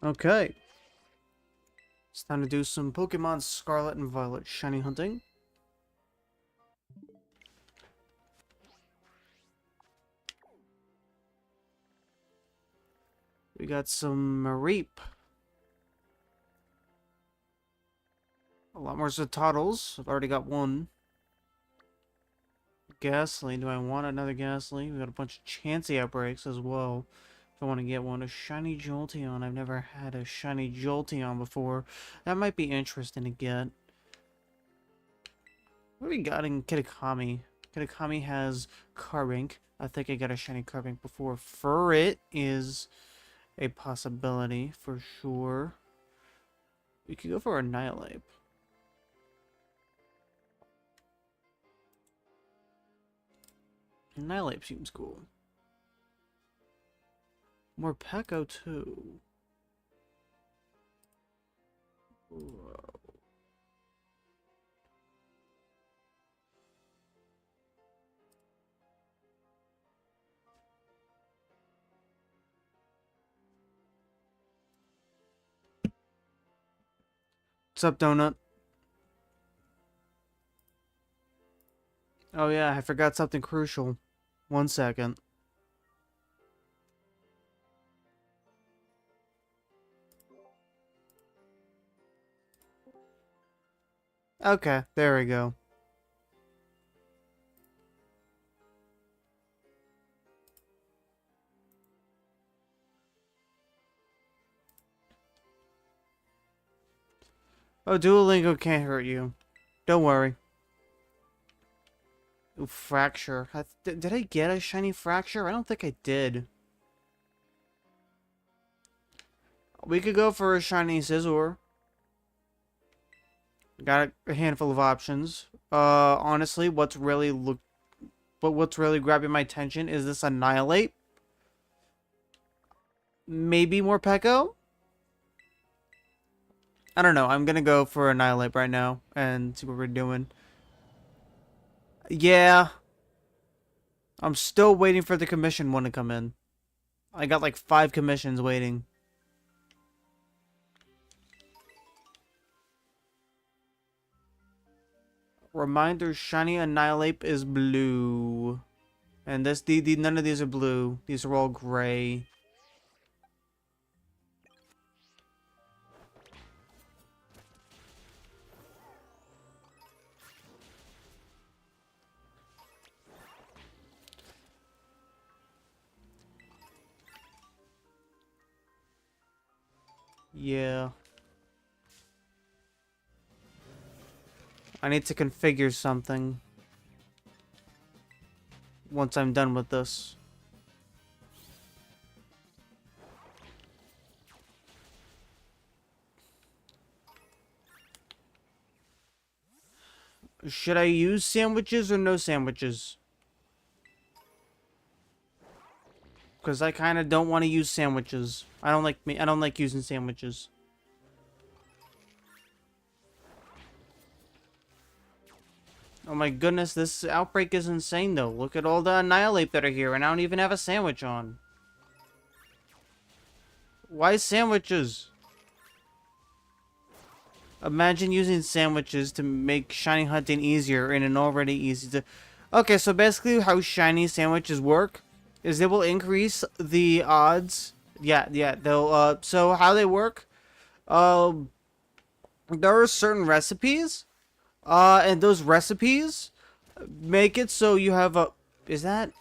Okay. It's time to do some Pokemon Scarlet and Violet shiny hunting. We got some Mareep. A lot more Zatottles. I've already got one. Ghastly. Do I want another Ghastly? We got a bunch of Chansey outbreaks as well. If I want to get one. A shiny Jolteon. I've never had a shiny Jolteon before. That might be interesting to get. What do we got in Kitakami? Kitakami has Carbink. I think I got a shiny Carbink before. Furret is a possibility for sure. We could go for Annihilate. Annihilate seems cool. More Peko too. Whoa. What's up, Donut? Oh yeah, I forgot something crucial. 1 second. Okay, there we go. Oh, Duolingo can't hurt you. Don't worry. Ooh, Fracture. Did I get a shiny Fracture? I don't think I did. We could go for a shiny Scizor. Got a handful of options. Honestly, what's really grabbing my attention is this Annihilate. Maybe more Peko? I don't know. I'm gonna go for Annihilate right now and see what we're doing. Yeah. I'm still waiting for the commission one to come in. I got like 5 commissions waiting. Reminder, shiny Annihilate is blue. And none of these are blue. These are all gray. Yeah. I need to configure something once I'm done with this. Should I use sandwiches or no sandwiches? Because I kind of don't want to use sandwiches. I don't like using sandwiches. Oh my goodness, this outbreak is insane though. Look at all the Annihilate that are here, and I don't even have a sandwich on. Why sandwiches? Imagine using sandwiches to make shiny hunting easier in an already easy to... Okay, so basically how shiny sandwiches work is they will increase the odds. Yeah, they'll, so how they work, there are certain recipes, and those recipes make it so you have a... Is that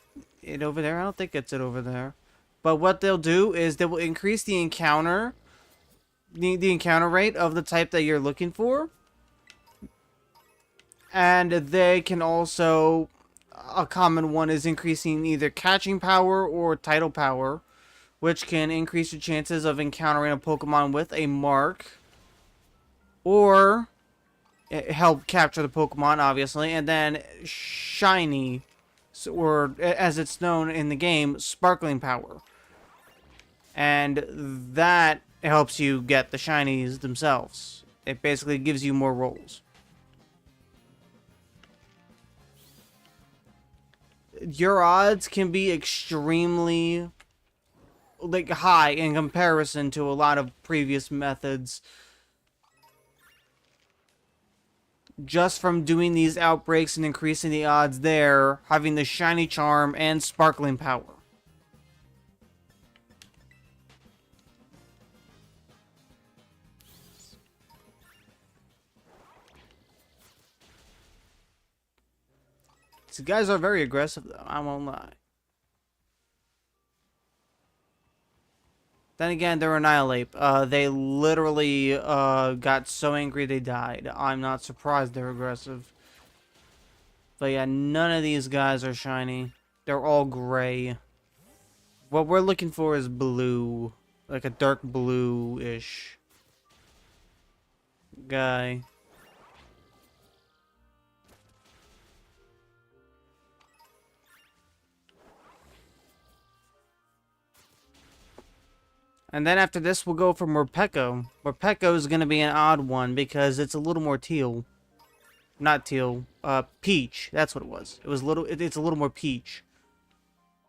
it over there? I don't think it's it over there. But what they'll do is they will increase the encounter rate of the type that you're looking for. And they can also, a common one is increasing either catching power or tidal power, which can increase your chances of encountering a Pokemon with a mark, or help capture the Pokemon, obviously, and then shiny, or as it's known in the game, sparkling power. And that helps you get the shinies themselves. It basically gives you more rolls. Your odds can be extremely like high in comparison to a lot of previous methods. Just from doing these outbreaks and increasing the odds there, having the shiny charm and sparkling power. These guys are very aggressive though, I won't lie. Then again, they're Annihilate. They literally got so angry they died. I'm not surprised they're aggressive. But yeah, none of these guys are shiny. They're all gray. What we're looking for is blue. Like a dark blue-ish guy. And then after this, we'll go for Morpeko. Morpeko is going to be an odd one because it's a little more teal. Not teal. Peach. That's what it was. It was it's a little more peach,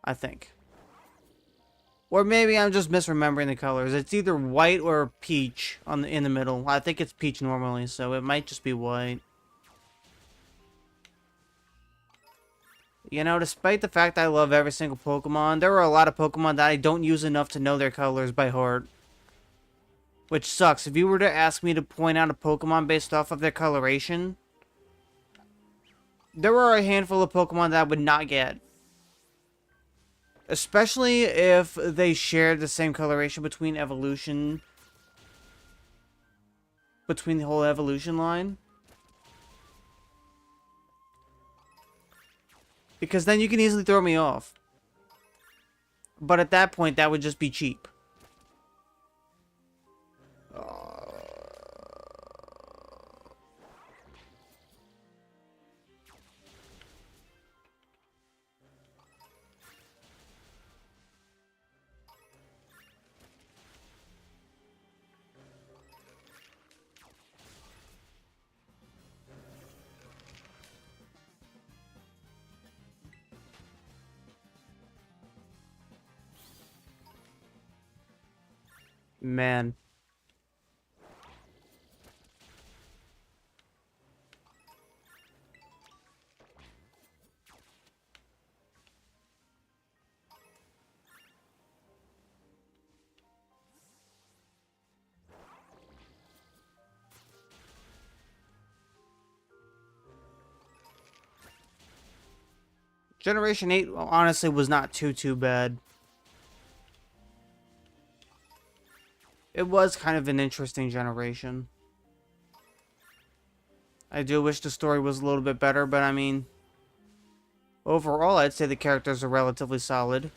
I think. Or maybe I'm just misremembering the colors. It's either white or peach in the middle. I think it's peach normally, so it might just be white. You know, despite the fact I love every single Pokemon, there are a lot of Pokemon that I don't use enough to know their colors by heart. Which sucks. If you were to ask me to point out a Pokemon based off of their coloration, there are a handful of Pokemon that I would not get. Especially if they shared the same coloration between evolution. Between the whole evolution line. Because then you can easily throw me off. But at that point, that would just be cheap. Man. Generation 8 honestly was not too bad. It was kind of an interesting generation. I do wish the story was a little bit better, but I mean, overall, I'd say the characters are relatively solid.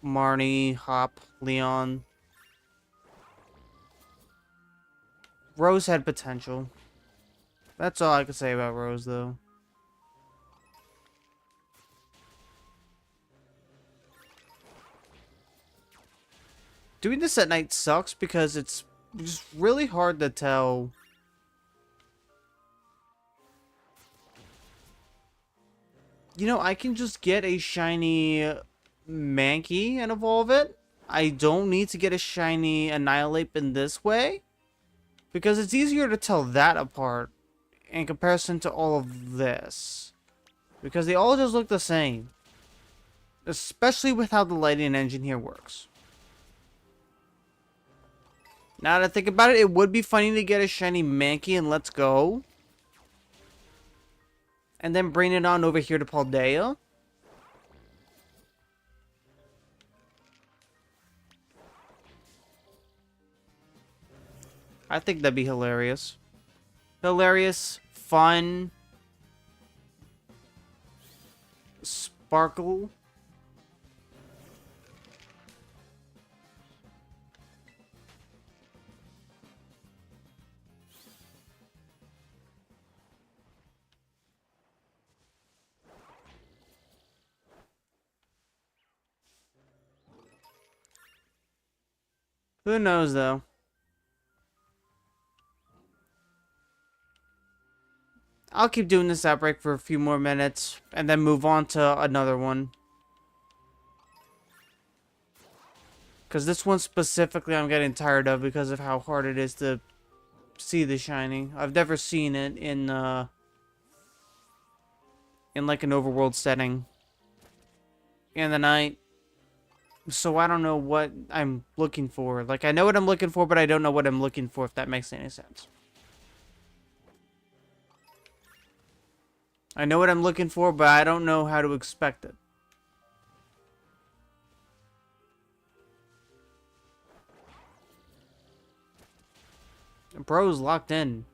Marnie, Hop, Leon. Rose had potential. That's all I can say about Rose, though. Doing this at night sucks because it's just really hard to tell. You know, I can just get a shiny Mankey and evolve it. I don't need to get a shiny Annihilate in this way. Because it's easier to tell that apart in comparison to all of this. Because they all just look the same. Especially with how the lighting engine here works. Now that I think about it, it would be funny to get a shiny Mankey and Let's Go. And then bring it on over here to Paldea. I think that'd be hilarious. Hilarious, fun, sparkle. Who knows, though? I'll keep doing this outbreak for a few more minutes, and then move on to another one. Because this one specifically I'm getting tired of because of how hard it is to see the shiny. I've never seen it in like an overworld setting in the night. So I don't know what I'm looking for. Like, I know what I'm looking for, but I don't know what I'm looking for, if that makes any sense. I know what I'm looking for, but I don't know how to expect it. Bro's locked in.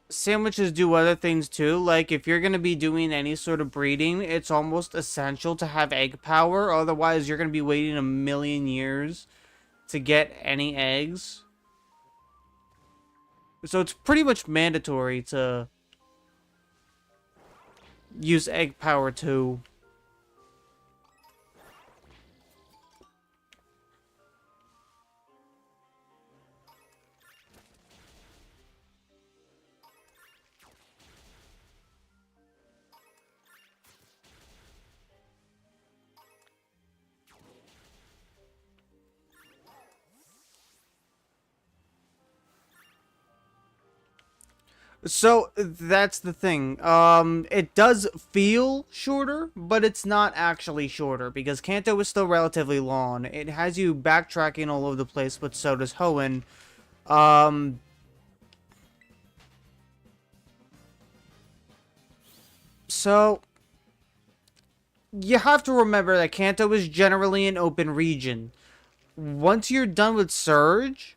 Sandwiches do other things too. Like, if you're going to be doing any sort of breeding, it's almost essential to have egg power. Otherwise, you're going to be waiting a million years to get any eggs. So it's pretty much mandatory to use egg power too. So that's the thing. It does feel shorter, but it's not actually shorter because Kanto is still relatively long. It has you backtracking all over the place, but so does Hoenn. Um, so you have to remember that Kanto is generally an open region. Once you're done with Surge,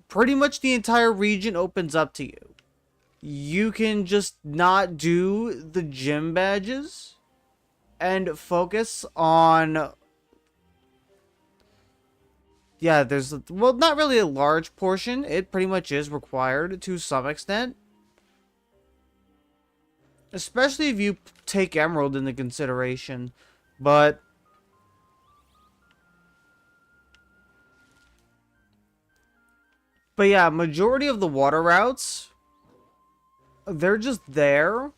pretty much the entire region opens up to you. You can just not do the gym badges and focus on... Yeah, there's... Well, not really a large portion. It pretty much is required to some extent. Especially if you take Emerald into consideration. But yeah, majority of the water routes, they're just there.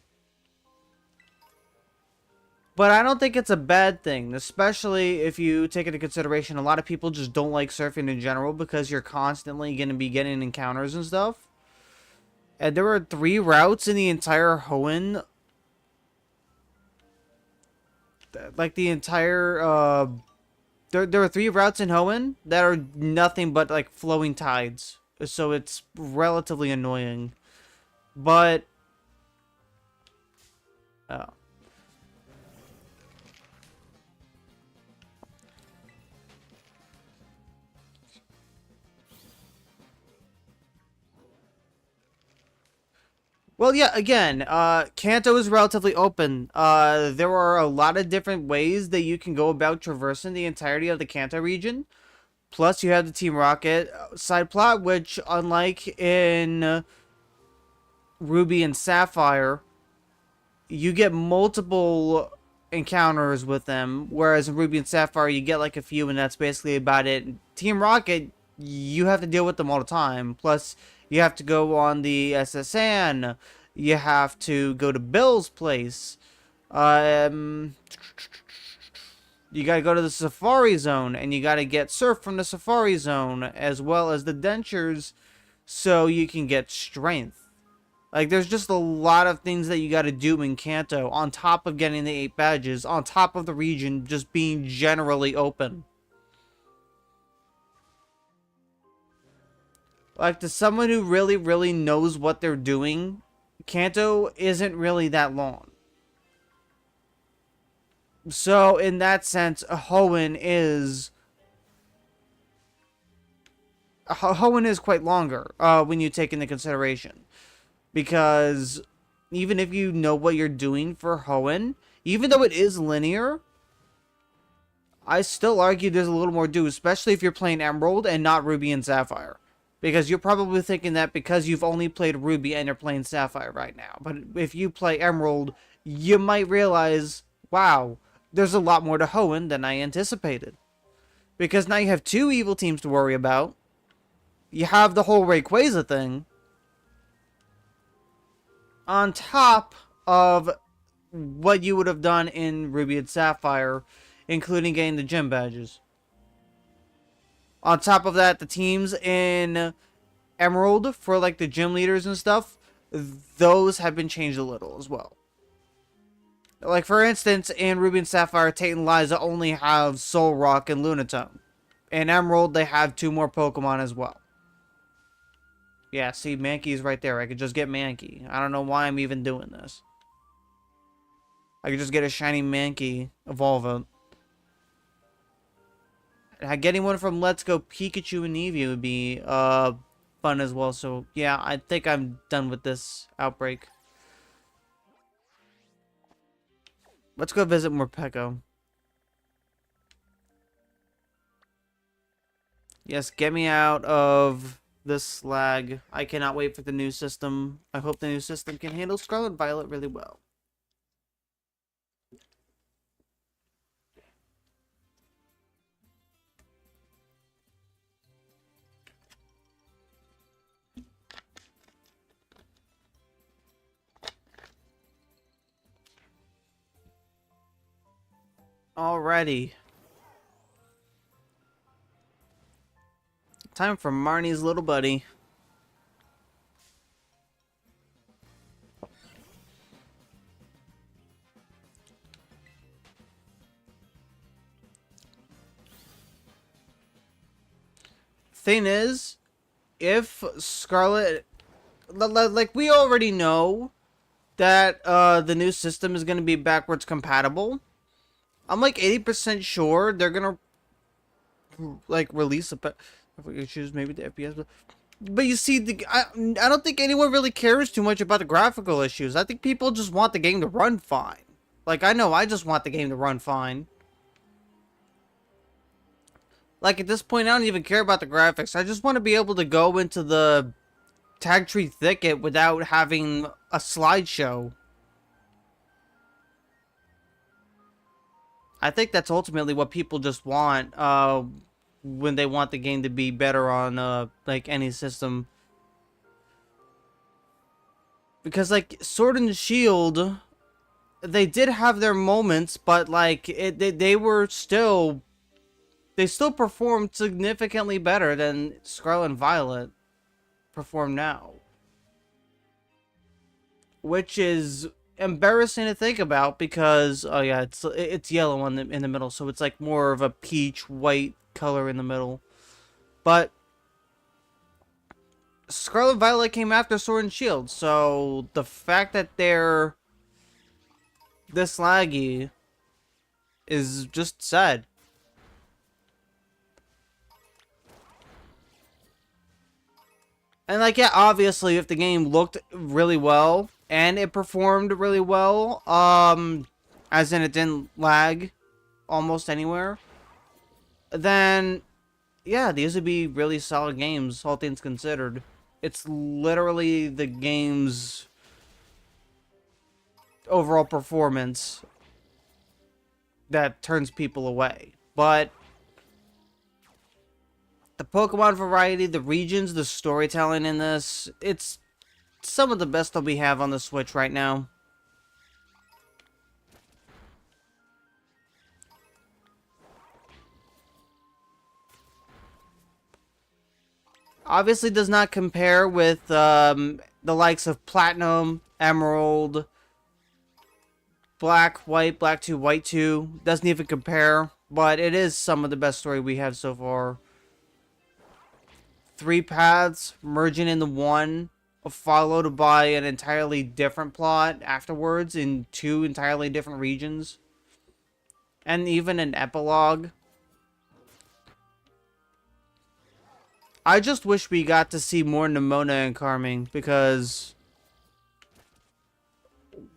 But I don't think it's a bad thing, especially if you take into consideration a lot of people just don't like surfing in general because you're constantly going to be getting encounters and stuff. And there are 3 routes in the entire Hoenn. Like the entire, there are 3 routes in Hoenn that are nothing but like flowing tides. So it's relatively annoying. But, oh. Well, yeah, again, Kanto is relatively open. There are a lot of different ways that you can go about traversing the entirety of the Kanto region. Plus, you have the Team Rocket side plot, which, unlike in Ruby and Sapphire, you get multiple encounters with them, whereas in Ruby and Sapphire, you get like a few, and that's basically about it. Team Rocket, you have to deal with them all the time. Plus, you have to go on the SSN. You have to go to Bill's place. You gotta go to the Safari Zone, and you gotta get Surf from the Safari Zone, as well as the Dentures, so you can get Strength. Like, there's just a lot of things that you gotta do in Kanto, on top of getting the 8 badges, on top of the region just being generally open. Like, to someone who really, really knows what they're doing, Kanto isn't really that long. So, in that sense, Hoenn is quite longer, when you take into consideration. Because even if you know what you're doing for Hoenn, even though it is linear, I still argue there's a little more to do, especially if you're playing Emerald and not Ruby and Sapphire. Because you're probably thinking that because you've only played Ruby and you're playing Sapphire right now. But if you play Emerald, you might realize, wow, there's a lot more to Hoenn than I anticipated. Because now you have two evil teams to worry about. You have the whole Rayquaza thing. On top of what you would have done in Ruby and Sapphire, including getting the gym badges. On top of that, the teams in Emerald for like the gym leaders and stuff, those have been changed a little as well. Like for instance, in Ruby and Sapphire, Tate and Liza only have Solrock and Lunatone. In Emerald, they have 2 more Pokemon as well. Yeah, see, Mankey's right there. I could just get Mankey. I don't know why I'm even doing this. I could just get a shiny Mankey, evolve it. Getting one from Let's Go Pikachu and Eevee would be fun as well. So yeah, I think I'm done with this outbreak. Let's go visit Morpeko. Yes, get me out of this lag. I cannot wait for the new system. I hope the new system can handle Scarlet and Violet really well. Alrighty. Time for Marnie's little buddy. Thing is, if Scarlet... Like, we already know that the new system is going to be backwards compatible. I'm like 80% sure they're going to like release a... If we could choose maybe the FPS... But you see, I don't think anyone really cares too much about the graphical issues. I think people just want the game to run fine. Like, I know I just want the game to run fine. Like, at this point, I don't even care about the graphics. I just want to be able to go into the Tag Tree Thicket without having a slideshow. I think that's ultimately what people just want, when they want the game to be better on, like, any system. Because, like, Sword and Shield, they did have their moments, but, like, they were still... They still performed significantly better than Scarlet and Violet perform now. Which is embarrassing to think about because, oh yeah, it's yellow in the middle, so it's like more of a peach white color in the middle. But Scarlet and Violet came after Sword and Shield, so the fact that they're this laggy is just sad. And like, yeah, obviously if the game looked really well and it performed really well, as in it didn't lag almost anywhere, then yeah, these would be really solid games, all things considered. It's literally the game's overall performance that turns people away. But the Pokemon variety, the regions, the storytelling in this, it's some of the best that we have on the Switch right now. Obviously does not compare with the likes of Platinum, Emerald, Black, White, Black 2, White 2. Doesn't even compare, but it is some of the best story we have so far. 3 paths merging into one, followed by an entirely different plot afterwards in 2 entirely different regions. And even an epilogue. I just wish we got to see more Nemona and Carming, because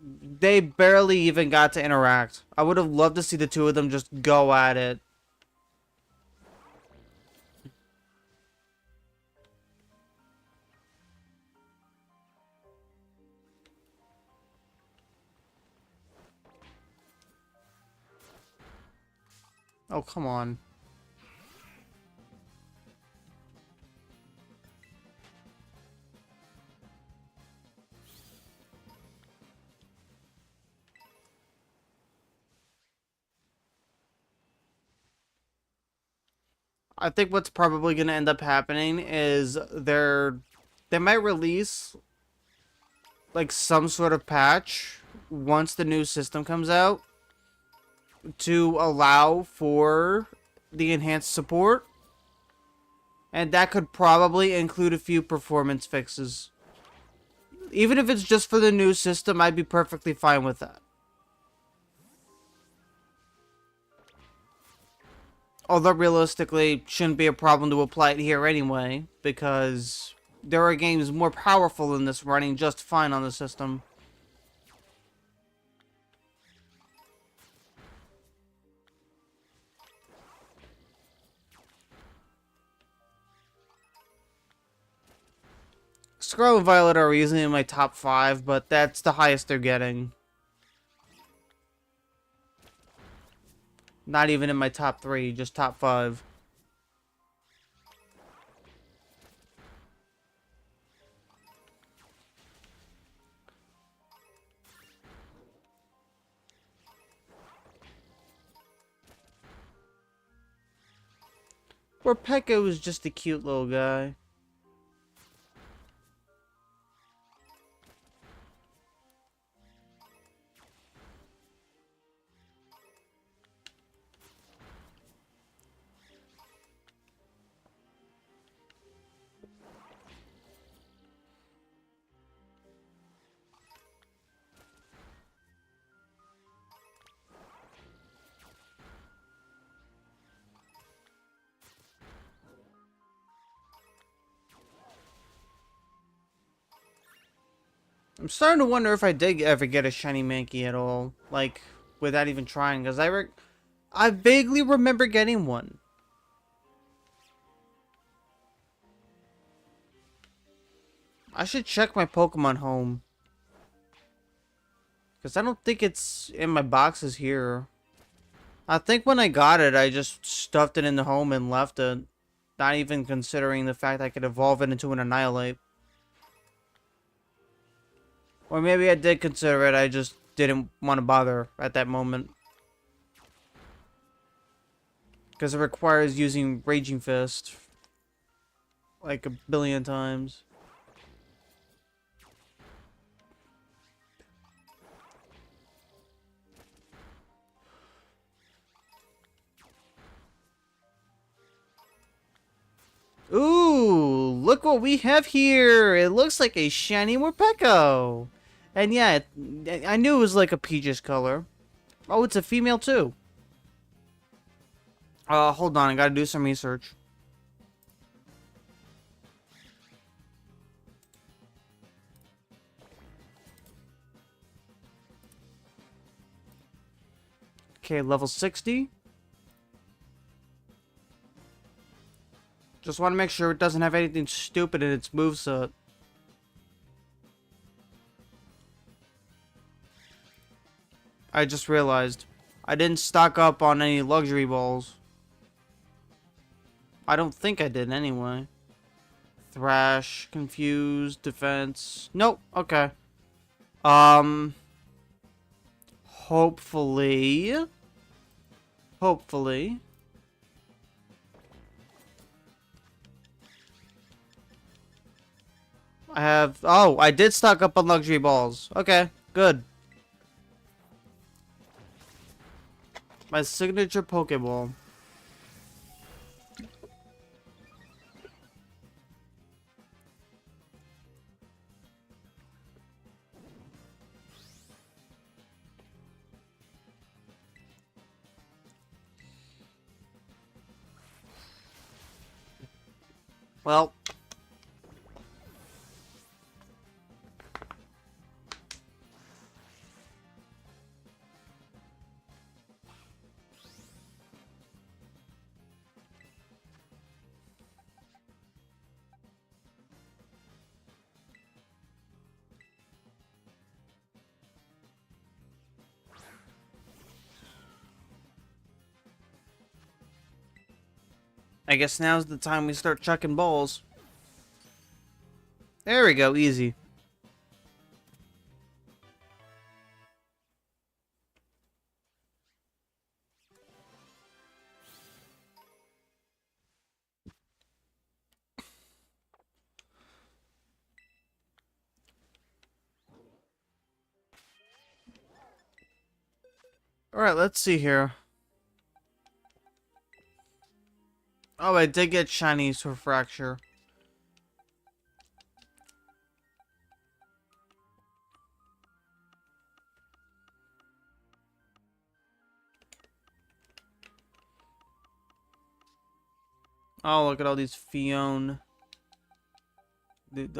They barely even got to interact. I would have loved to see the two of them just go at it. Oh, come on. I think what's probably going to end up happening is they might release like some sort of patch once the new system comes out to allow for the enhanced support, and that could probably include a few performance fixes. Even if it's just for the new system, I'd be perfectly fine with that. Although realistically, shouldn't be a problem to apply it here anyway, because there are games more powerful than this running just fine on the system. Scarlet and Violet are easily in my top 5, but that's the highest they're getting. Not even in my top 3, just top 5. Where Pekka was just a cute little guy. I'm starting to wonder if I did ever get a shiny Mankey at all, like without even trying, because I vaguely remember getting one. I should check my Pokemon home, because I don't think it's in my boxes here. I think when I got it, I just stuffed it in the home and left it, not even considering the fact I could evolve it into an Annihilate. Or maybe I did consider it, I just didn't want to bother at that moment. Because it requires using Raging Fist like a billion times. Ooh, look what we have here! It looks like a shiny Morpeko! And yeah, I knew it was like a peachish color. Oh, it's a female too. Hold on, I gotta do some research. Okay, level 60. Just want to make sure it doesn't have anything stupid in its moveset. I just realized I didn't stock up on any luxury balls. I don't think I did anyway. Thrash, Confused, Defense. Nope, okay. Hopefully. Hopefully. I have... Oh, I did stock up on luxury balls. Okay, good. My signature Pokeball. Well... I guess now's the time we start chucking balls. There we go, easy. Alright, let's see here. Oh, I did get shinies for Fracture. Oh, look at all these Fiona.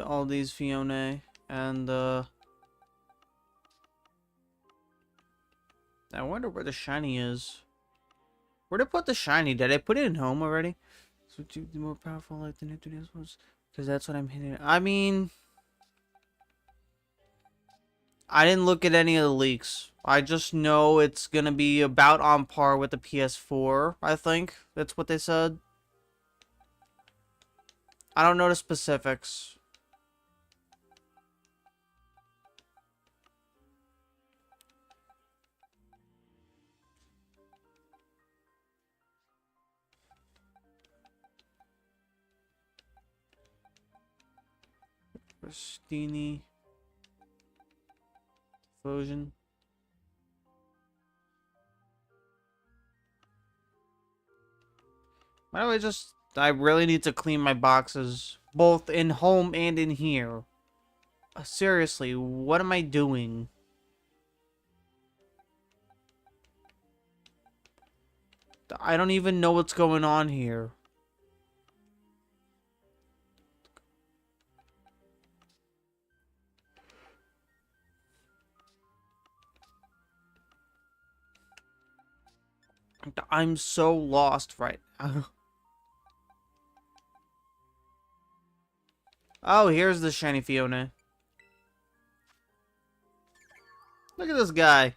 All these Fiona. And, I wonder where the shiny is. Where'd I put the shiny? Did I put it in home already? So to the more powerful like the new ones. Because that's what I'm hitting. I mean, I didn't look at any of the leaks. I just know it's gonna be about on par with the PS4, I think. That's what they said. I don't know the specifics. Pristini. Explosion. Why do I just... I really need to clean my boxes. Both in home and in here. Seriously, what am I doing? I don't even know what's going on here. I'm so lost right now. Oh, here's the shiny Fiona. Look at this guy.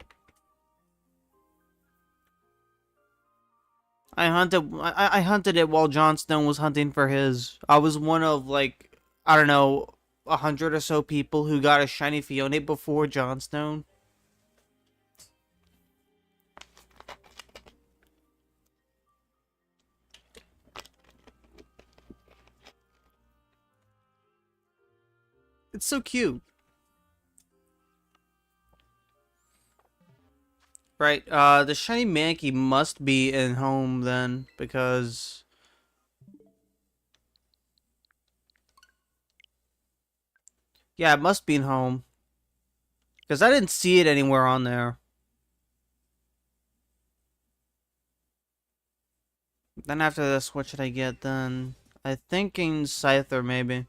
I hunted it while Jon Snow was hunting for his. I was one of, like, I don't know, 100 or so people who got a shiny Fiona before Jon Snow. It's so cute. Right, the shiny Mankey must be in home then, because... Yeah, it must be in home. Because I didn't see it anywhere on there. Then after this, what should I get then? I'm thinking Scyther, maybe.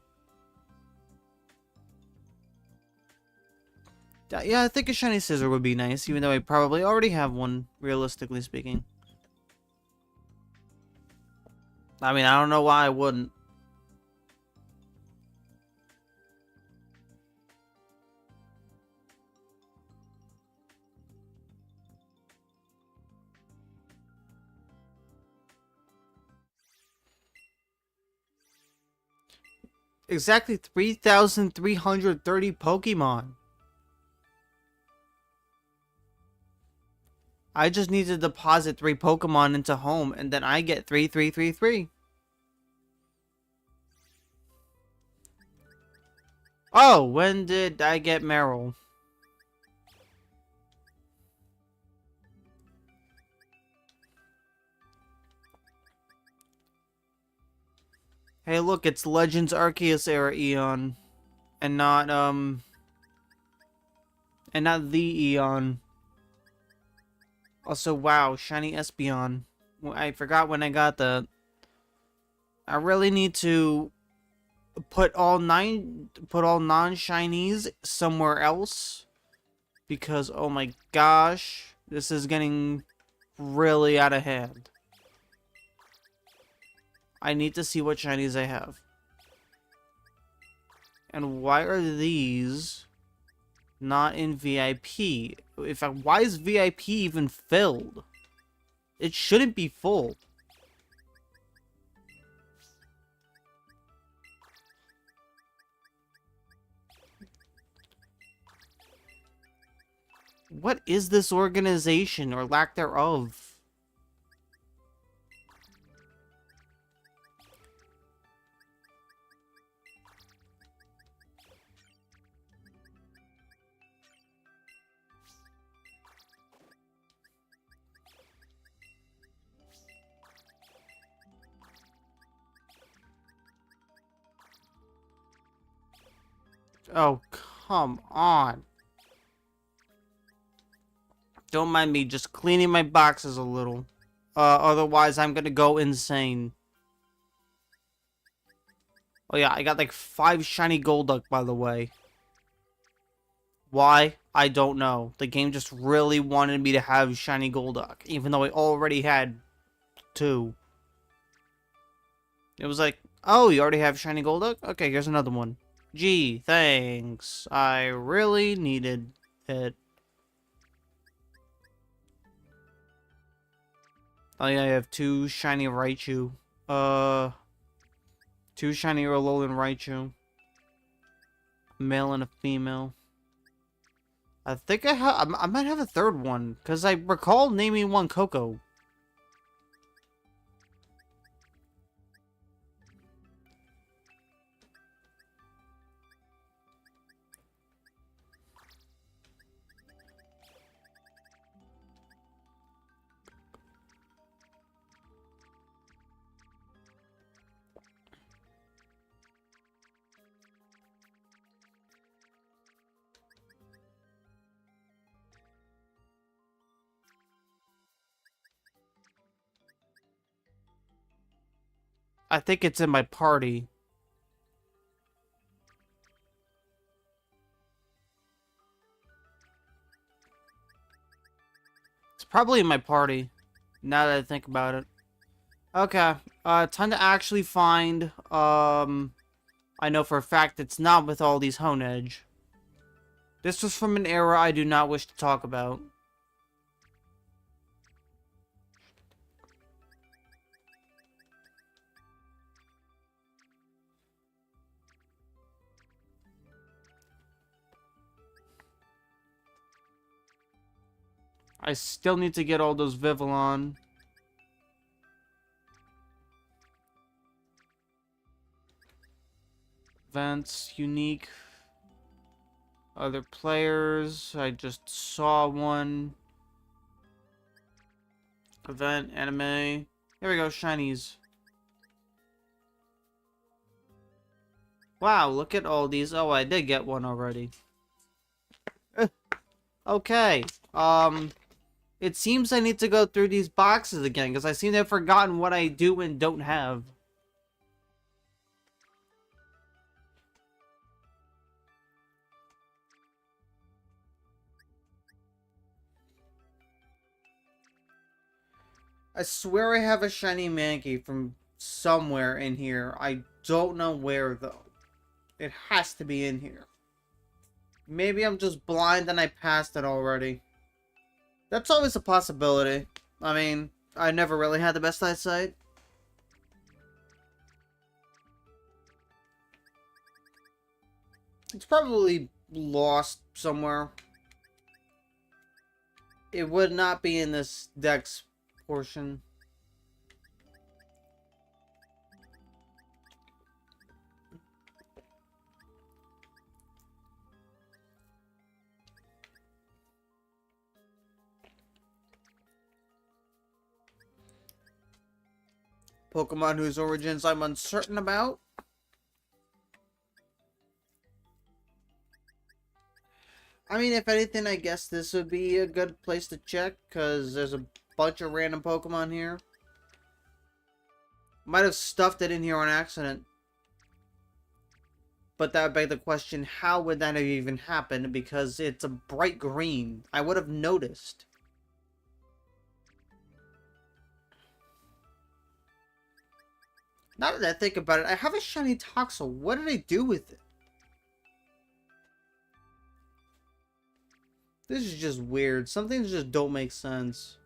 Yeah, I think a shiny scissor would be nice, even though I probably already have one, realistically speaking. I mean, I don't know why I wouldn't. Exactly 3,330 Pokemon. I just need to deposit 3 Pokemon into home, and then I get 3,333. Oh, when did I get Meryl? Hey, look, it's Legends Arceus era Eon, and not the Eon. Also, wow, shiny Espeon. I forgot when I got that. I really need to put all non-shinies somewhere else, because oh my gosh, this is getting really out of hand. I need to see what shinies I have. And why are these not in VIP? Why is VIP even filled? It shouldn't be full. What is this organization, or lack thereof? Oh, come on. Don't mind me just cleaning my boxes a little. Otherwise I'm gonna go insane. Oh yeah, I got like 5 shiny Golduck, by the way. Why? I don't know. The game just really wanted me to have shiny Golduck, even though I already had 2. It was like, oh, you already have shiny Golduck? Okay, here's another one. Gee, thanks. I really needed it. Oh yeah, I have 2 shiny Raichu. 2 shiny Alolan Raichu. A male and a female. I think I might have a 3rd one, because I recall naming one Coco. I think it's in my party. It's probably in my party, now that I think about it. Okay, time to actually find, I know for a fact it's not with all these Honedge. This was from an era I do not wish to talk about. I still need to get all those Vivillon. Events, unique. Other players. I just saw one. Event, anime. Here we go, shinies. Wow, look at all these. Oh, I did get one already. Okay. It seems I need to go through these boxes again, because I seem to have forgotten what I do and don't have. I swear I have a shiny Mankey from somewhere in here. I don't know where, though. It has to be in here. Maybe I'm just blind and I passed it already. That's always a possibility. I mean, I never really had the best eyesight. It's probably lost somewhere. It would not be in this dex portion. Pokemon whose origins I'm uncertain about. I mean, if anything, I guess this would be a good place to check, because there's a bunch of random Pokemon here. Might have stuffed it in here on accident. But that would beg the question, how would that have even happened? Because it's a bright green. I would have noticed. Now that I think about it, I have a shiny Toxel. What did I do with it? This is just weird. Some things just don't make sense.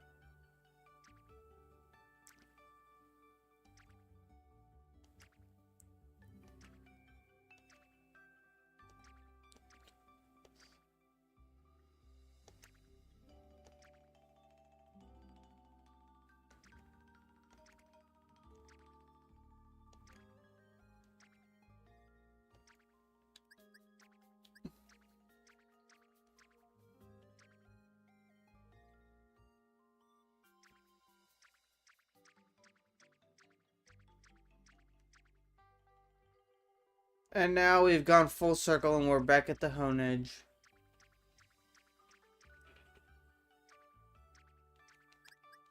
And now we've gone full circle and we're back at the Hone Edge.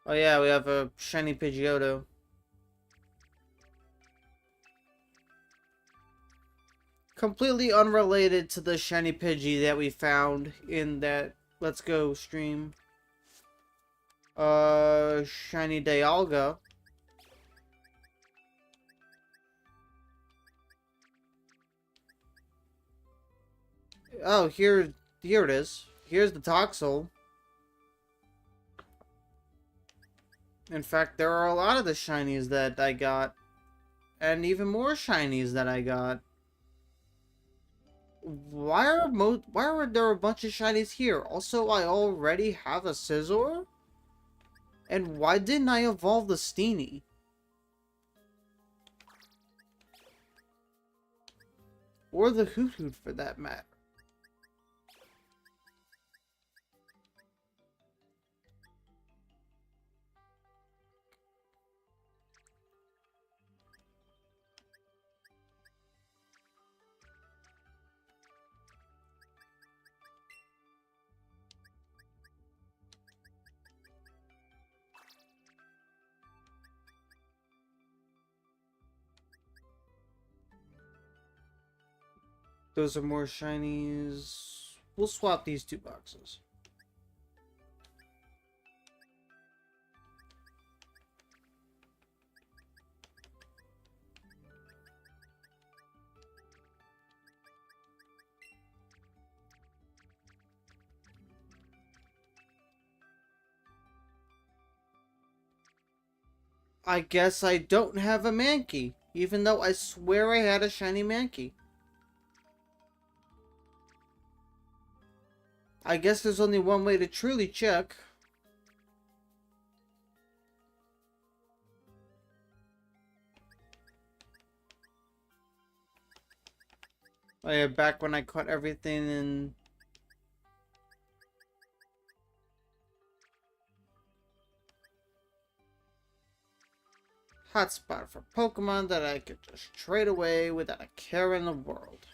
Oh yeah, we have a shiny Pidgeotto. Completely unrelated to the shiny Pidgey that we found in that Let's Go stream. Shiny Dialga. Oh, here it is. Here's the Toxel. In fact, there are a lot of the shinies that I got. And even more shinies that I got. Why are there a bunch of shinies here? Also, I already have a Scizor? And why didn't I evolve the Steenie? Or the Hoot for that matter. Those are more shinies. We'll swap these two boxes. I guess I don't have a Mankey, even though I swear I had a shiny Mankey. I guess there's only one way to truly check. Oh yeah, back when I caught everything in... hotspot for Pokemon that I could just trade away without a care in the world.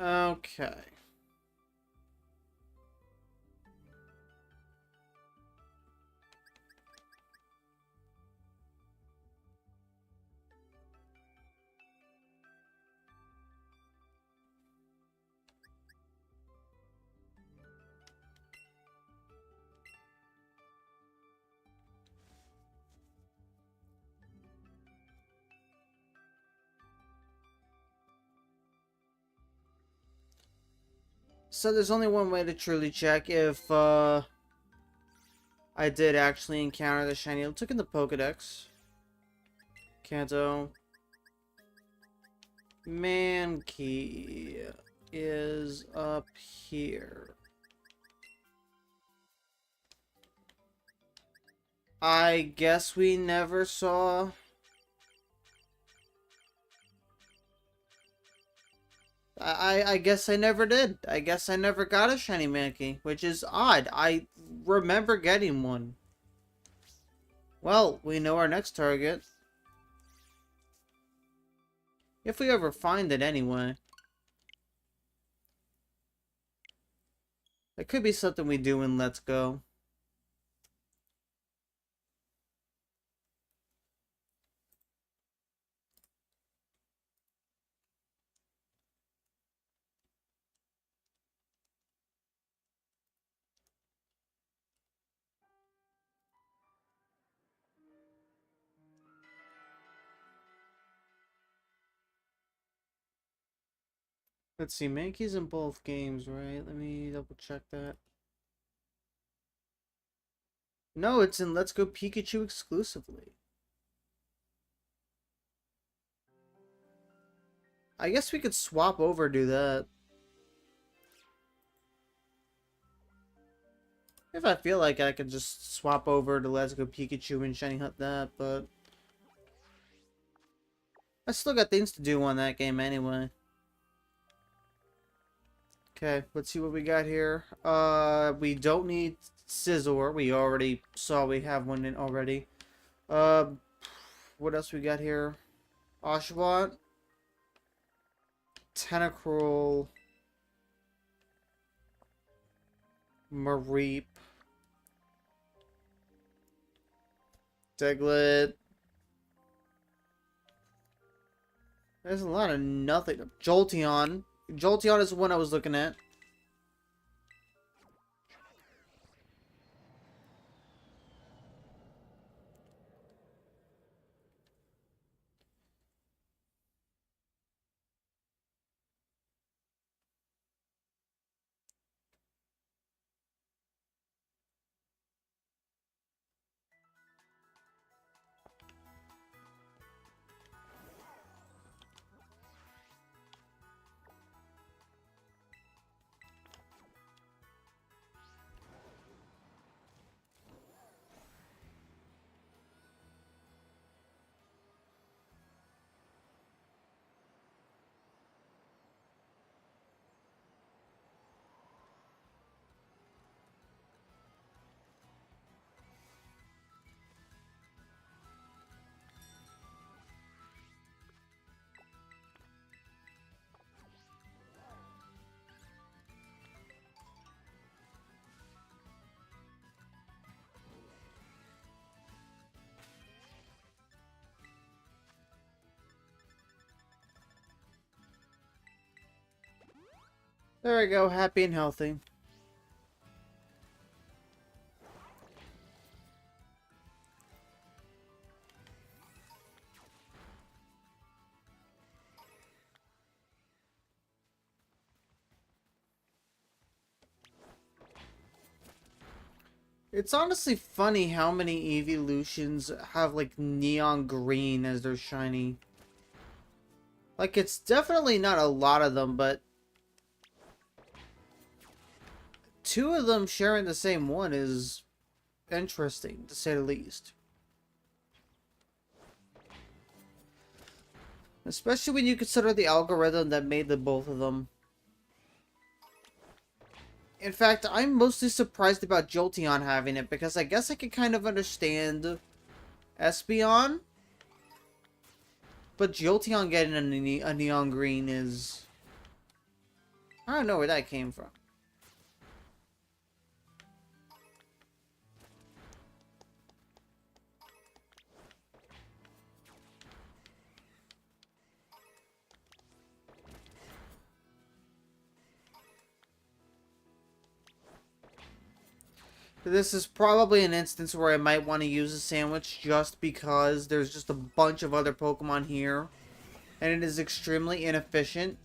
Okay. So there's only one way to truly check if I did actually encounter the shiny. Let's look in the Pokedex. Kanto. Mankey is up here. I guess we never saw... I guess I never did. I guess I never got a shiny Mankey, which is odd. I remember getting one. Well, we know our next target. If we ever find it anyway. It could be something we do in Let's Go. Let's see, Mankey's in both games, right? Let me double check that. No, it's in Let's Go Pikachu exclusively. I guess we could swap over, do that. If I feel like I could just swap over to Let's Go Pikachu and shiny hunt that, but... I still got things to do on that game anyway. Okay, let's see what we got here. We don't need Scizor. We already saw we have one in already. what else we got here? Oshawott. Tentacruel. Mareep. Diglett. There's a lot of nothing. Jolteon. Jolteon is the one I was looking at. There we go, happy and healthy. It's honestly funny how many evolutions have like neon green as their shiny. Like, it's definitely not a lot of them, but two of them sharing the same one is interesting, to say the least. Especially when you consider the algorithm that made the both of them. In fact, I'm mostly surprised about Jolteon having it, because I guess I can kind of understand Espeon. But Jolteon getting a neon green is... I don't know where that came from. This is probably an instance where I might want to use a sandwich just because there's just a bunch of other Pokemon here. And it is extremely inefficient.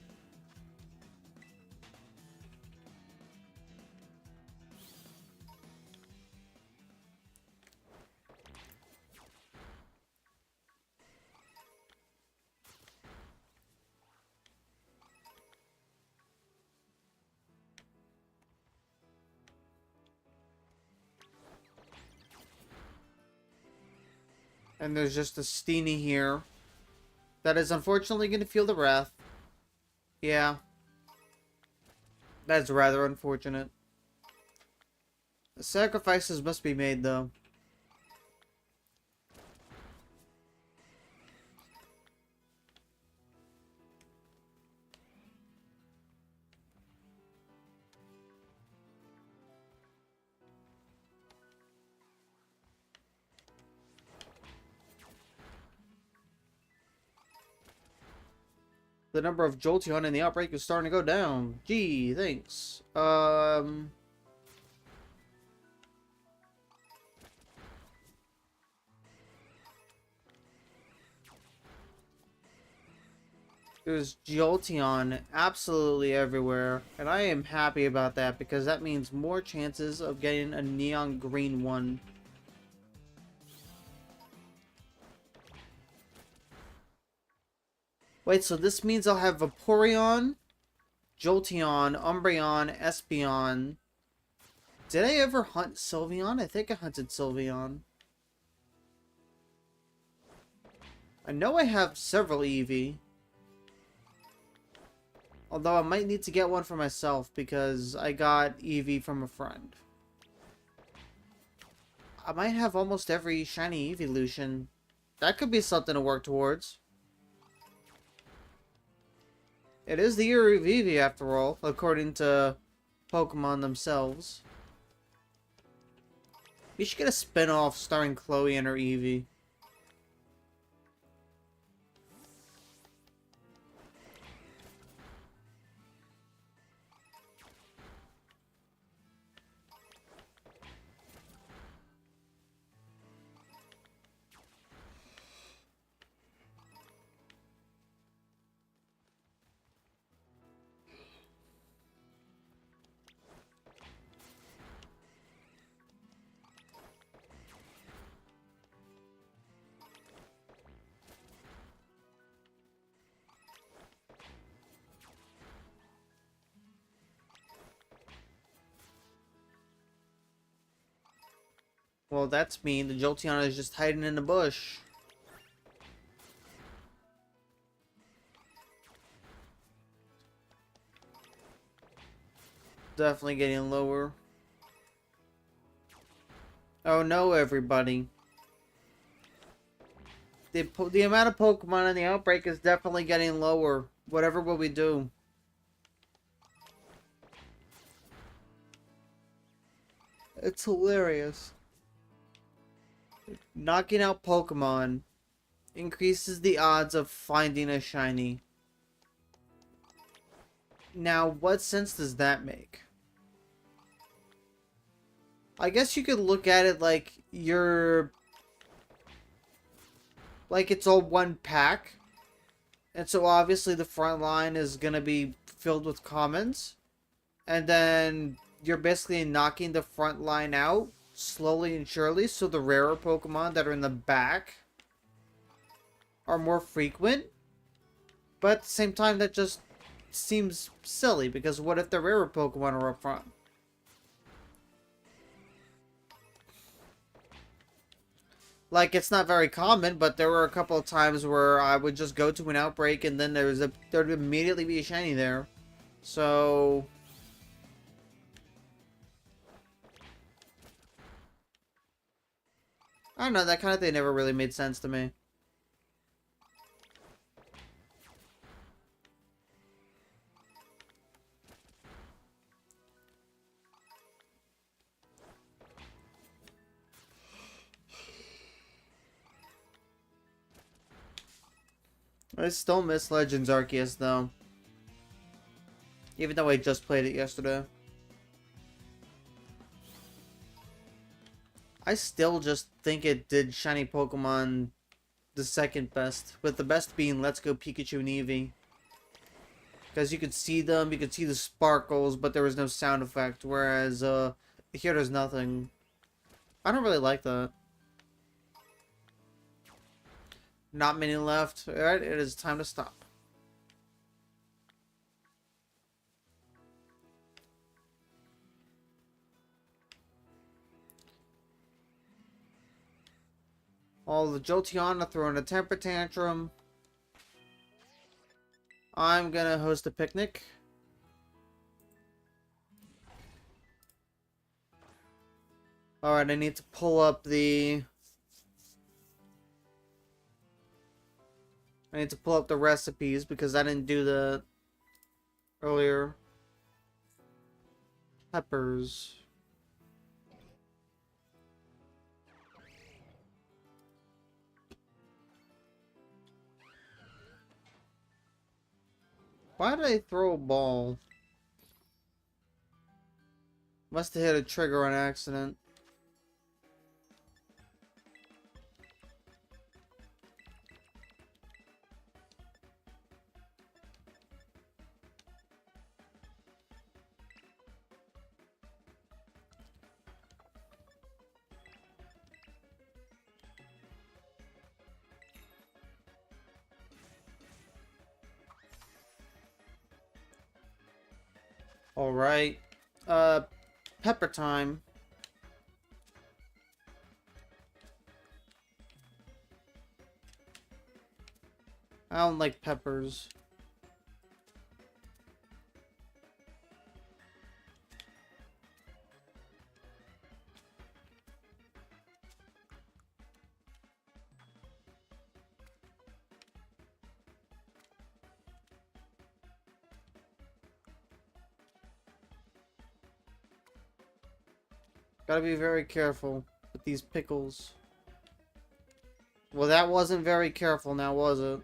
And there's just a Steenie here. That is unfortunately going to feel the wrath. Yeah. That's rather unfortunate. The sacrifices must be made, though. The number of Jolteon in the outbreak is starting to go down. Gee, thanks. There's Jolteon absolutely everywhere, and I am happy about that because that means more chances of getting a neon green one. Wait, so this means I'll have Vaporeon, Jolteon, Umbreon, Espeon. Did I ever hunt Sylveon? I think I hunted Sylveon. I know I have several Eevee. Although I might need to get one for myself because I got Eevee from a friend. I might have almost every shiny Eeveelution. That could be something to work towards. It is the year of Eevee, after all, according to Pokemon themselves. You should get a spin-off starring Chloe and her Eevee. Well, that's mean. The Jolteon is just hiding in the bush. Definitely getting lower. Oh no, everybody. The amount of Pokemon in the outbreak is definitely getting lower. Whatever will we do? It's hilarious. Knocking out Pokemon increases the odds of finding a shiny. Now, what sense does that make? I guess you could look at it like like it's all one pack. And so obviously the front line is going to be filled with commons. And then you're basically knocking the front line out slowly and surely. So the rarer Pokemon that are in the back are more frequent. But at the same time, that just seems silly. Because what if the rarer Pokemon are up front? Like, it's not very common, but there were a couple of times where I would just go to an outbreak and then there'd immediately be a shiny there. So I don't know, that kind of thing never really made sense to me. I still miss Legends Arceus, though. Even though I just played it yesterday. I still just think it did shiny Pokemon the second best. With the best being Let's Go Pikachu and Eevee. Because you could see them, you could see the sparkles, but there was no sound effect. Whereas, here there's nothing. I don't really like that. Not many left. Alright, it is time to stop. All the Jolteon throwing a temper tantrum. I'm gonna host a picnic. Alright, I need to pull up the... I need to pull up the recipes because I didn't do that earlier. Peppers. Why did I throw a ball? Must have hit a trigger on accident. Alright. Pepper time. I don't like peppers. Gotta be very careful with these pickles. Well, that wasn't very careful now, was it?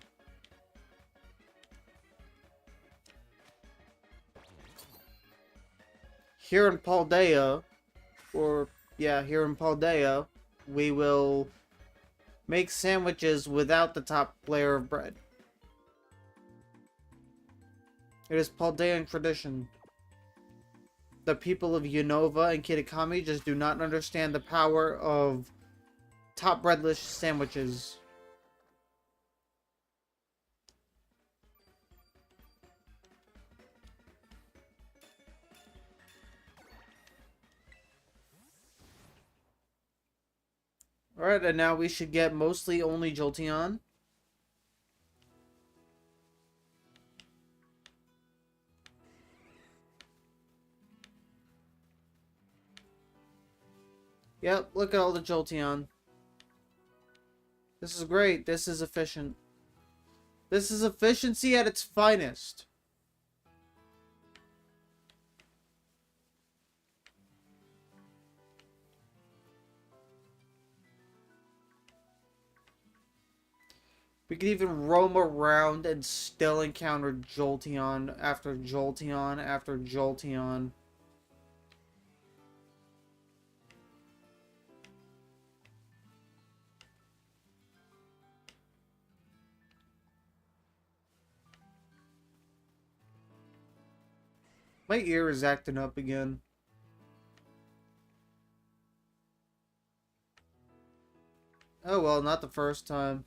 Here in Paldea, here in Paldea, we will make sandwiches without the top layer of bread. It is Paldean tradition. The people of Unova and Kitakami just do not understand the power of top breadless sandwiches. Alright, and now we should get mostly only Jolteon. Yep, look at all the Jolteon. This is great. This is efficient. This is efficiency at its finest. We could even roam around and still encounter Jolteon after Jolteon after Jolteon. My ear is acting up again. Oh well, not the first time.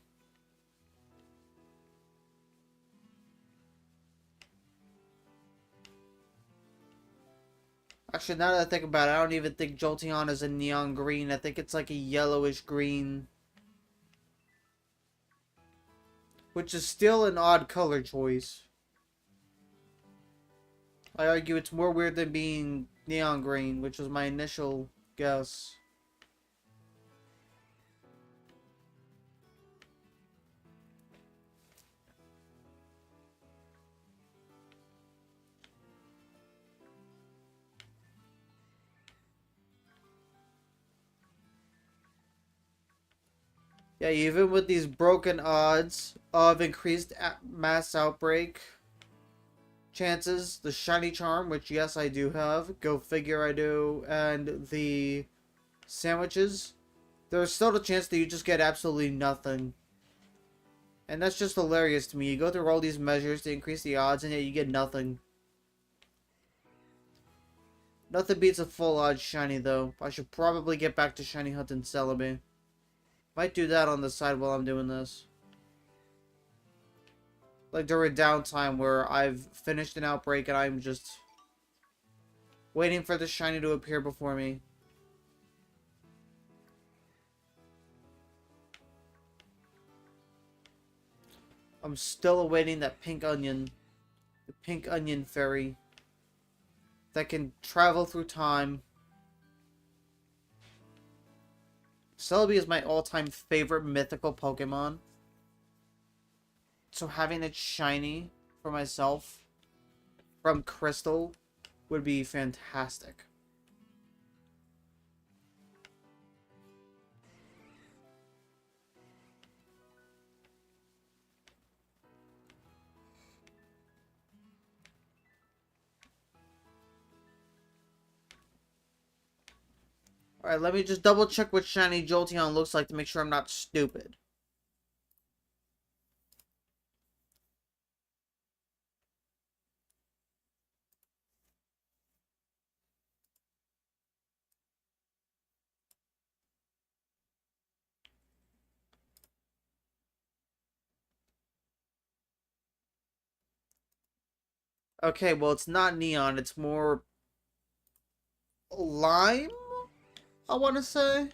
Actually, now that I think about it, I don't even think Jolteon is a neon green. I think it's like a yellowish green. Which is still an odd color choice. I argue it's more weird than being neon green, which was my initial guess. Yeah, even with these broken odds of increased mass outbreak chances, the shiny charm, which yes I do have, go figure I do, and the sandwiches, there's still the chance that you just get absolutely nothing. And that's just hilarious to me. You go through all these measures to increase the odds and yet you get nothing. Nothing beats a full odds shiny though. I should probably get back to shiny hunting Celebi. Might do that on the side while I'm doing this. Like during downtime where I've finished an outbreak and I'm just waiting for the shiny to appear before me. I'm still awaiting that pink onion. The pink onion fairy. That can travel through time. Celebi is my all-time favorite mythical Pokemon. So having it shiny for myself from Crystal would be fantastic. Alright, let me just double check what shiny Jolteon looks like to make sure I'm not stupid. Okay, well it's not neon, it's more lime, I want to say.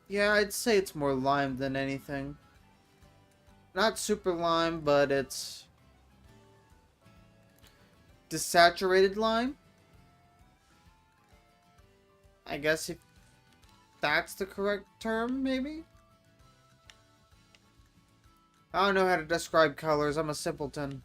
Yeah, I'd say it's more lime than anything. Not super lime, but it's desaturated lime. I guess if that's the correct term, maybe? I don't know how to describe colors. I'm a simpleton.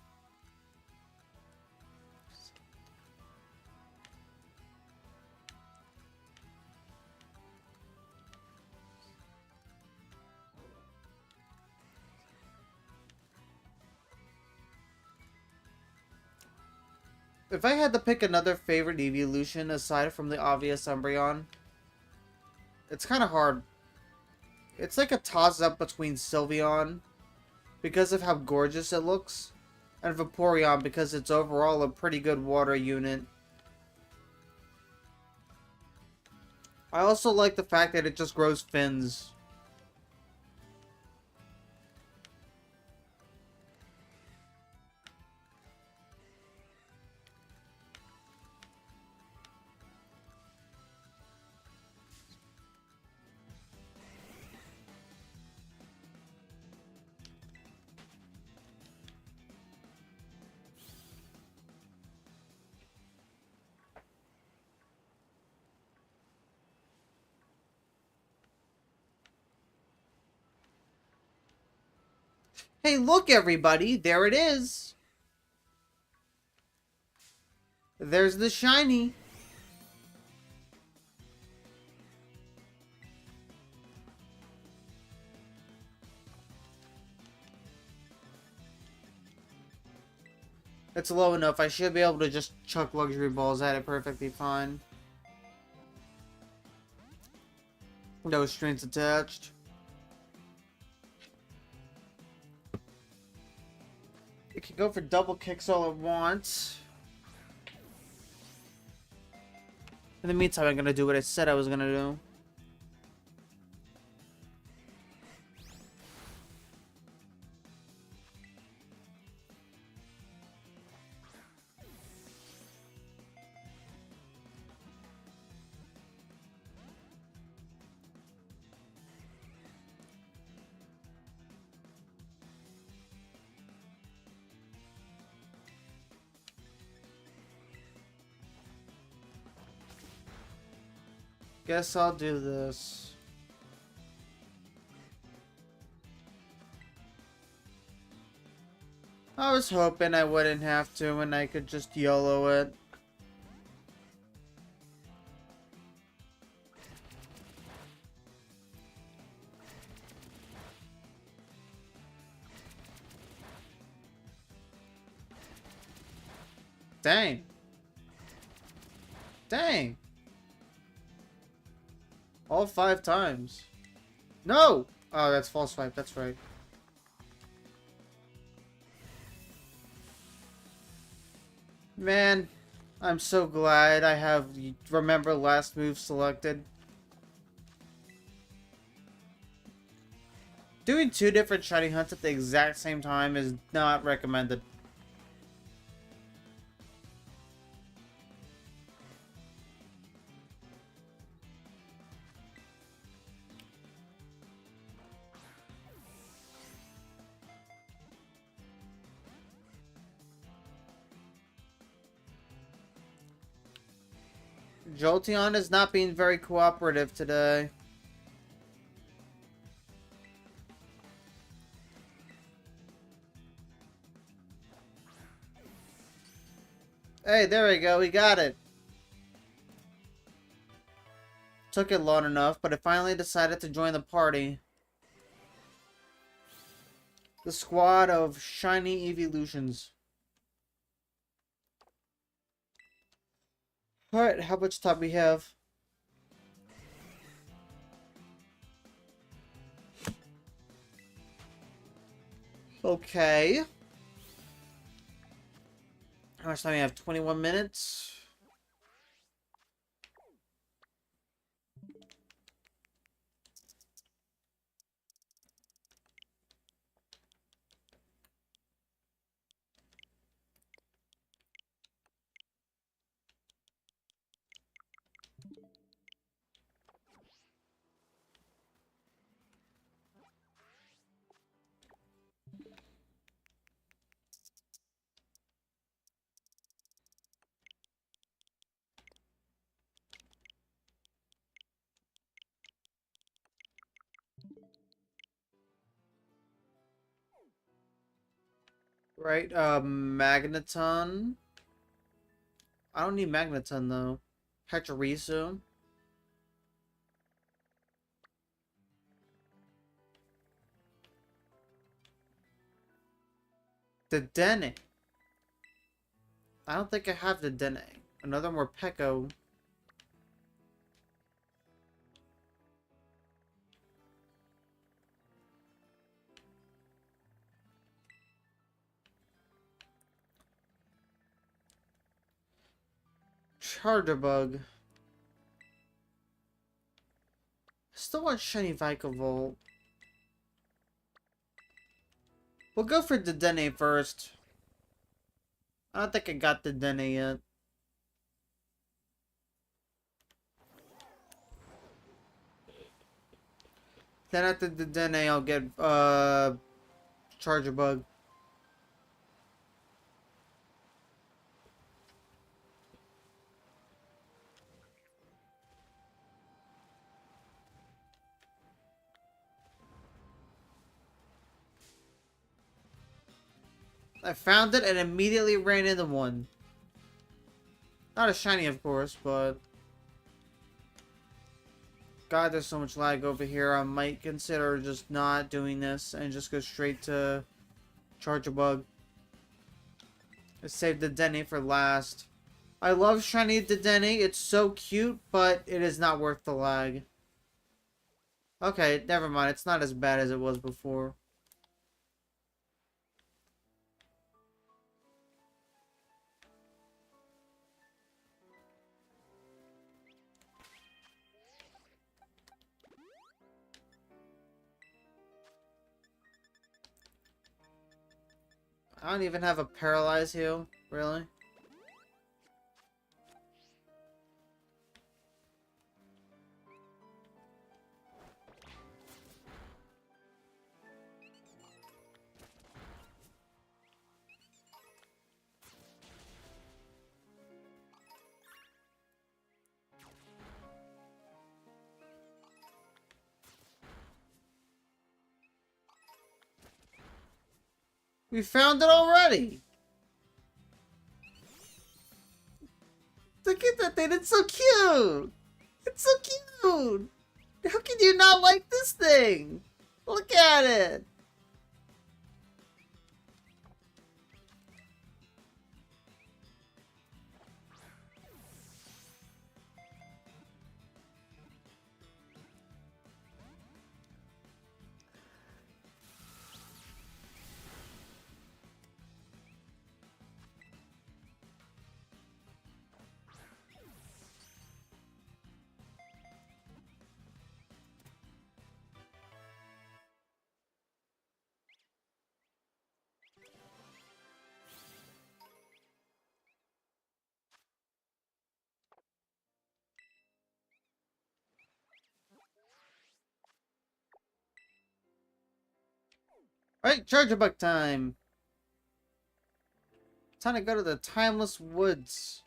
If I had to pick another favorite evolution aside from the obvious Umbreon, it's kind of hard. It's like a toss-up between Sylveon, because of how gorgeous it looks, and Vaporeon because it's overall a pretty good water unit. I also like the fact that it just grows fins. Hey, look everybody, there it is! There's the shiny! It's low enough, I should be able to just chuck luxury balls at it perfectly fine. No strings attached. It can go for double kicks all at once. In the meantime, I'm gonna do what I said I was gonna do. Guess I'll do this. I was hoping I wouldn't have to and I could just YOLO it. Dang. Dang. All 5 times. No! Oh, that's false swipe, that's right. Man, I'm so glad I have remember last move selected. Doing 2 different shiny hunts at the exact same time is not recommended. Jolteon is not being very cooperative today. Hey, there we go, we got it. Took it long enough, but it finally decided to join the party. The squad of shiny evolutions. Alright, how much time we have? Okay. How much time we have? 21 minutes? Right, Magneton. I don't need Magneton, though. Pachirisu. The Dene. I don't think I have the Dene. Another Morpeko. Chargerbug. Still want Shiny Vikavolt. We'll go for the Dene first. I don't think I got the Dene yet. Then after the Dene, I'll get, Chargerbug. I found it and immediately ran into one. Not a shiny, of course, but... God, there's so much lag over here. I might consider just not doing this and just go straight to Chargerbug. I saved the Dene for last. I love shiny Dedenne. It's so cute, but it is not worth the lag. Okay, never mind. It's not as bad as it was before. I don't even have a Paralyze heal. Really? We found it already! Look at that thing, it's so cute! It's so cute! How can you not like this thing? Look at it! Alright, Chargerbug time! Time to go to the Timeless Woods.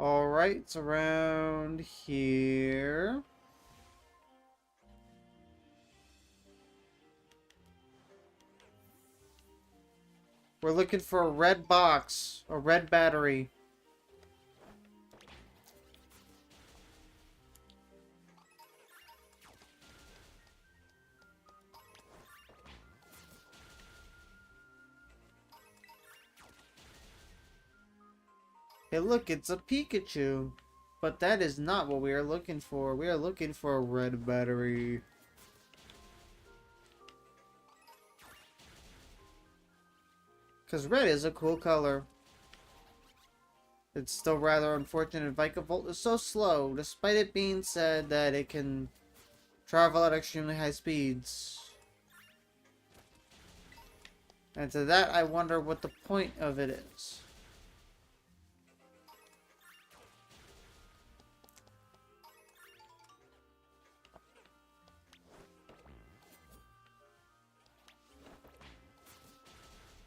Alright, it's around here. We're looking for a red box, a red battery. Hey look, it's a Pikachu. But that is not what we are looking for. We are looking for a red battery. Because red is a cool color. It's still rather unfortunate Vikavolt is so slow, despite it being said that it can travel at extremely high speeds. And to that, I wonder what the point of it is.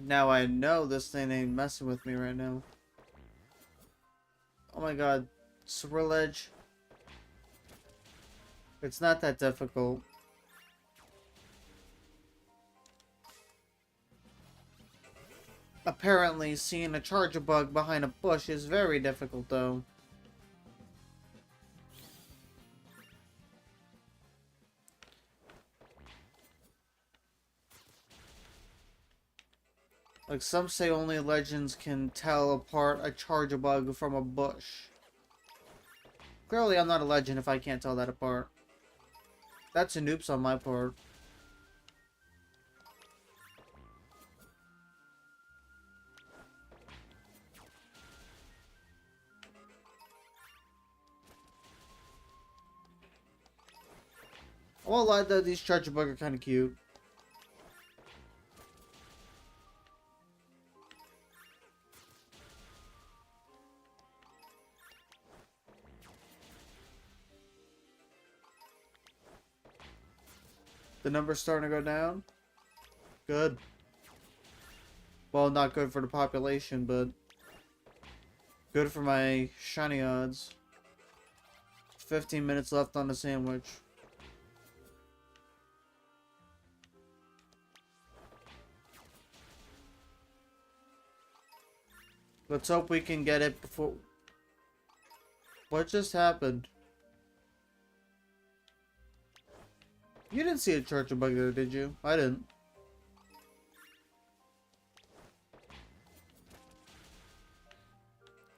Now I know this thing ain't messing with me right now. Oh my god. Swirl Edge. It's not that difficult. Apparently, seeing a charger bug behind a bush is very difficult, though. Like, some say only legends can tell apart a charger bug from a bush. Clearly, I'm not a legend if I can't tell that apart. That's a noops on my part. I won't lie though, these charger bug are kind of cute. The number's starting to go down. Good. Well, not good for the population, but good for my shiny odds. 15 minutes left on the sandwich. Let's hope we can get it before... What just happened? You didn't see a charger bug there, did you? I didn't.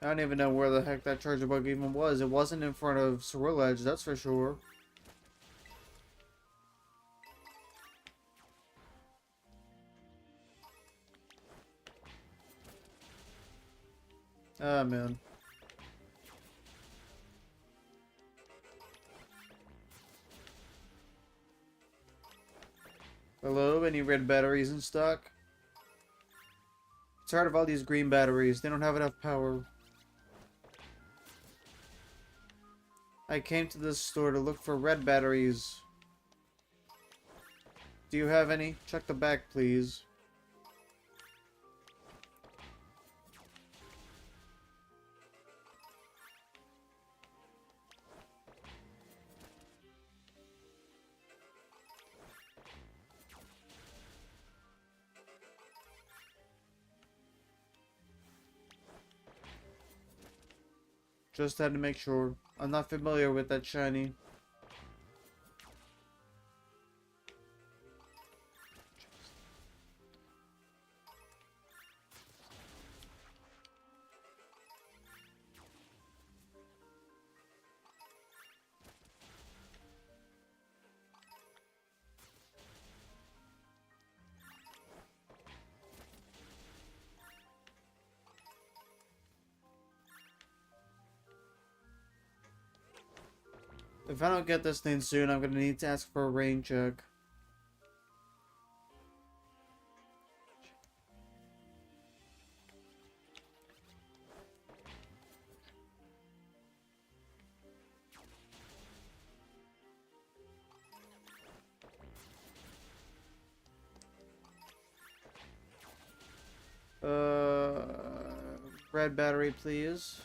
I don't even know where the heck that charger bug even was. It wasn't in front of Swirl Edge, that's for sure. Ah, man. Hello, any red batteries in stock? Tired of all these green batteries. They don't have enough power. I came to this store to look for red batteries. Do you have any? Check the back, please. Just had to make sure. I'm not familiar with that shiny. If I don't get this thing soon, I'm gonna need to ask for a rain check. Red battery, please.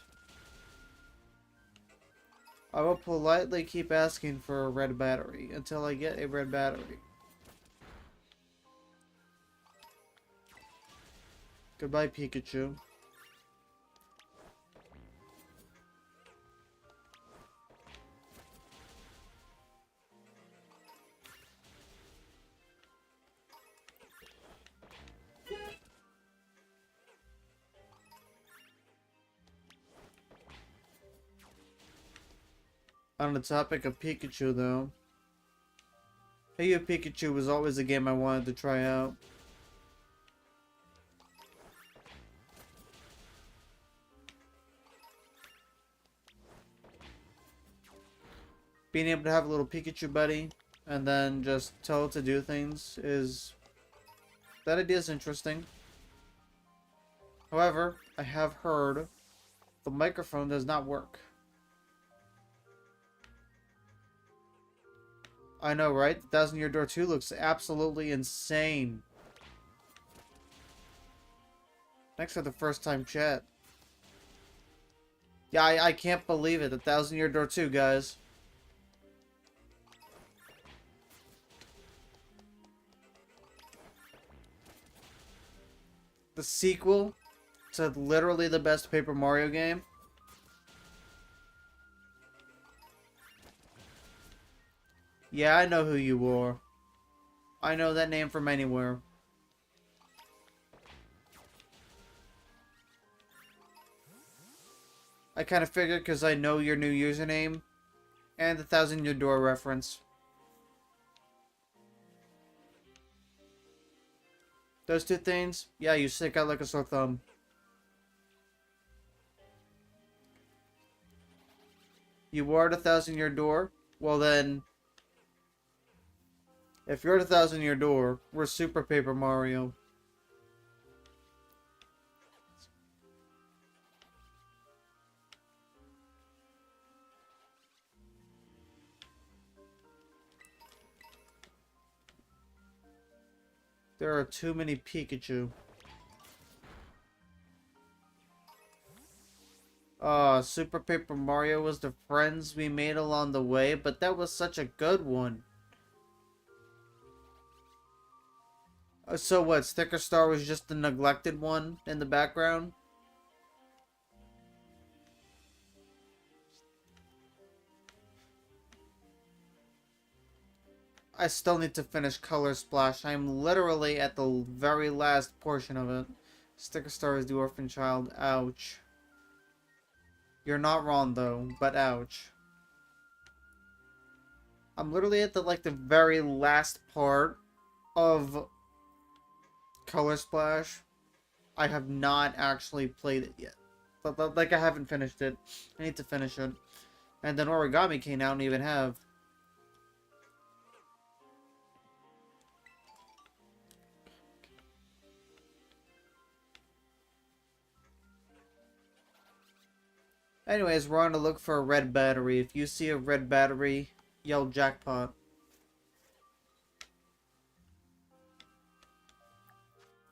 I will politely keep asking for a red battery until I get a red battery. Goodbye, Pikachu. On the topic of Pikachu, though, Hey You Pikachu was always a game I wanted to try out. Being able to have a little Pikachu buddy and then just tell it to do things is... that idea is interesting. However, I have heard the microphone does not work. I know, right? The Thousand Year Door 2 looks absolutely insane. Thanks for the first time chat. Yeah, I can't believe it. The Thousand Year Door 2, guys. The sequel to literally the best Paper Mario game. Yeah, I know who you are. I know that name from anywhere. I kind of figured because I know your new username and the Thousand Year Door reference. Those two things, yeah, you stick out like a sore thumb. You are the Thousand Year Door? Well then, if you're the Thousand Year Door, we're Super Paper Mario. There are too many Pikachu. Super Paper Mario was the friends we made along the way, but that was such a good one. So what, Sticker Star was just the neglected one in the background? I still need to finish Color Splash. I'm literally at the very last portion of it. Sticker Star is the orphan child. Ouch. You're not wrong though, but ouch. I'm literally at the very last part of Color Splash. I have not actually played it yet. But I haven't finished it. I need to finish it. And then Origami King I don't even have. Anyways, we're on to look for a red battery. If you see a red battery, yell jackpot.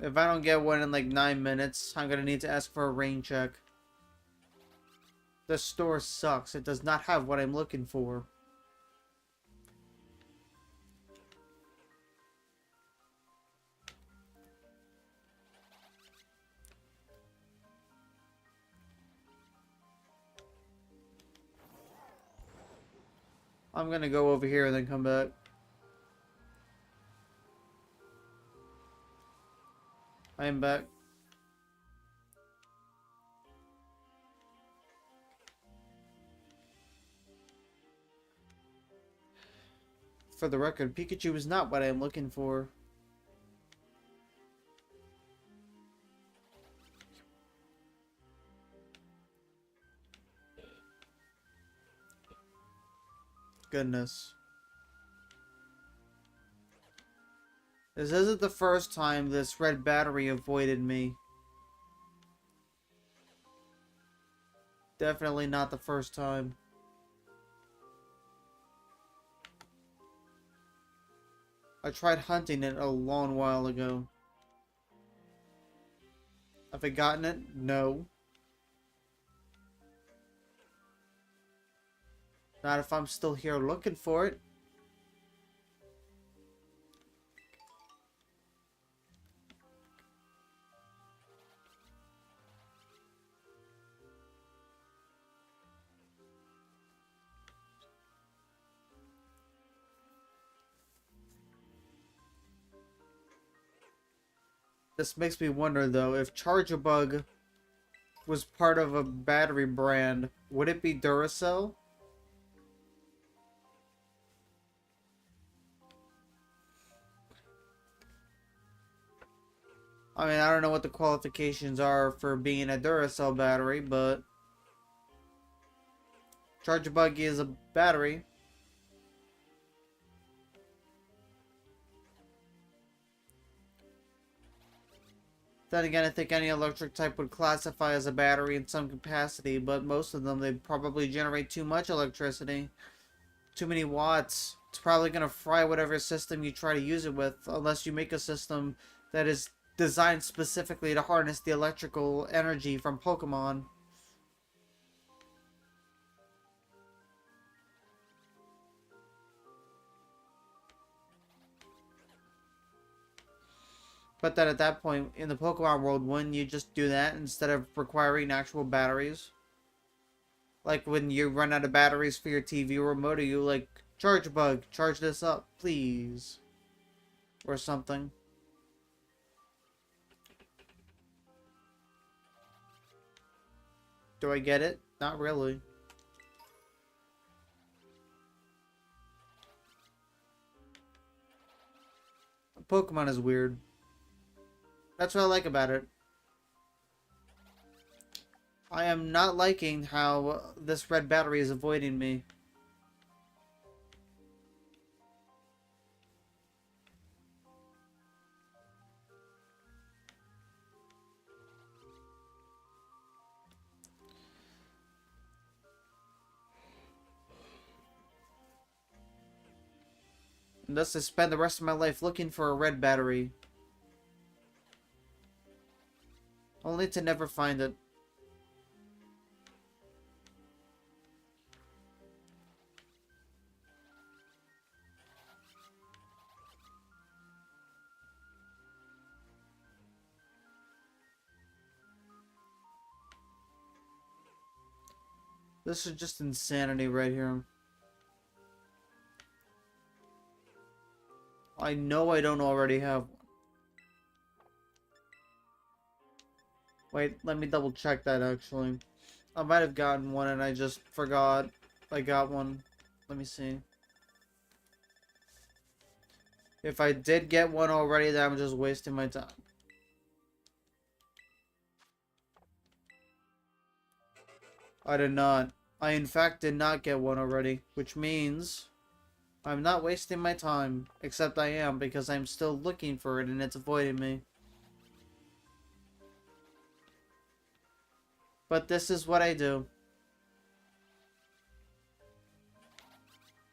If I don't get one in like 9 minutes, I'm gonna need to ask for a rain check. The store sucks. It does not have what I'm looking for. I'm gonna go over here and then come back. I am back. For the record, Pikachu is not what I am looking for. Goodness. This isn't the first time this red battery avoided me. Definitely not the first time. I tried hunting it a long while ago. Have I gotten it? No. Not if I'm still here looking for it. This makes me wonder though, if Charge-a-Bug was part of a battery brand, would it be Duracell? I mean, I don't know what the qualifications are for being a Duracell battery, but Charge Bug is a battery. Then again, I think any electric type would classify as a battery in some capacity, but most of them, they probably generate too much electricity. Too many watts. It's probably going to fry whatever system you try to use it with, unless you make a system that is designed specifically to harness the electrical energy from Pokemon. But then at that point, in the Pokemon world, wouldn't you just do that instead of requiring actual batteries? Like when you run out of batteries for your TV remote, are you like, Charge Bug, charge this up, please? Or something. Do I get it? Not really. Pokemon is weird. That's what I like about it. I am not liking how this red battery is avoiding me. And thus I spend the rest of my life looking for a red battery. Only to never find it. This is just insanity right here. I know I don't already have one. Wait, let me double check that actually. I might have gotten one and I just forgot I got one. Let me see. If I did get one already, then I'm just wasting my time. I did not. I in fact did not get one already, which means I'm not wasting my time, except I am because I'm still looking for it and it's avoiding me. But this is what I do.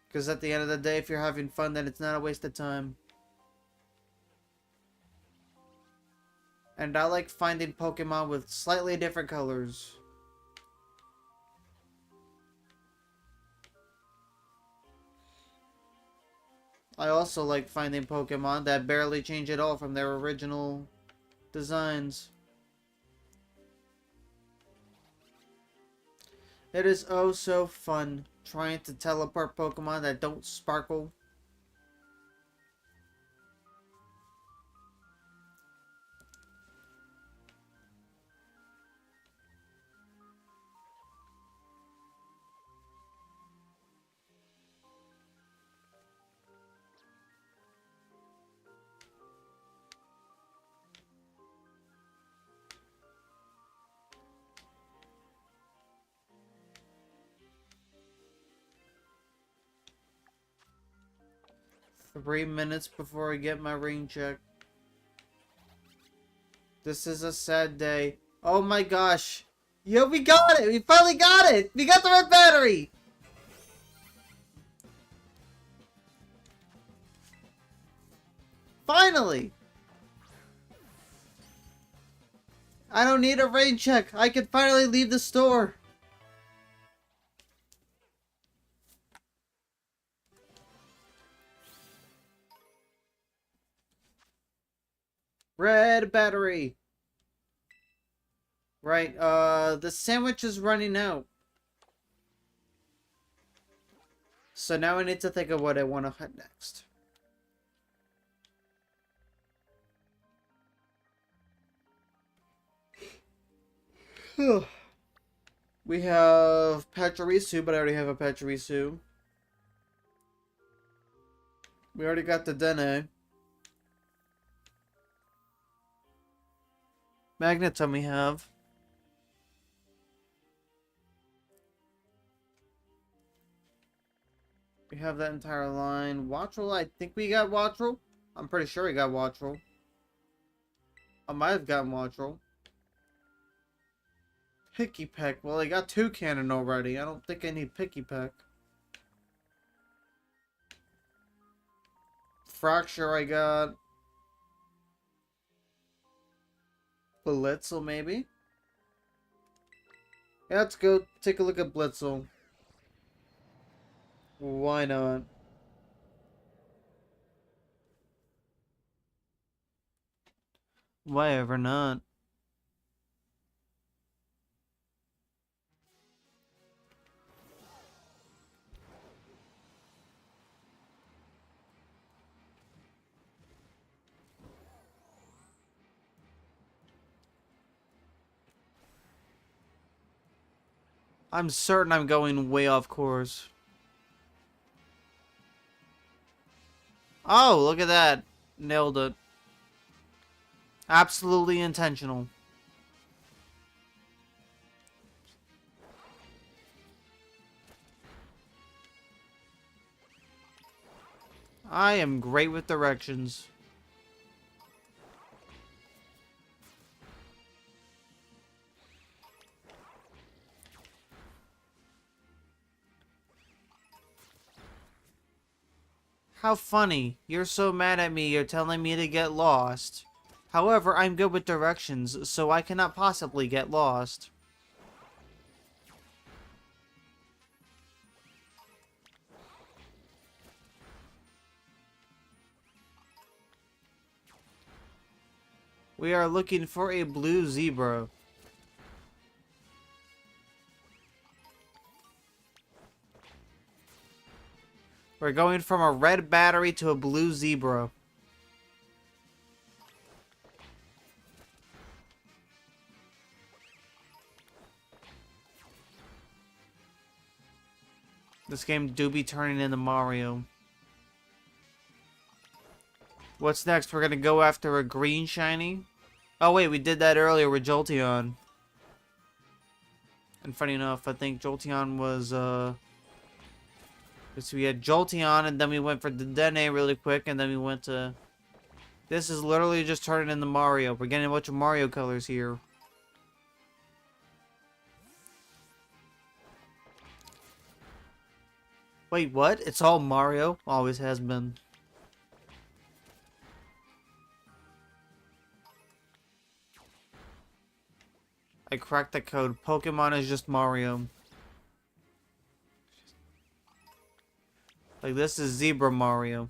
Because at the end of the day, if you're having fun, then it's not a waste of time. And I like finding Pokemon with slightly different colors. I also like finding Pokemon that barely change at all from their original designs. It is oh so fun trying to teleport Pokemon that don't sparkle. Three minutes before I get my ring check. This is a sad day. Oh my gosh. Yo, we got it! We finally got it! We got the red battery! Finally! I don't need a rain check. I can finally leave the store. Red battery. Right, the sandwich is running out. So now I need to think of what I want to hunt next. We have Pachirisu, but I already have a Pachirisu. We already got the Dene. Magneton we have. We have that entire line. Wattrel, I think we got Wattrel. I'm pretty sure we got Wattrel. I might have gotten Wattrel. Picky Peck. Well, I got 2 cannon already. I don't think I need Picky Peck. Fracture I got. Blitzel maybe? Yeah, let's go take a look at Blitzel. Why not? Why ever not? I'm certain I'm going way off course. Oh, look at that. Nailed it. Absolutely intentional. I am great with directions. How funny. You're so mad at me, you're telling me to get lost. However, I'm good with directions, so I cannot possibly get lost. We are looking for a blue zebra. We're going from a red battery to a blue zebra. This game do be turning into Mario. What's next? We're gonna go after a green shiny? Oh wait, we did that earlier with Jolteon. And funny enough, I think Jolteon was, so we had Jolteon, and then we went for the Dene really quick, and then we went to... This is literally just turning into Mario. We're getting a bunch of Mario colors here. Wait, what? It's all Mario? Always has been. I cracked the code. Pokemon is just Mario. Like, this is Zebra Mario.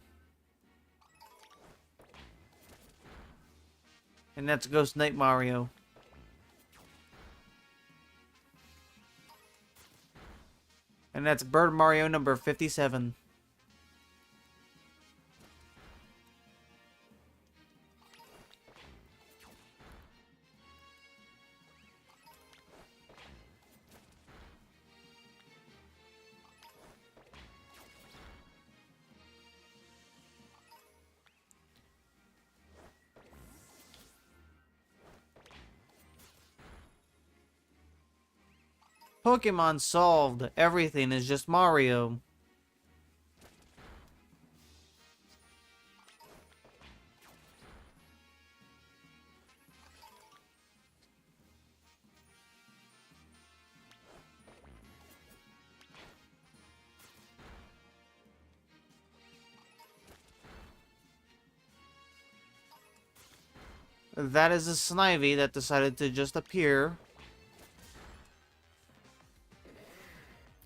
And that's Ghost Knight Mario. And that's Bird Mario number 57. Pokemon solved. Everything is just Mario. That is a Snivy that decided to just appear.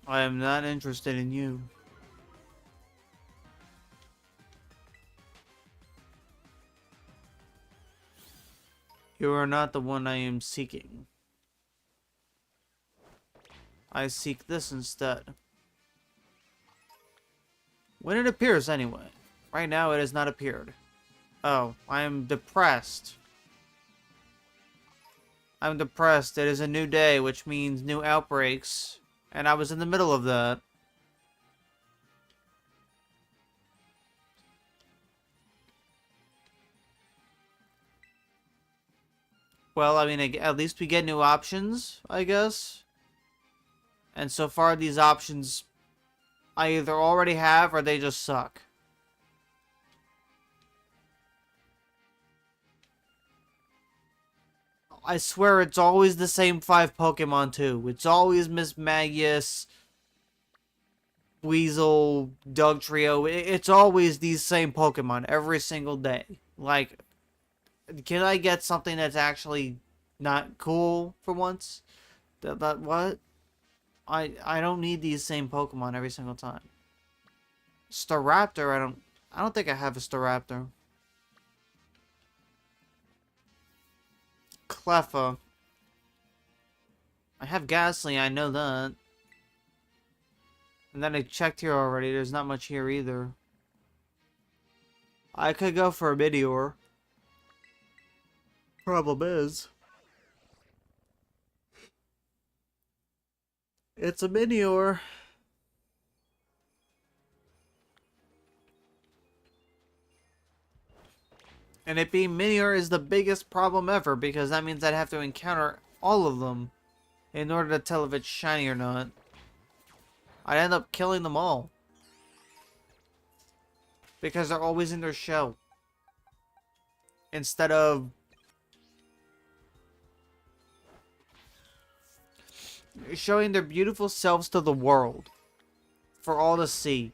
I am not interested in you. You are not the one I am seeking. I seek this instead. When it appears, anyway. Right now, it has not appeared. Oh, I am depressed. I'm depressed. It is a new day, which means new outbreaks. And I was in the middle of that. Well, I mean, at least we get new options, I guess. And so far, these options I either already have or they just suck. I swear it's always the same 5 Pokemon, too. It's always Miss Magius, Weasel, Dugtrio. It's always these same Pokemon every single day. Like, can I get something that's actually not cool for once? What? I don't need these same Pokemon every single time. Staraptor, I don't think I have a Staraptor. Cleffa. I have Ghastly, I know that. And then I checked here already, there's not much here either. I could go for a Meteor. Problem is, it's a Meteor. And it being Meteor is the biggest problem ever, because that means I'd have to encounter all of them in order to tell if it's shiny or not. I'd end up killing them all. Because they're always in their shell. Instead of showing their beautiful selves to the world. For all to see.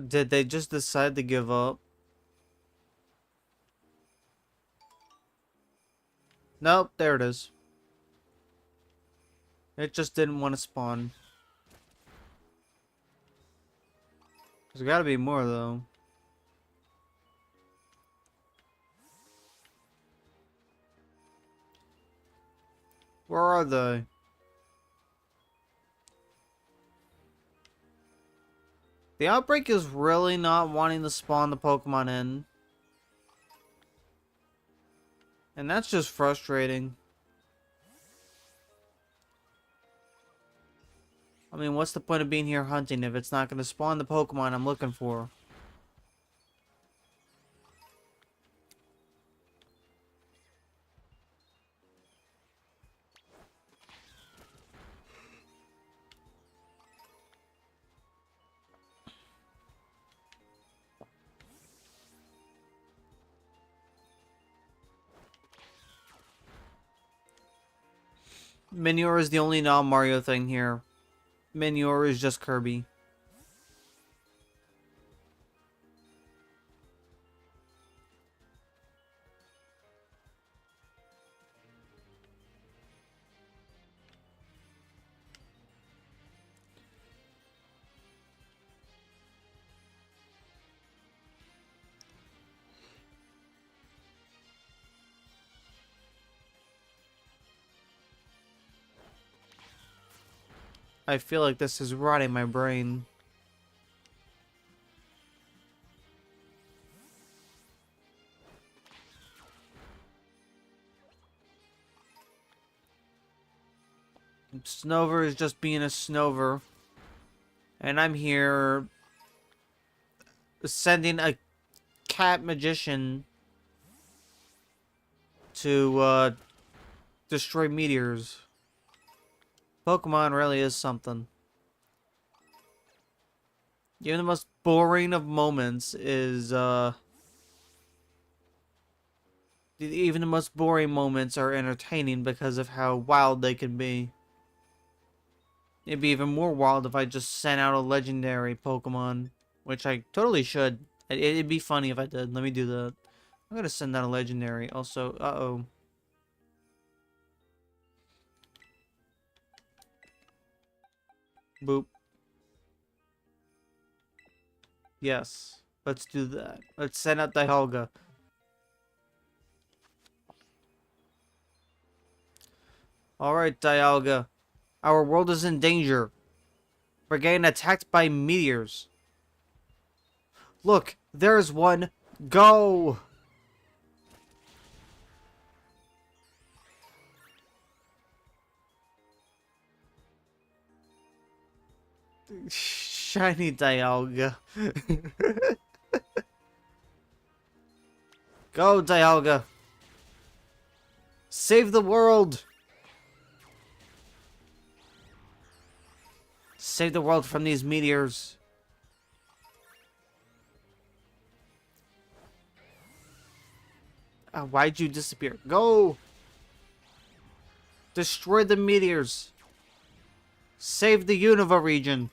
Did they just decide to give up? Nope, there it is. It just didn't want to spawn. There's gotta be more, though. Where are they? The outbreak is really not wanting to spawn the Pokemon in. And that's just frustrating. I mean, what's the point of being here hunting if it's not going to spawn the Pokemon I'm looking for? Minior is the only non-Mario thing here. Minior is just Kirby. I feel like this is rotting my brain. Snover is just being a Snover. And I'm here sending a cat magician to destroy meteors. Pokemon really is something. Even the most boring of moments is even the most boring moments are entertaining because of how wild they can be. It'd be even more wild if I just sent out a legendary Pokemon, which I totally should. It'd be funny if I did. Let me do that. I'm gonna send out a legendary. Also, uh-oh. Boop. Yes. Let's do that. Let's send out Dialga. Alright, Dialga. Our world is in danger. We're getting attacked by meteors. Look, there's one. Go! Shiny Dialga. Go, Dialga. Save the world. Save the world from these meteors. Why'd you disappear? Go! Destroy the meteors. Save the Unova region.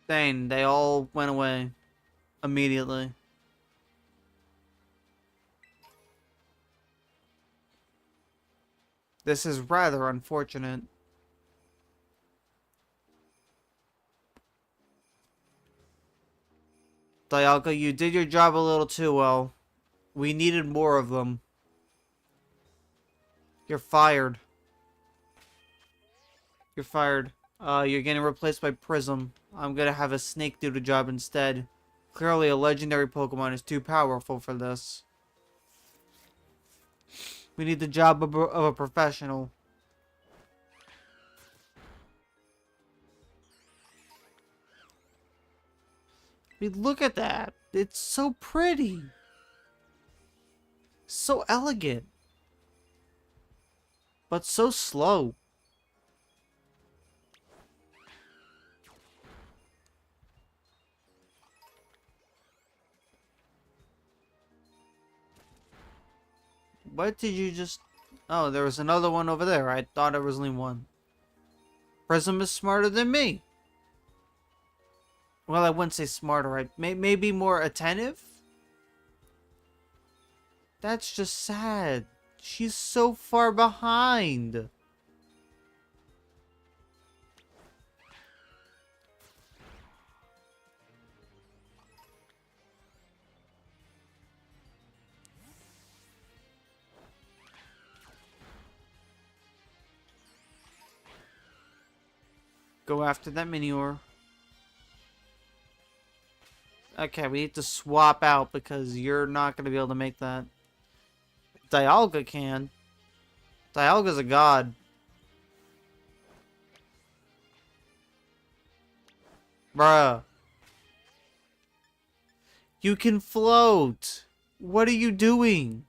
Dang, they all went away immediately. This is rather unfortunate. Dialga, you did your job a little too well. We needed more of them. You're fired. You're fired. You're getting replaced by Prism. I'm gonna have a snake do the job instead. Clearly, a legendary Pokemon is too powerful for this. We need the job of a professional. I mean, look at that. It's so pretty. So elegant. But so slow. What did you just... Oh, there was another one over there. I thought there was only one. Prism is smarter than me. Well, I wouldn't say smarter. Maybe more attentive? That's just sad. She's so far behind. Go after that Minior. Okay, we need to swap out because you're not going to be able to make that. Dialga can. Dialga's a god. Bruh. You can float. What are you doing?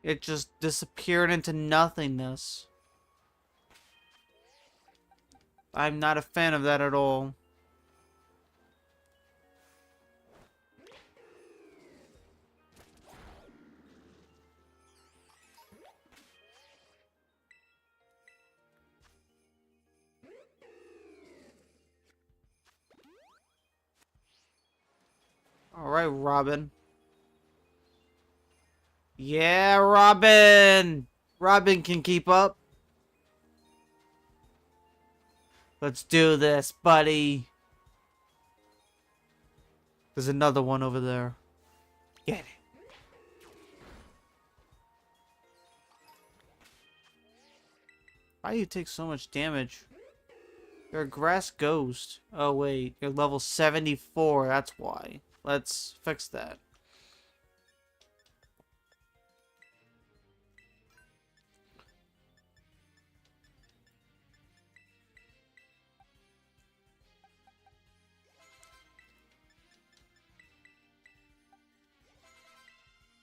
It just disappeared into nothingness. I'm not a fan of that at all. Alright, Robin. Yeah, Robin! Robin can keep up. Let's do this, buddy. There's another one over there. Get it. Why do you take so much damage? You're a grass ghost. Oh wait, you're level 74, that's why. Let's fix that.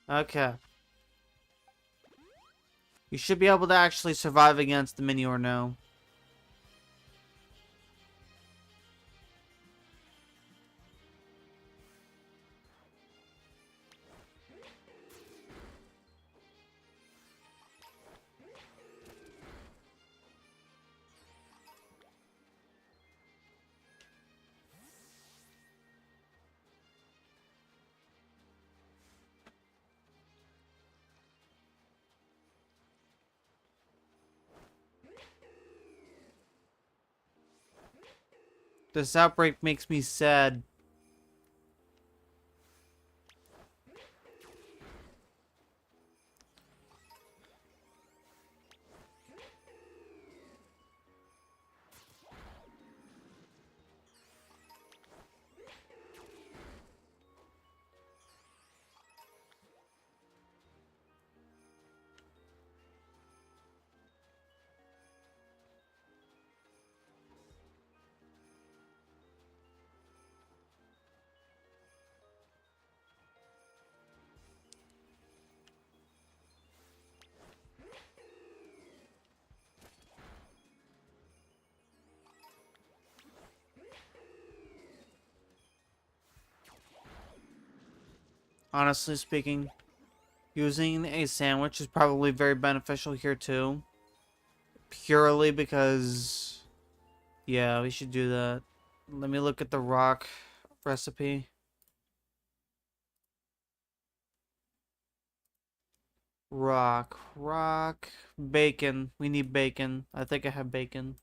Okay. You should be able to actually survive against the mini or no. This outbreak makes me sad. Honestly speaking, using a sandwich is probably very beneficial here too. Purely because... yeah, we should do that. Let me look at the rock recipe. Rock, bacon. We need bacon. I think I have bacon.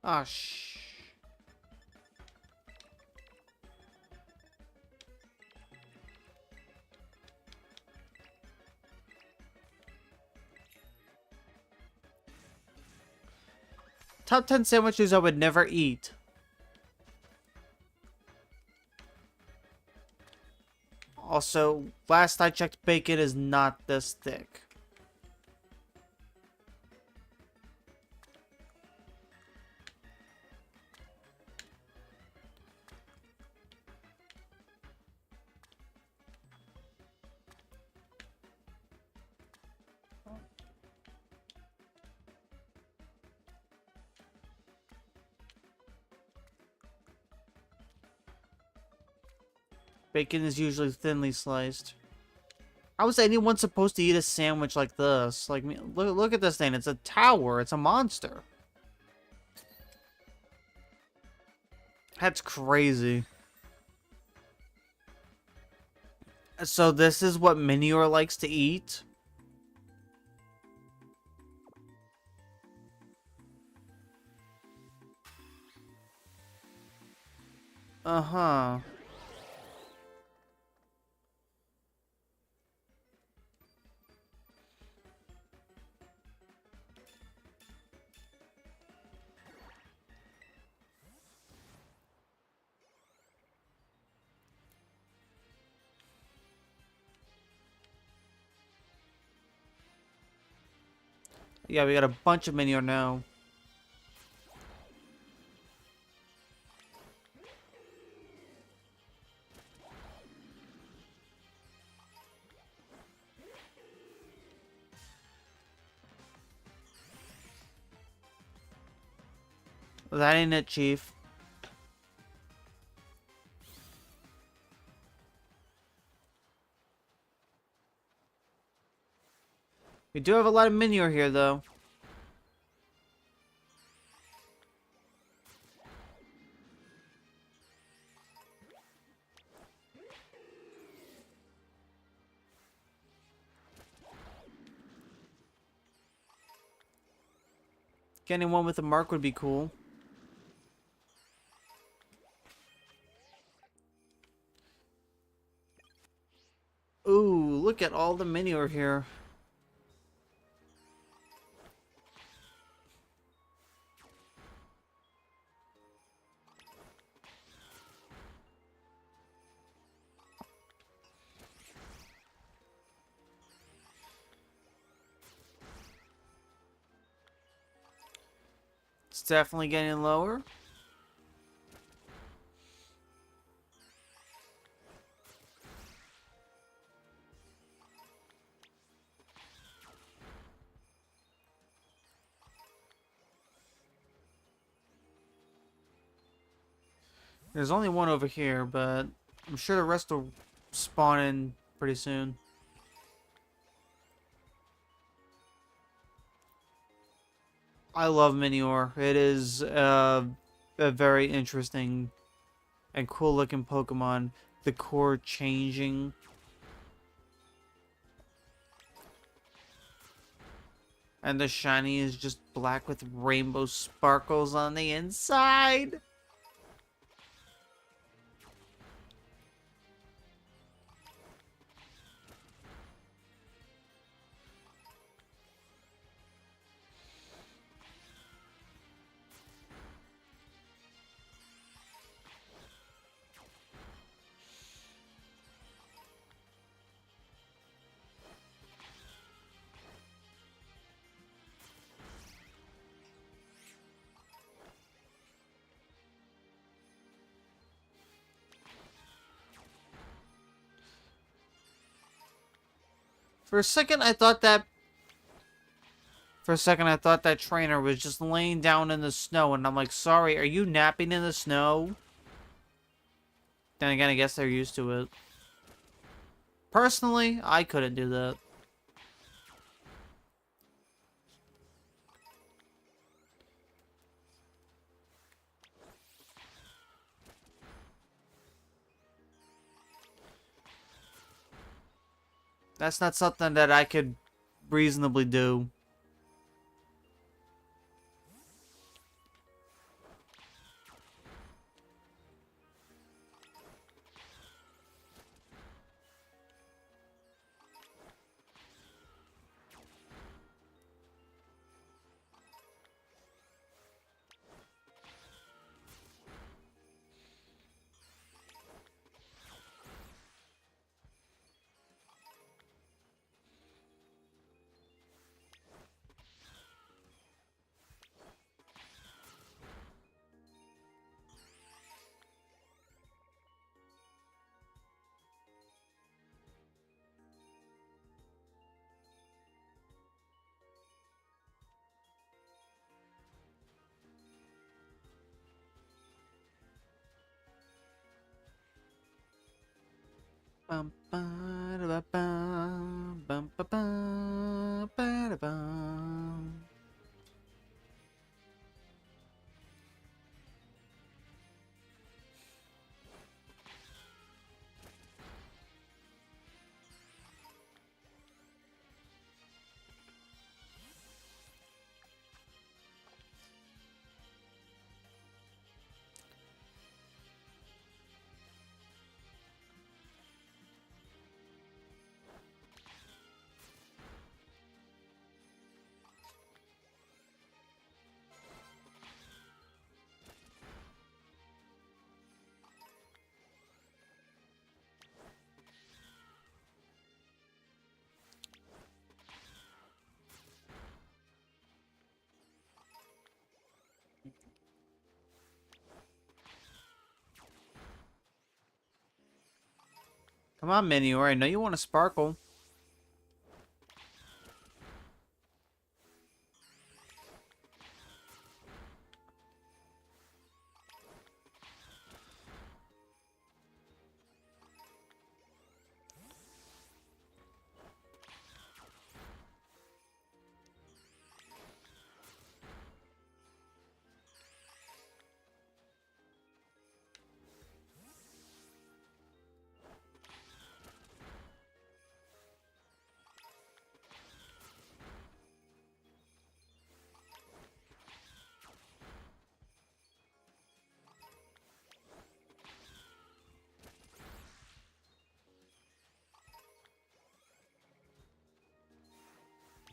Ah, Top 10 sandwiches I would never eat. Also, last I checked, bacon is not this thick. Bacon is usually thinly sliced. How is anyone supposed to eat a sandwich like this? Like, look at this thing. It's a tower. It's a monster. That's crazy. So this is what Minior likes to eat? Uh-huh. Yeah, we got a bunch of Minior now. That ain't it, Chief. We do have a lot of Minior here, though. Getting one with a mark would be cool. Ooh, look at all the Minior here. It's definitely getting lower. There's only one over here, but I'm sure the rest will spawn in pretty soon. I love Minior. It is a very interesting and cool looking Pokemon. The core changing. And the shiny is just black with rainbow sparkles on the inside. For a second, I thought that trainer was just laying down in the snow, and I'm like, sorry, are you napping in the snow? Then again, I guess they're used to it. Personally, I couldn't do that. That's not something that I could reasonably do. Bum, ba, da, ba, bum, bum, ba, ba, da, bum. Come on, Minior. I know you want to sparkle.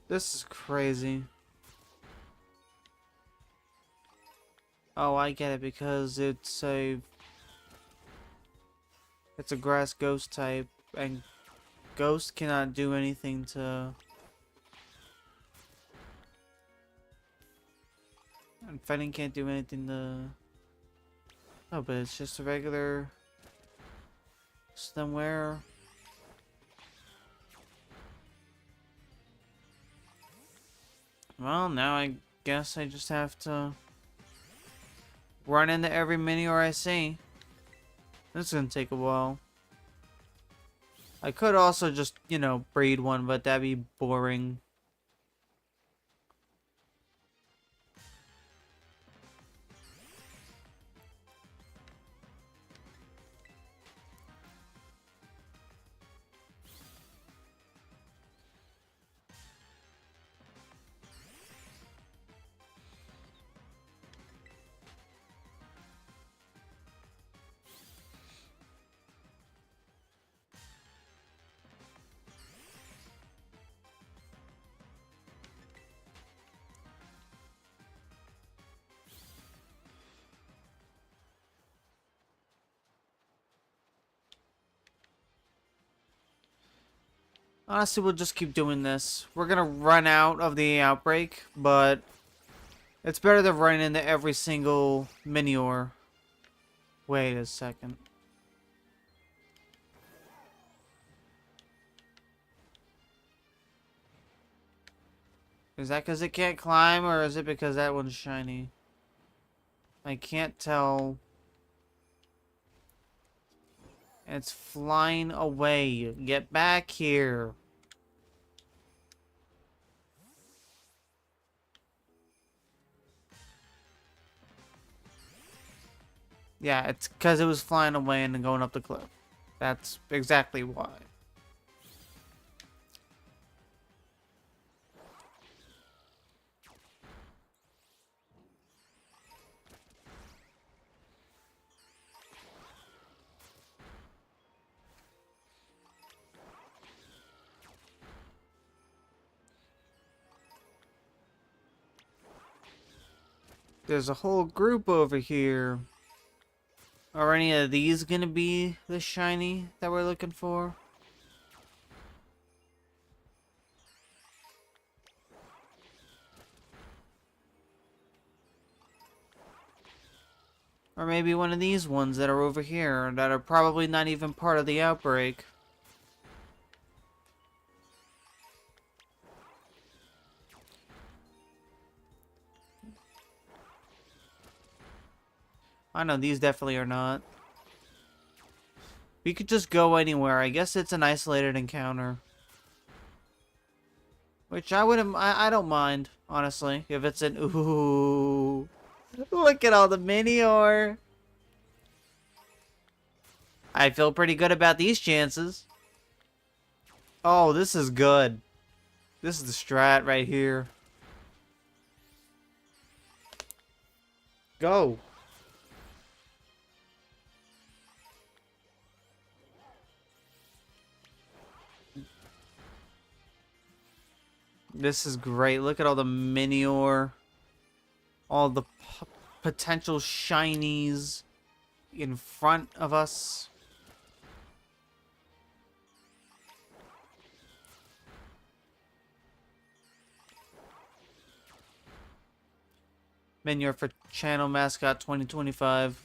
This is crazy. Oh, I get it, because it's a grass ghost type, and ghost cannot do anything to... And fighting can't do anything to... Oh, but it's just a regular... Somewhere. Well, now I guess I just have to run into every Minior I see. This is gonna take a while. I could also just, you know, breed one, but that'd be boring. Honestly, we'll just keep doing this. We're gonna run out of the outbreak, but it's better than running into every single Minior. Wait a second. Is that because it can't climb, or is it because that one's shiny? I can't tell. It's flying away. Get back here. Yeah, it's because it was flying away and then going up the cliff. That's exactly why. There's a whole group over here. Are any of these gonna be the shiny that we're looking for? Or maybe one of these ones that are over here that are probably not even part of the outbreak. I know these definitely are not. We could just go anywhere. I guess it's an isolated encounter. Which I wouldn't... I don't mind, honestly. If it's an... Ooh. Look at all the Minior. I feel pretty good about these chances. Oh, this is good. This is the strat right here. Go. This is great. Look at all the Minior. All the potential shinies in front of us. Minior for Channel Mascot 2025.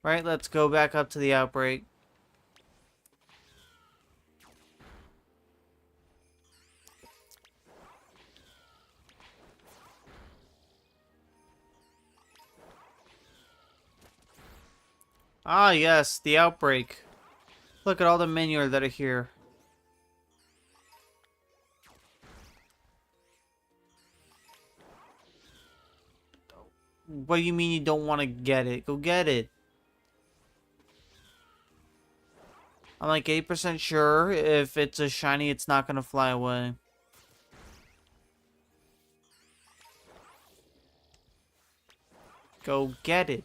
Right, let's go back up to the outbreak. Ah, yes, the outbreak. Look at all the Minior that are here. What do you mean you don't want to get it? Go get it. I'm like 80% sure if it's a shiny, it's not going to fly away. Go get it.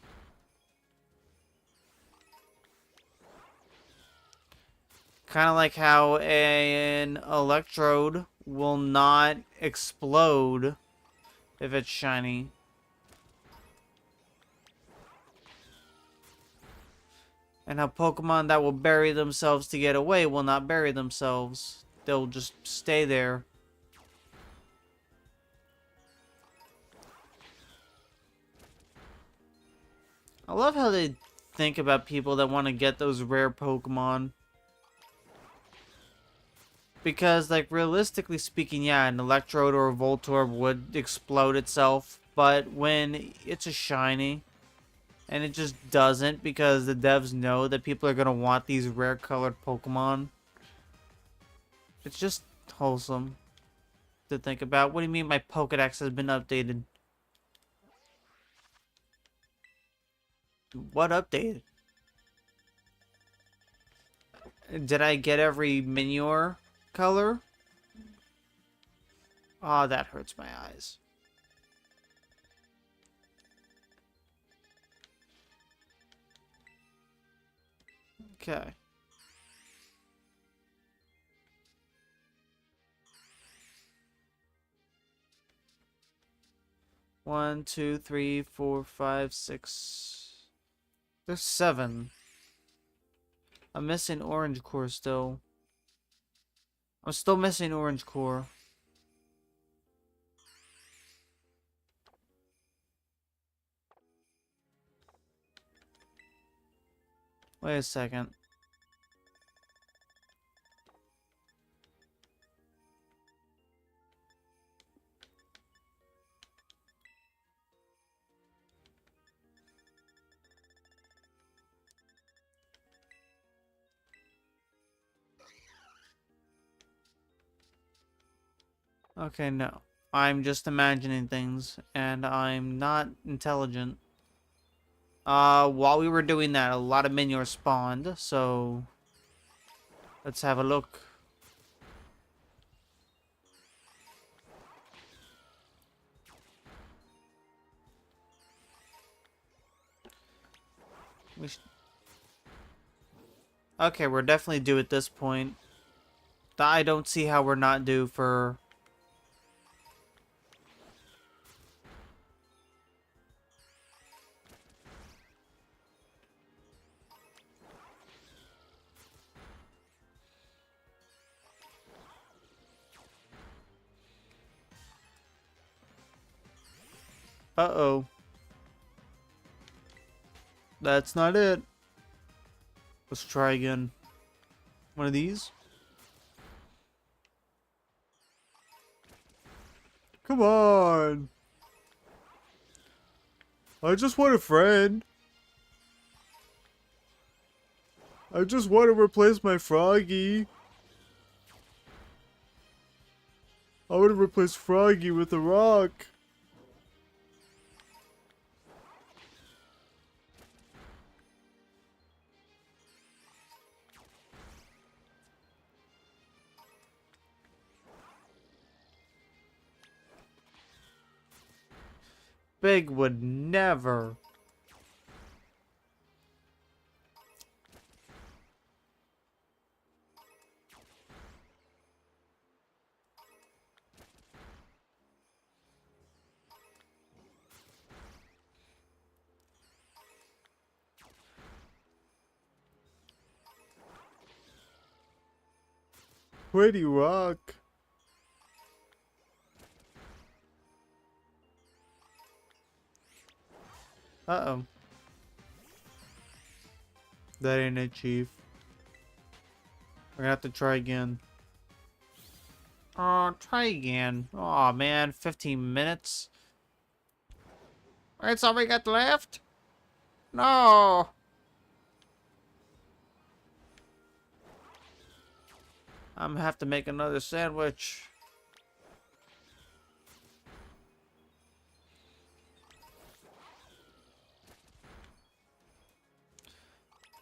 Kind of like how an electrode will not explode if it's shiny. And how Pokemon that will bury themselves to get away will not bury themselves. They'll just stay there. I love how they think about people that want to get those rare Pokemon. Because, like, realistically speaking, yeah, an Electrode or a Voltorb would explode itself. But when it's a shiny, and it just doesn't because the devs know that people are going to want these rare colored Pokemon, it's just wholesome to think about. What do you mean my Pokedex has been updated? What updated? Did I get every Minior color? Oh, that hurts my eyes. Okay. One, two, three, four, five, six. There's 7. I'm missing orange core still. I'm still missing orange core. Wait a second. Okay, no. I'm just imagining things, and I'm not intelligent. While we were doing that, a lot of Minior spawned, so let's have a look. Okay, we're definitely due at this point. I don't see how we're not due for... Uh-oh. That's not it. Let's try again. One of these? Come on! I just want a friend. I just want to replace my Froggy. I want to replace Froggy with a rock. Big would never. Pretty rock. Uh-oh. That ain't it, Chief. We're gonna have to try again. Oh, try again. Oh man, 15 minutes. That's all we got left? No. I'm gonna have to make another sandwich.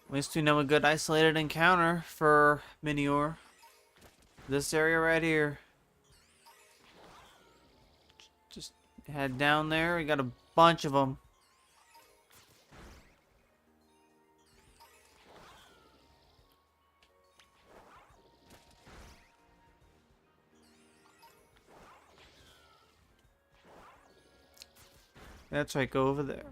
At least we know a good isolated encounter for Minior. This area right here. Just head down there. We got a bunch of them. That's right, go over there.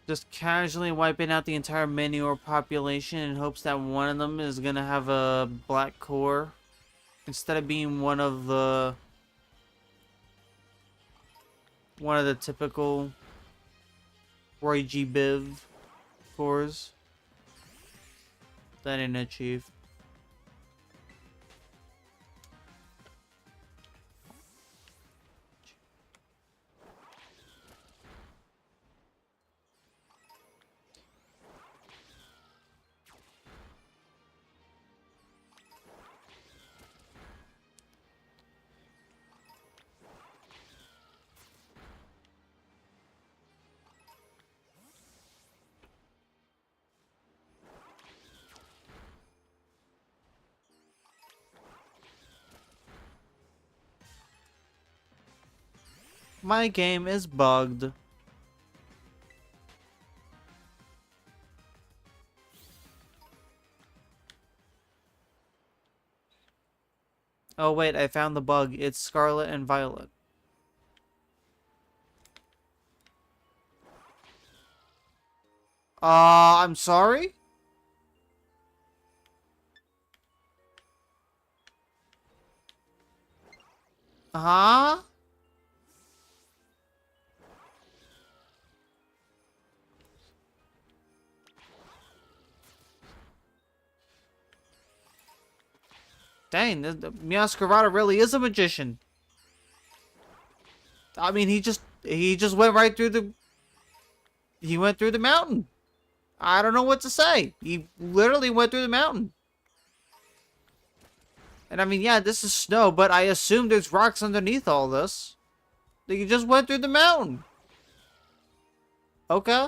Just casually wiping out the entire Manure population in hopes that one of them is gonna have a black core. Instead of being one of the typical Roy G. Biv cores. That didn't achieve. My game is bugged. Oh wait, I found the bug. It's Scarlet and Violet. I'm sorry? Huh? Dang, the Miascarada really is a magician. I mean, he just went right through the... He went through the mountain. I don't know what to say. He literally went through the mountain. And I mean, yeah, this is snow, but I assume there's rocks underneath all this. He just went through the mountain. Okay.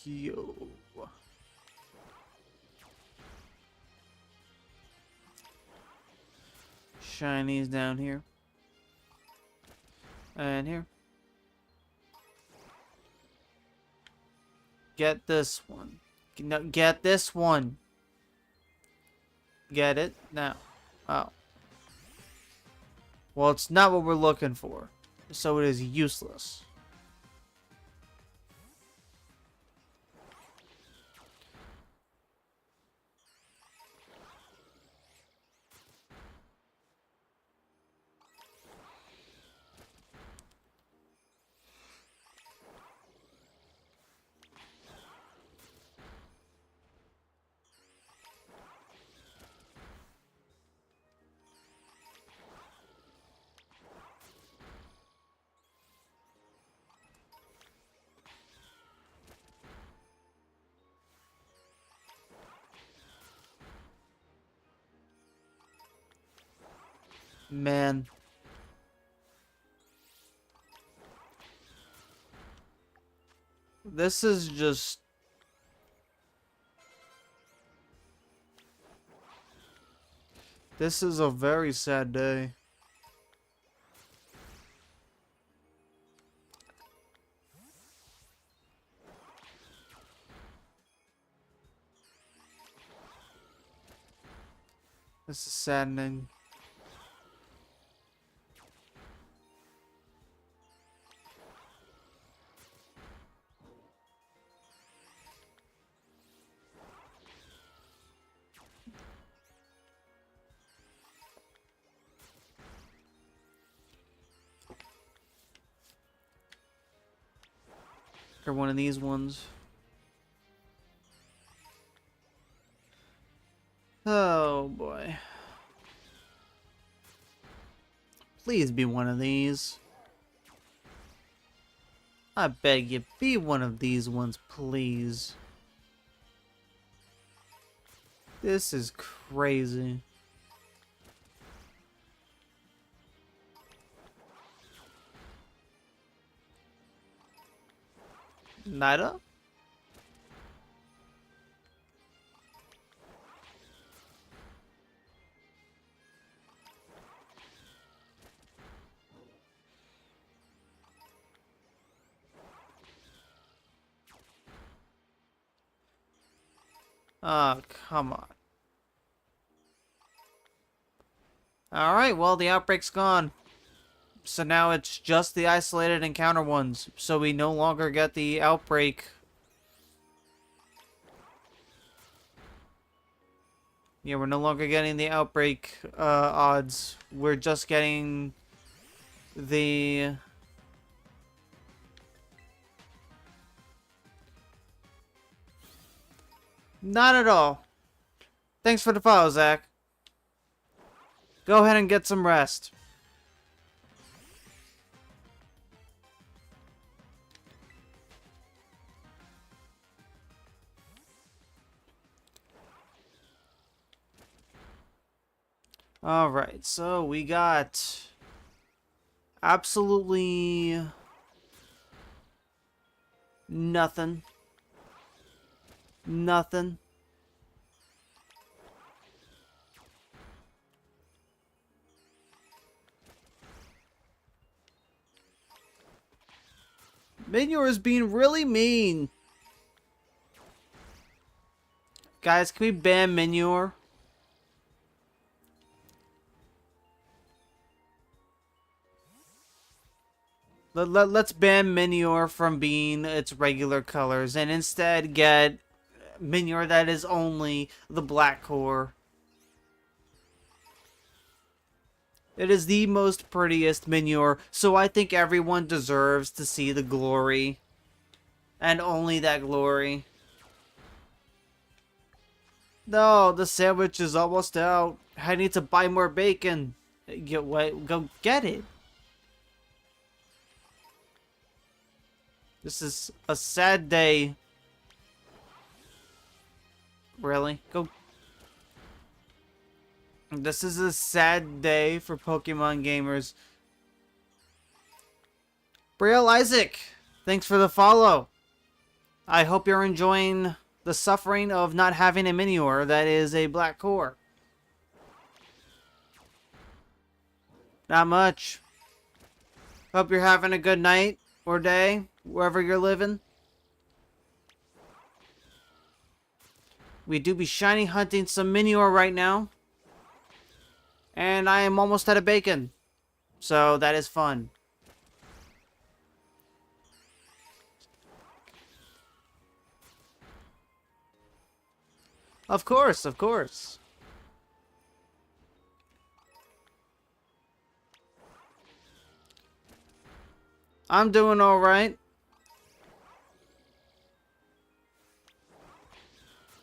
Yo. Shinies down here. And here. Get this one. No, get this one. Get it? Now. Oh. Well, it's not what we're looking for. So it is useless. Man. This is just... This is a very sad day. This is saddening. Or one of these ones. Oh boy. Please be one of these. I beg you, be one of these ones, please. This is crazy. Nada? Oh, come on. Alright, well, the outbreak's gone. So now it's just the isolated encounter ones. So we no longer get the outbreak. Yeah, we're no longer getting the outbreak odds. We're just getting the... Not at all. Thanks for the follow, Zach. Go ahead and get some rest. Alright, so we got absolutely nothing. Nothing. Minior is being really mean. Guys, can we ban Minior? Let's ban Minior from being its regular colors and instead get Minior that is only the black core. It is the most prettiest Minior, so I think everyone deserves to see the glory. And only that glory. No, the sandwich is almost out. I need to buy more bacon. Go get it. This is a sad day. Really? Go. This is a sad day for Pokemon gamers. Braille Isaac, thanks for the follow. I hope you're enjoying the suffering of not having a Minior that is a black core. Not much. Hope you're having a good night or day, wherever you're living. We do be shiny hunting some Minior right now. And I am almost out of bacon. So that is fun. Of course, of course. I'm doing alright.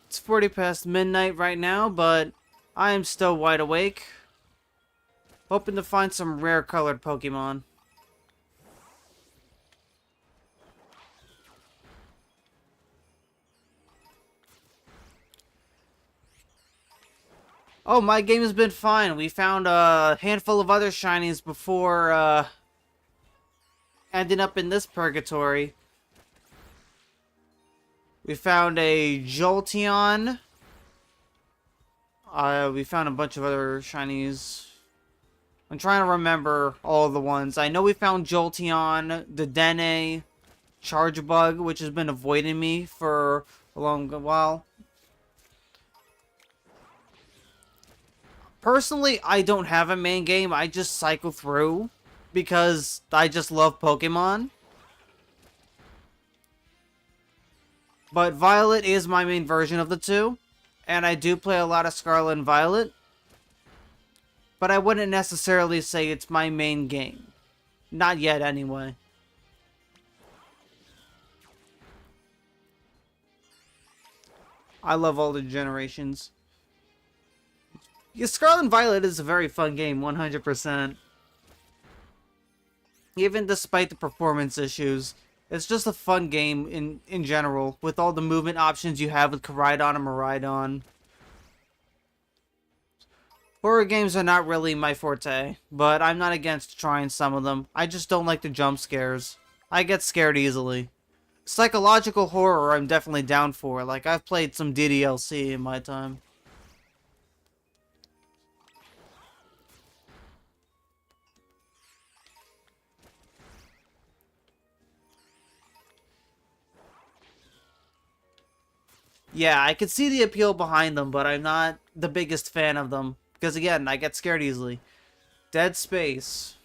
It's 40 past midnight right now, but I am still wide awake. Hoping to find some rare colored Pokemon. Oh, my game has been fine. We found a handful of other shinies before ending up in this purgatory. We found a Jolteon. We found a bunch of other shinies. I'm trying to remember all the ones. I know we found Jolteon, the Dene, Chargebug, which has been avoiding me for a long while. Personally, I don't have a main game. I just cycle through because I just love Pokemon. But Violet is my main version of the two. And I do play a lot of Scarlet and Violet. But I wouldn't necessarily say it's my main game. Not yet, anyway. I love all the generations. Yeah, Scarlet and Violet is a very fun game, 100%. even despite the performance issues. It's just a fun game in general, with all the movement options you have with Koraidon and Miraidon. Horror games are not really my forte, but I'm not against trying some of them. I just don't like the jump scares. I get scared easily. Psychological horror I'm definitely down for, like I've played some DDLC in my time. Yeah, I could see the appeal behind them, but I'm not the biggest fan of them. Because again, I get scared easily. Dead Space.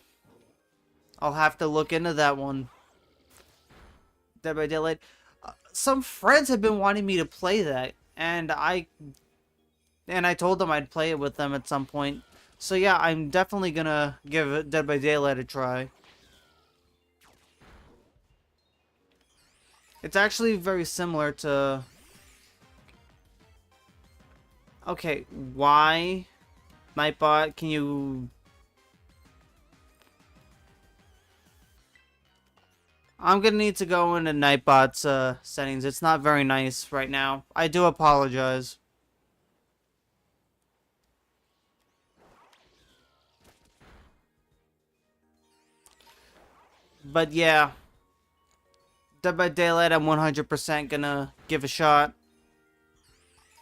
I'll have to look into that one. Dead by Daylight. Some friends have been wanting me to play that, and I told them I'd play it with them at some point. So yeah, I'm definitely gonna give Dead by Daylight a try. It's actually very similar to... Okay, why? Nightbot, can you... I'm gonna need to go into Nightbot's settings. It's not very nice right now. I do apologize. But yeah, Dead by Daylight I'm 100% gonna give a shot.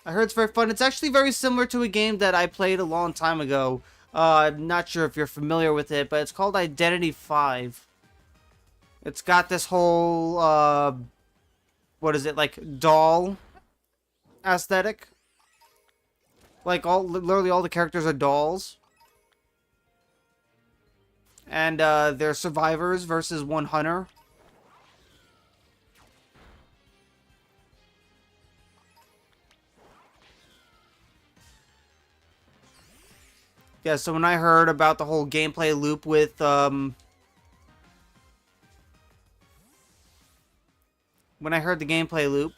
I heard it's very fun. It's actually very similar to a game that I played a long time ago. I'm not sure if you're familiar with it, but it's called Identity 5. It's got this whole, what is it, like, doll aesthetic. Like, literally all the characters are dolls. And, they're survivors versus one hunter. Yeah, so when I heard about the whole gameplay loop with, when I heard the gameplay loop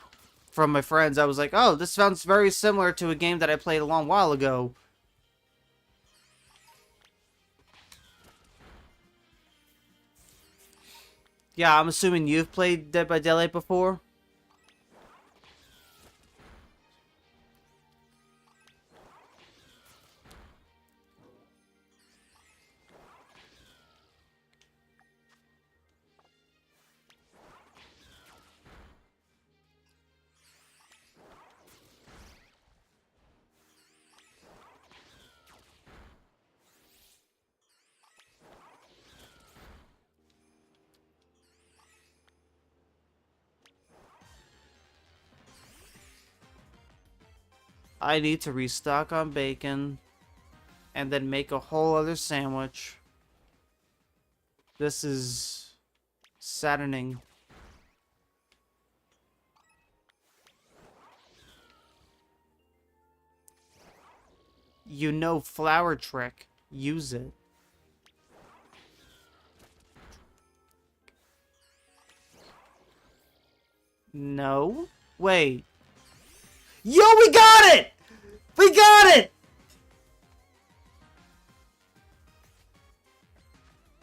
from my friends, I was like, oh, this sounds very similar to a game that I played a long while ago. Yeah, I'm assuming you've played Dead by Daylight before? I need to restock on bacon and then make a whole other sandwich. This is saddening. You know flour trick. Use it. No? Wait. Yo, we got it! We got it!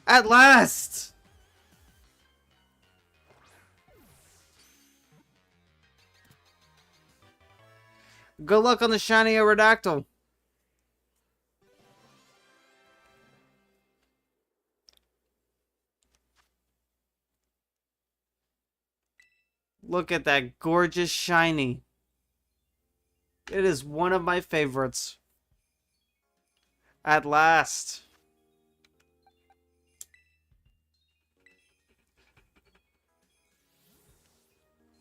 At last! Good luck on the shiny Aerodactyl. Look at that gorgeous shiny. It is one of my favorites. At last.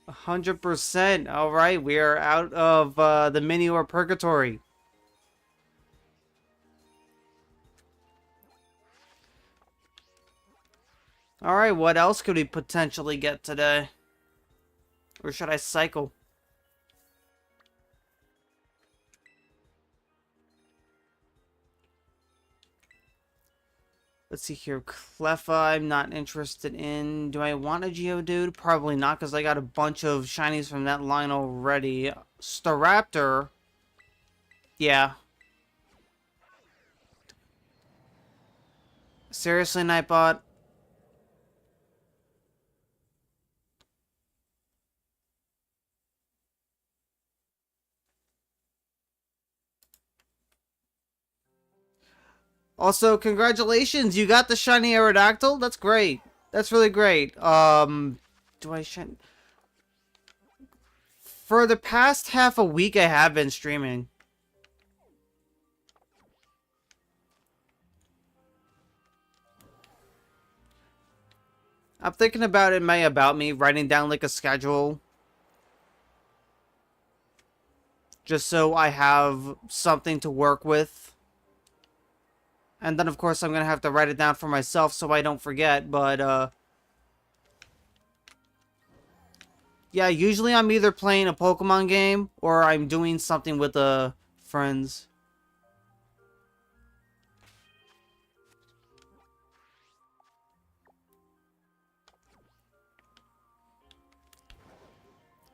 100%. Alright, we are out of the mini or purgatory. Alright, what else could we potentially get today? Or should I cycle? Let's see here. Cleffa, I'm not interested in. Do I want a Geodude? Probably not, because I got a bunch of shinies from that line already. Staraptor. Yeah. Seriously, Nightbot? Also, congratulations, you got the shiny Aerodactyl. That's great. That's really great. Do I shine? For the past half a week, I have been streaming. I'm thinking about it, about me, writing down like a schedule. Just so I have something to work with. And then, of course, I'm going to have to write it down for myself so I don't forget. But, yeah, usually I'm either playing a Pokemon game or I'm doing something with friends.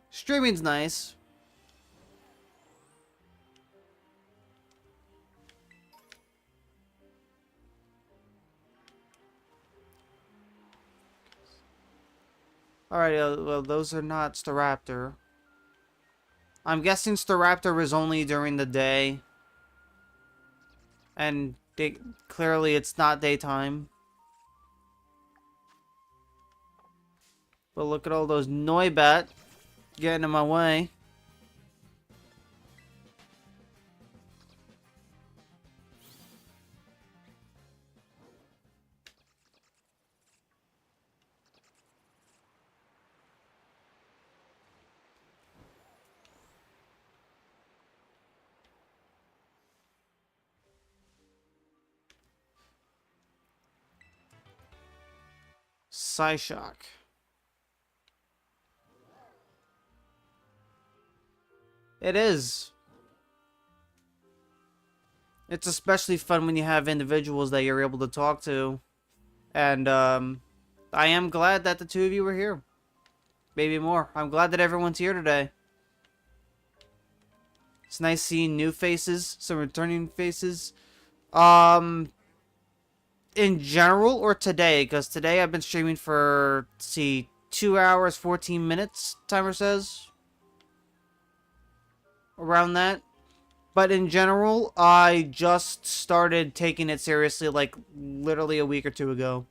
Streaming's nice. Alright, well, those are not Staraptor. I'm guessing Staraptor is only during the day. And clearly it's not daytime. But look at all those Noibat getting in my way. Psyshock. It is. It's especially fun when you have individuals that you're able to talk to. And, I am glad that the two of you were here. Maybe more. I'm glad that everyone's here today. It's nice seeing new faces, some returning faces. In general or today? Because today I've been streaming for, let's see, 2 hours, 14 minutes, timer says. Around that. But in general, I just started taking it seriously like literally a week or two ago.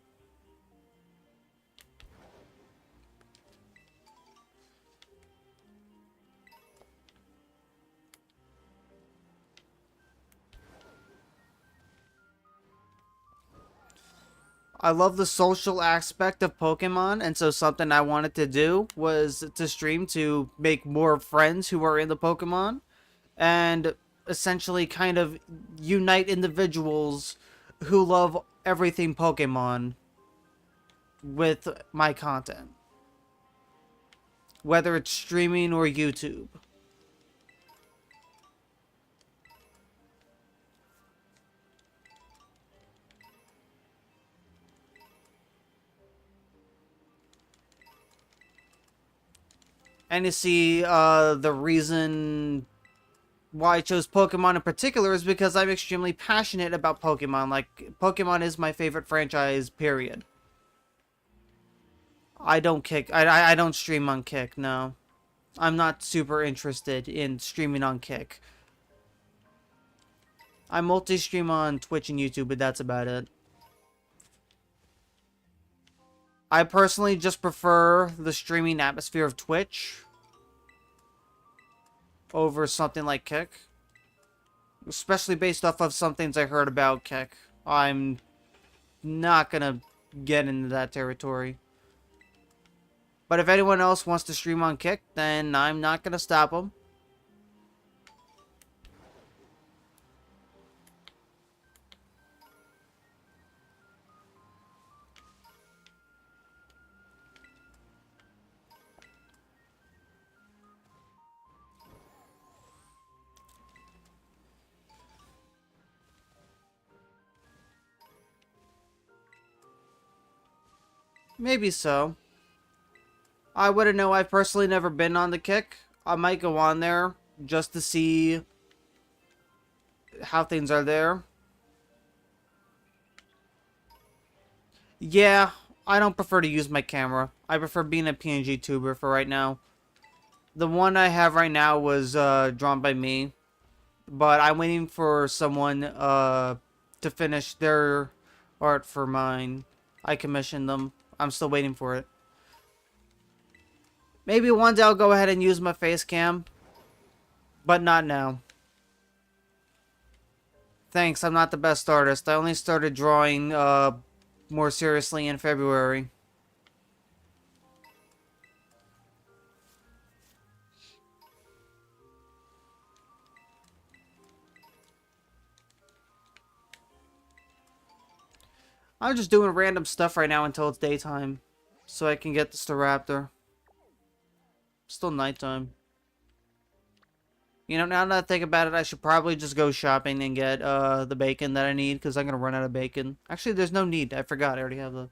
I love the social aspect of Pokemon, and so something I wanted to do was to stream to make more friends who are in the Pokemon, and essentially kind of unite individuals who love everything Pokemon with my content. Whether it's streaming or YouTube. And you see, the reason why I chose Pokemon in particular is because I'm extremely passionate about Pokemon. Like, Pokemon is my favorite franchise, period. I don't I don't stream on Kick, no. I'm not super interested in streaming on Kick. I multi-stream on Twitch and YouTube, but that's about it. I personally just prefer the streaming atmosphere of Twitch over something like Kick. Especially based off of some things I heard about Kick. I'm not gonna get into that territory. But if anyone else wants to stream on Kick, then I'm not gonna stop them. Maybe so. I wouldn't know. I've personally never been on the Kick. I might go on there just to see how things are there. Yeah, I don't prefer to use my camera. I prefer being a PNG tuber for right now. The one I have right now was drawn by me. But I'm waiting for someone to finish their art for mine. I commissioned them. I'm still waiting for it. Maybe one day I'll go ahead and use my face cam, but not now. Thanks, I'm not the best artist. I only started drawing more seriously in February. I'm just doing random stuff right now until it's daytime, so I can get this to Raptor. Still nighttime. You know, now that I think about it, I should probably just go shopping and get the bacon that I need, because I'm going to run out of bacon. Actually, there's no need. I forgot. I already have the...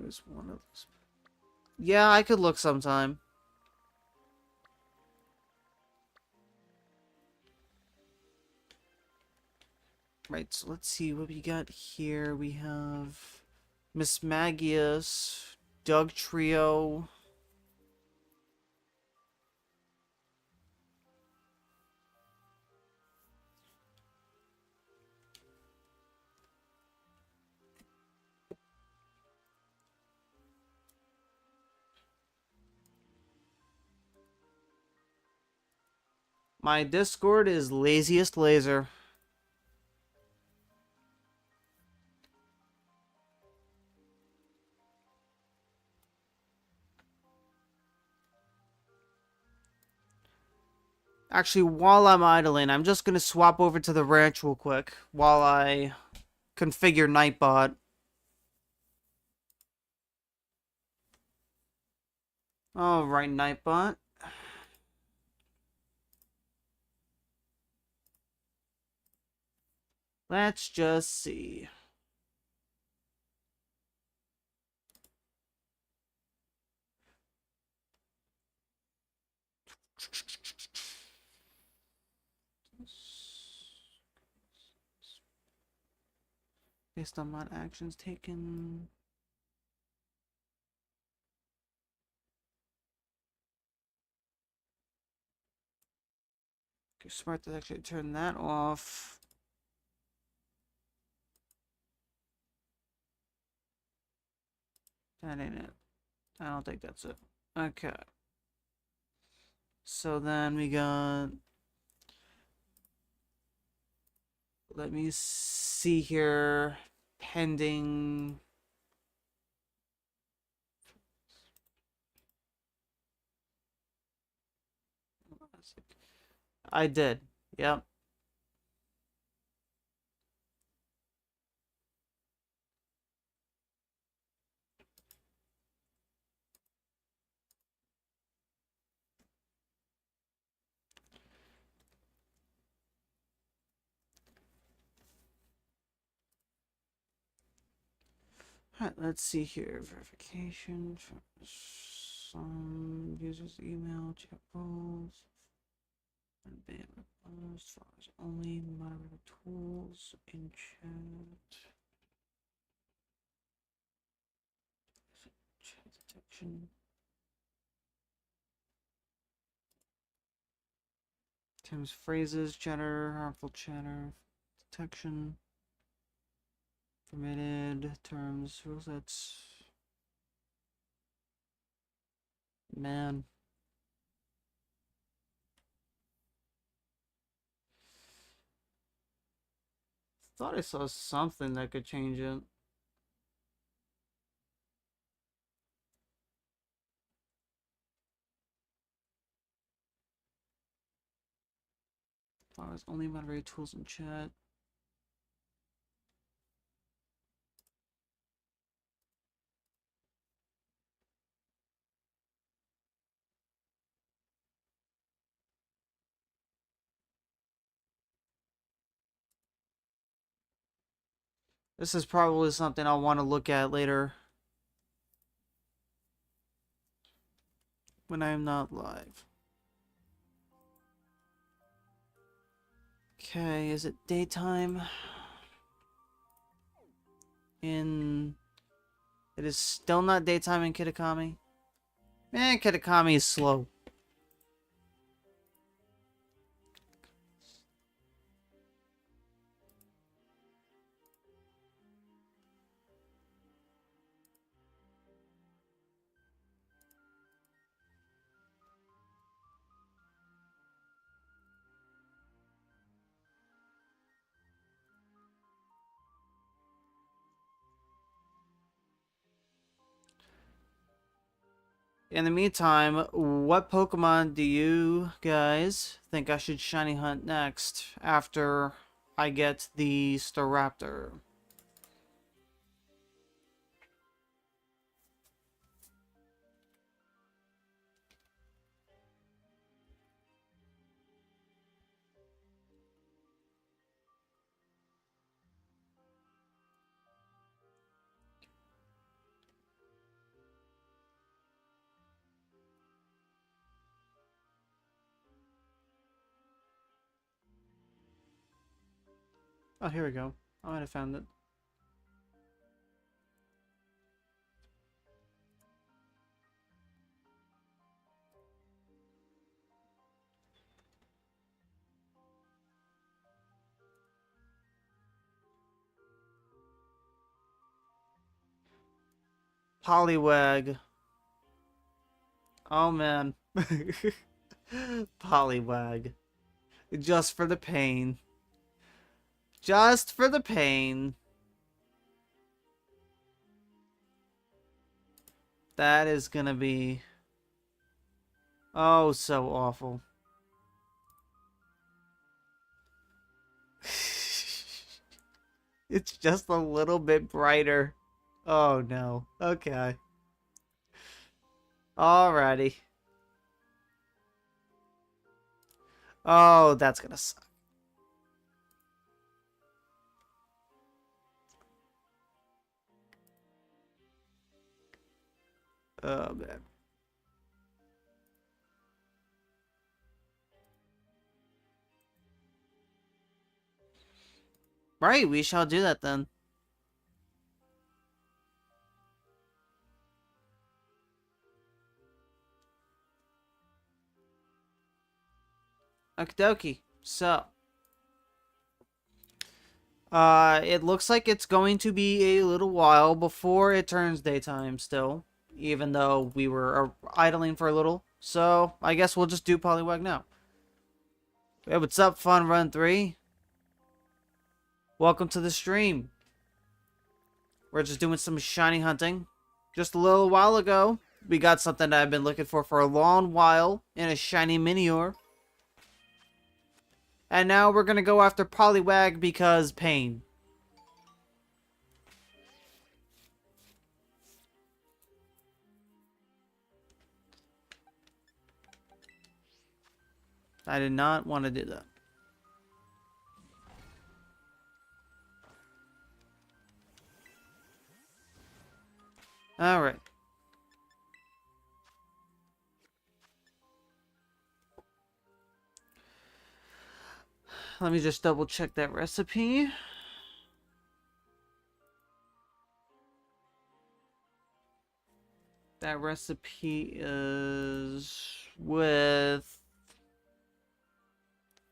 There's one of those. Yeah, I could look sometime. Right, so let's see what we got here. We have Miss Magius, Doug Trio. My Discord is Laziest Laser. Actually, while I'm idling, I'm just going to swap over to the ranch real quick while I configure Nightbot. Alright, Nightbot. Let's just see. Based on mod actions taken. Okay, smart to actually turn that off. That ain't it. I don't think that's it. Okay. So then we got... Let me see here. Pending... I did. Yep. Alright, let's see here. Verification. Some users' email, chat roles. Ban as far as only moderator tools in chat. Chat detection. Terms, phrases, chatter, harmful chatter, detection. Permitted terms, rules. That's man. Thought I saw something that could change it. As far as only moderate tools in chat. This is probably something I'll want to look at later when I am not live. Okay, is it daytime? It is still not daytime in Kitakami. Kitakami is slow. In the meantime, what Pokemon do you guys think I should shiny hunt next after I get the Staraptor? Oh, here we go. I might have found it. Poliwag. Oh man. Poliwag. Just for the pain. Just for the pain. That is gonna be... oh, so awful. It's just a little bit brighter. Oh no. Okay. Alrighty. Oh, that's gonna suck. Oh man. Right, we shall do that then. Okie dokie. So, it looks like it's going to be a little while before it turns daytime still, even though we were idling for a little. So, I guess we'll just do Poliwag now. Hey, what's up, Fun Run 3? Welcome to the stream. We're just doing some shiny hunting. Just a little while ago, we got something that I've been looking for a long while in a shiny Minior. And now we're gonna go after Poliwag because pain. I did not want to do that. Alright. Let me just double check that recipe. That recipe is with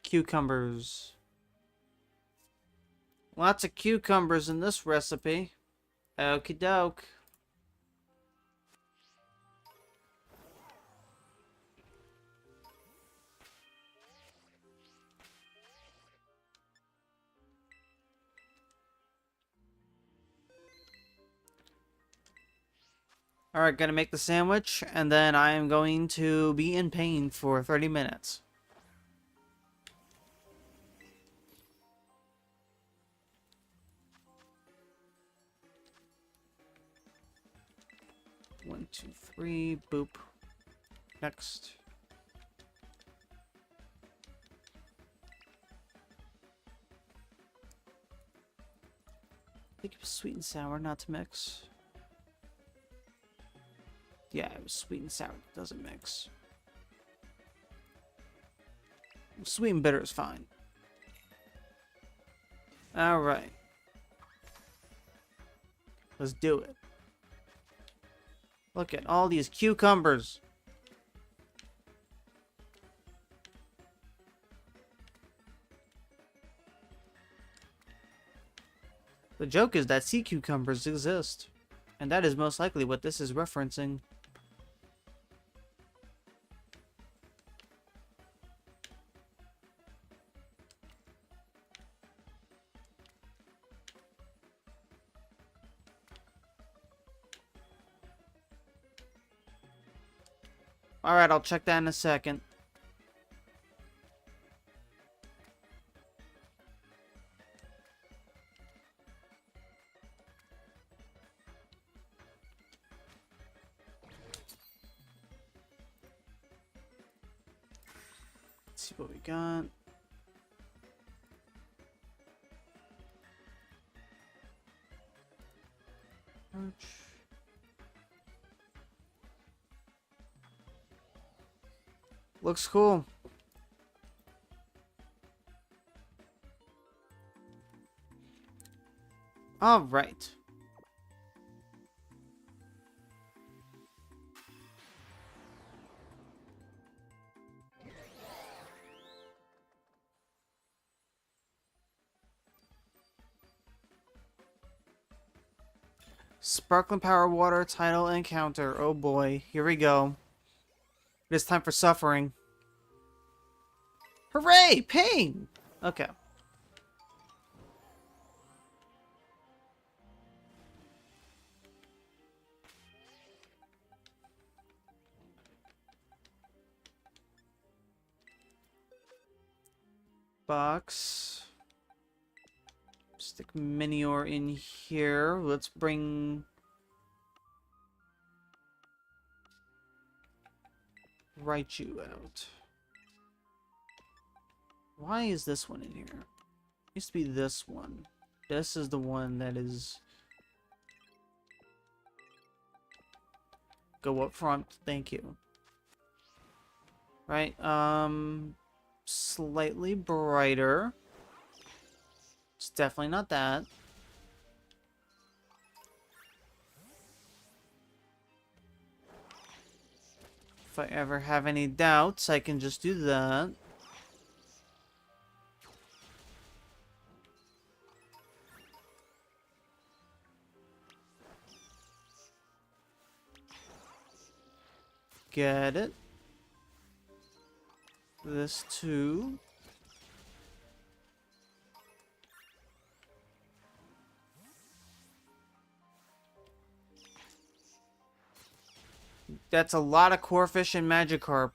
cucumbers. Lots of cucumbers in this recipe. Okie doke. Alright, gonna make the sandwich, and then I am going to be in pain for 30 minutes. One, two, three, boop. Next. I think it was sweet and sour, not to mix. Yeah, it was sweet and sour. It doesn't mix. Sweet and bitter is fine. Alright. Let's do it. Look at all these cucumbers. The joke is that sea cucumbers exist. And that is most likely what this is referencing. Alright, I'll check that in a second. Let's see what we got. Looks cool. All right. Sparkling Power Water title encounter. Oh boy, here we go. It is time for suffering. Hooray! Pain! Okay. Box. Stick Minior in here. Let's bring Raichu out. Why is this one in here? It used to be this one. This is the one that is... Go up front. Thank you. Right, slightly brighter. It's definitely not that. If I ever have any doubts, I can just do that. Get it. This too. That's a lot of Corphish and Magikarp.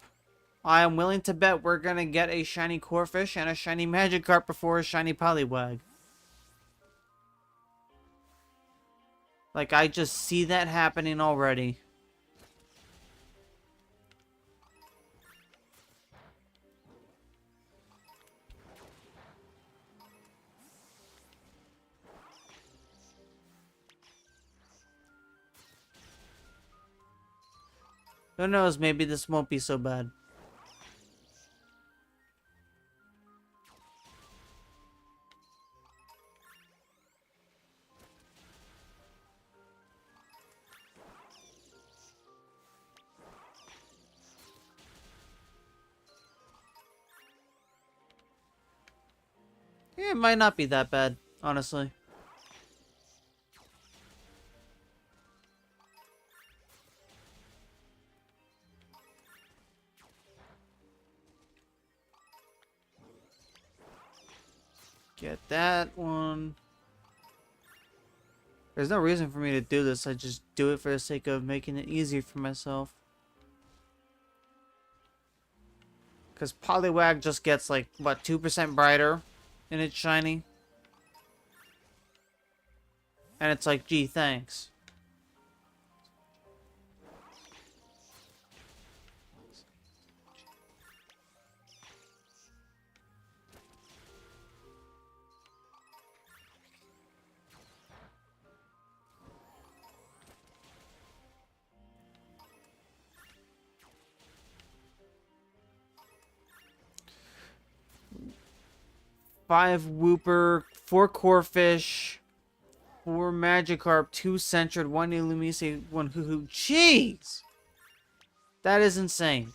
I am willing to bet we're gonna get a shiny Corphish and a shiny Magikarp before a shiny Poliwag. Like, I just see that happening already. Who knows, maybe this won't be so bad. Yeah, it might not be that bad, honestly. Get that one. There's no reason for me to do this. I just do it for the sake of making it easier for myself. Because Poliwag just gets like, what, 2% brighter in its shiny? And it's like, gee, thanks. 5 Wooper, 4 Corefish, 4 Magikarp, 2 Centred, 1 Illumise, 1 Hoo-Hoo. Jeez! That is insane.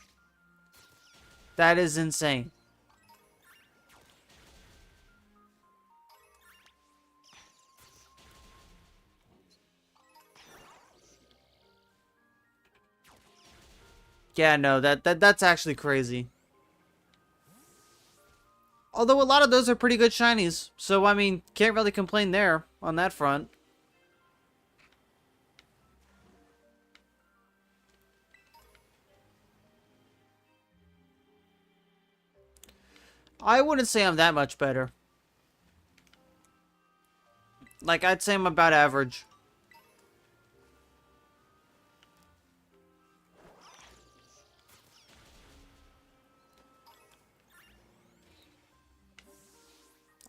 That is insane. Yeah, no, that's actually crazy. Although a lot of those are pretty good shinies. So, I mean, can't really complain there on that front. I wouldn't say I'm that much better. Like, I'd say I'm about average.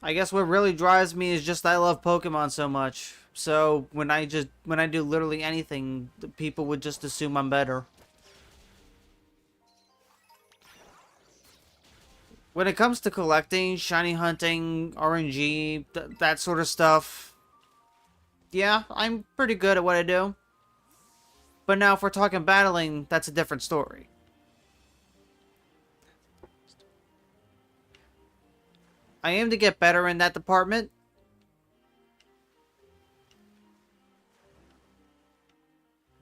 I guess what really drives me is just I love Pokemon so much. So when I do literally anything, people would just assume I'm better. When it comes to collecting, shiny hunting, RNG, that sort of stuff, yeah, I'm pretty good at what I do. But now if we're talking battling, that's a different story. I aim to get better in that department.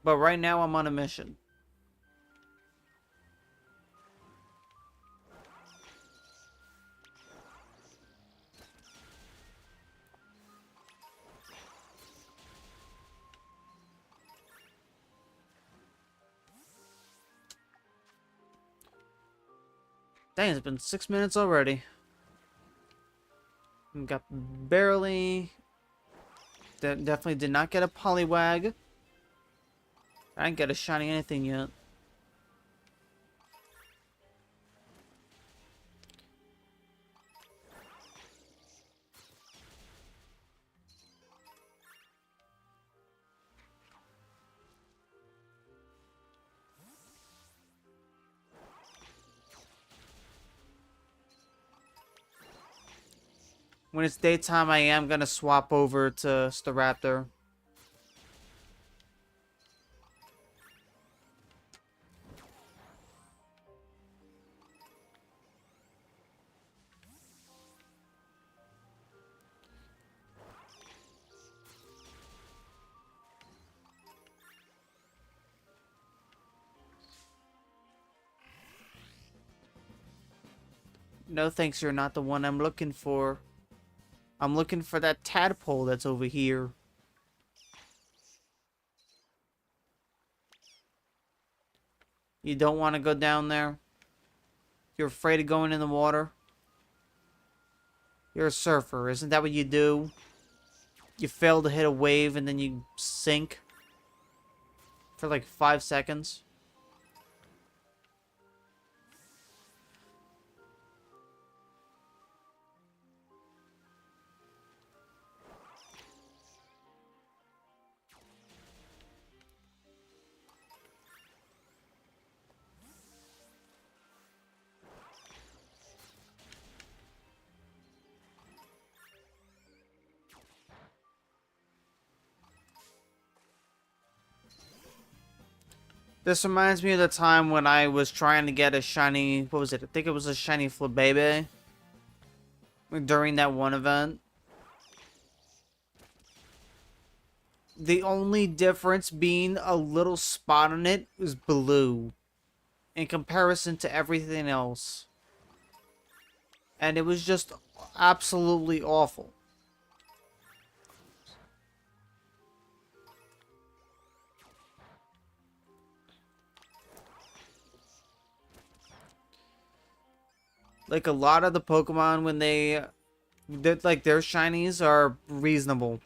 But right now I'm on a mission. Dang, it's been 6 minutes already. Got barely... Definitely did not get a Poliwag. I didn't get a shiny anything yet. When it's daytime, I am gonna swap over to Staraptor. No thanks, you're not the one I'm looking for. I'm looking for that tadpole that's over here. You don't want to go down there? You're afraid of going in the water? You're a surfer, isn't that what you do? You fail to hit a wave and then you sink for like 5 seconds? This reminds me of the time when I was trying to get a shiny, what was it? I think it was a shiny Flabebe during that one event. The only difference being a little spot on it was blue in comparison to everything else. And it was just absolutely awful. Like, a lot of the Pokemon, when like, their shinies are reasonable.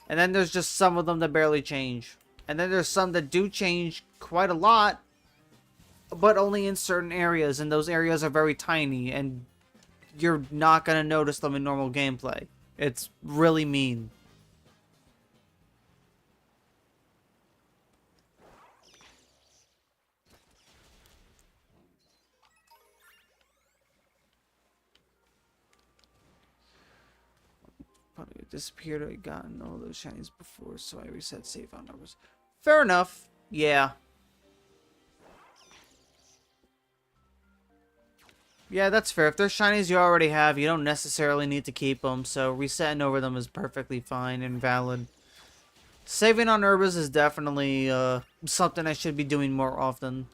And then there's just some of them that barely change. And then there's some that do change quite a lot, but only in certain areas, and those areas are very tiny, and you're not going to notice them in normal gameplay. It's really mean. disappeared. I gotten all those shinies before, so I reset save on numbers. Fair enough. Yeah. Yeah, that's fair. If there's shinies you already have, you don't necessarily need to keep them, so resetting over them is perfectly fine and valid. Saving on herbs is definitely something I should be doing more often.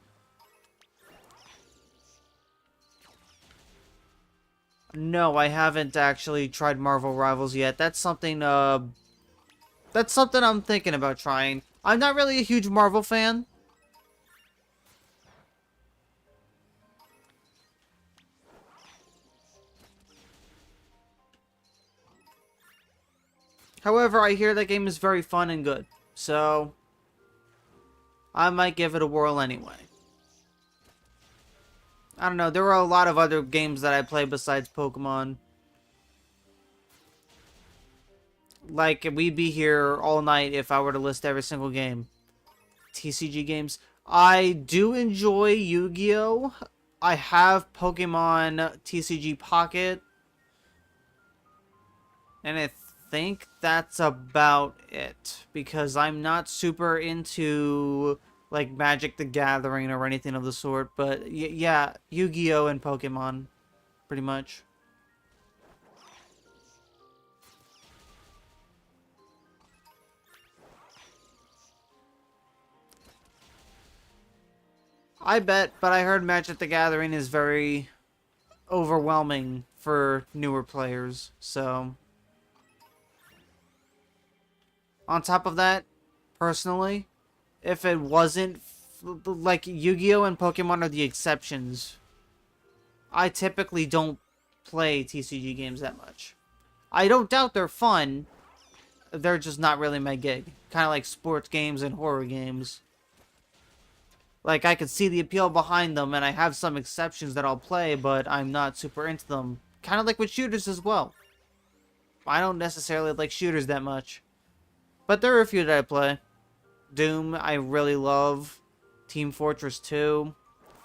No, I haven't actually tried Marvel Rivals yet. That's something I'm thinking about trying. I'm not really a huge Marvel fan. However, I hear that game is very fun and good. So, I might give it a whirl anyway. I don't know, there are a lot of other games that I play besides Pokemon. Like, we'd be here all night if I were to list every single game. TCG games. I do enjoy Yu-Gi-Oh! I have Pokemon TCG Pocket. And I think that's about it. Because I'm not super into, like, Magic the Gathering or anything of the sort. But, yeah, Yu-Gi-Oh! And Pokemon. Pretty much. I bet, but I heard Magic the Gathering is very overwhelming for newer players, so... On top of that, personally, if it wasn't... Like, Yu-Gi-Oh! And Pokemon are the exceptions. I typically don't play TCG games that much. I don't doubt they're fun, they're just not really my gig. Kind of like sports games and horror games. Like, I could see the appeal behind them, and I have some exceptions that I'll play, but I'm not super into them. Kind of like with shooters as well. I don't necessarily like shooters that much. But there are a few that I play. Doom, I really love. Team Fortress 2.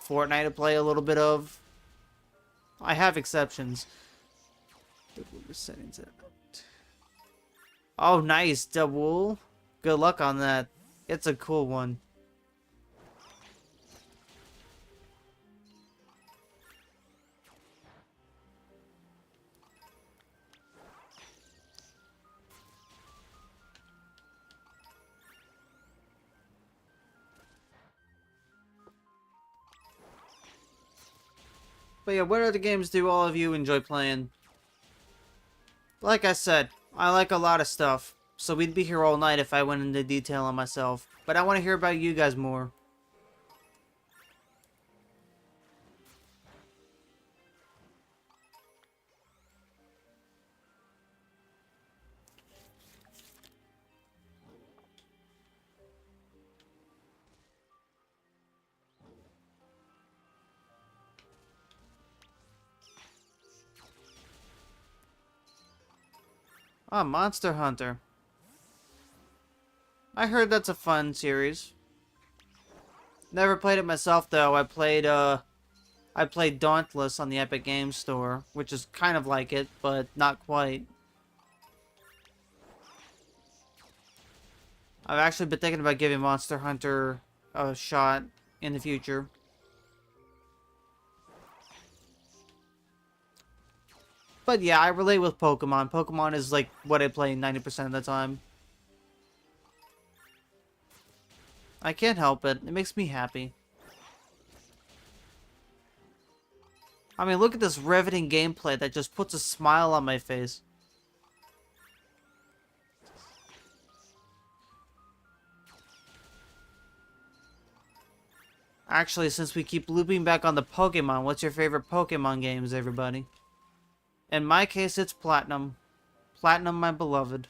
Fortnite I play a little bit of. I have exceptions. Settings out. Oh, nice, Double. Good luck on that. It's a cool one. But yeah, what other games do all of you enjoy playing? Like I said, I like a lot of stuff, so we'd be here all night if I went into detail on myself. But I want to hear about you guys more. Ah, Monster Hunter. I heard that's a fun series. Never played it myself though. I played Dauntless on the Epic Games Store, which is kind of like it, but not quite. I've actually been thinking about giving Monster Hunter a shot in the future. But yeah, I relate with Pokemon. Pokemon is like what I play 90% of the time. I can't help it. It makes me happy. I mean, look at this riveting gameplay that just puts a smile on my face. Actually, since we keep looping back on the Pokemon, what's your favorite Pokemon games, everybody? In my case, it's Platinum. Platinum, my beloved.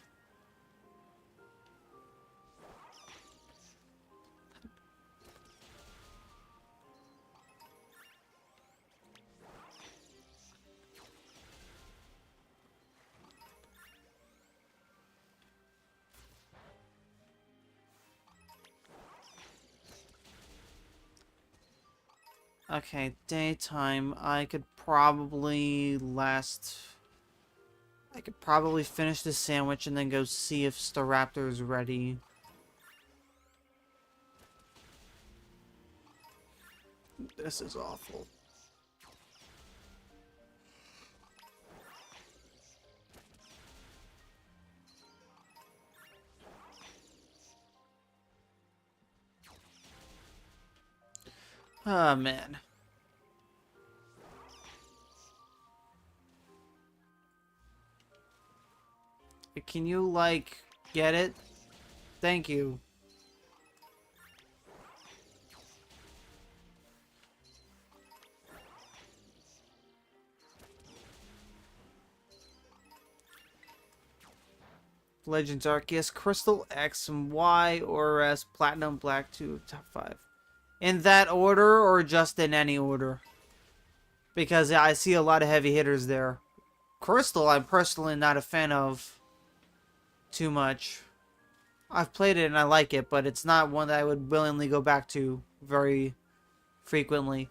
Okay, daytime. I could probably last I could probably finish this sandwich and then go see if Staraptor is ready. This is awful. Oh, man. Can you, like, get it? Thank you. Legends Arceus, Crystal X and Y, or as Platinum Black 2, top 5. In that order, or just in any order? Because I see a lot of heavy hitters there. Crystal, I'm personally not a fan of too much. I've played it and I like it, but it's not one that I would willingly go back to very frequently.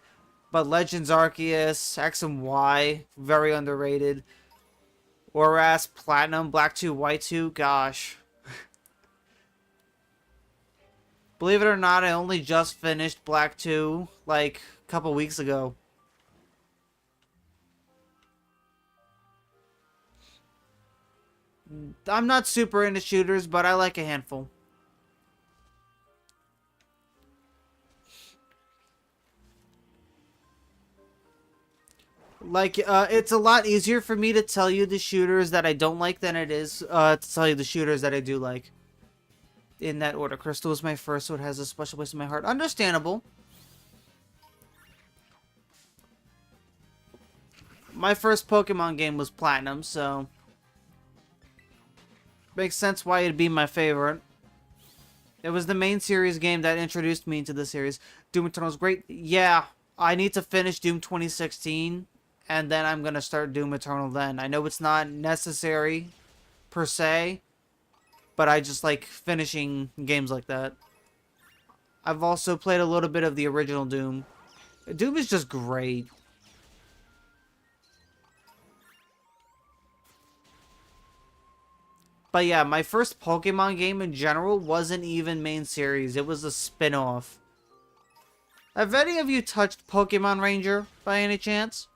But Legends Arceus, X and Y, very underrated. Whereas Platinum, Black 2, White 2, gosh. Believe it or not, I only just finished Black 2, like, a couple weeks ago. I'm not super into shooters, but I like a handful. Like, it's a lot easier for me to tell you the shooters that I don't like than it is to tell you the shooters that I do like. In that order. Crystal is my first, so it has a special place in my heart. Understandable. My first Pokemon game was Platinum, so... makes sense why it'd be my favorite. It was the main series game that introduced me into the series. Doom Eternal's great. Yeah, I need to finish Doom 2016, and then I'm going to start Doom Eternal then. I know it's not necessary, per se, but I just like finishing games like that. I've also played a little bit of the original Doom. Doom is just great. But yeah, my first Pokemon game in general wasn't even main series. It was a spin-off. Have any of you touched Pokemon Ranger by any chance?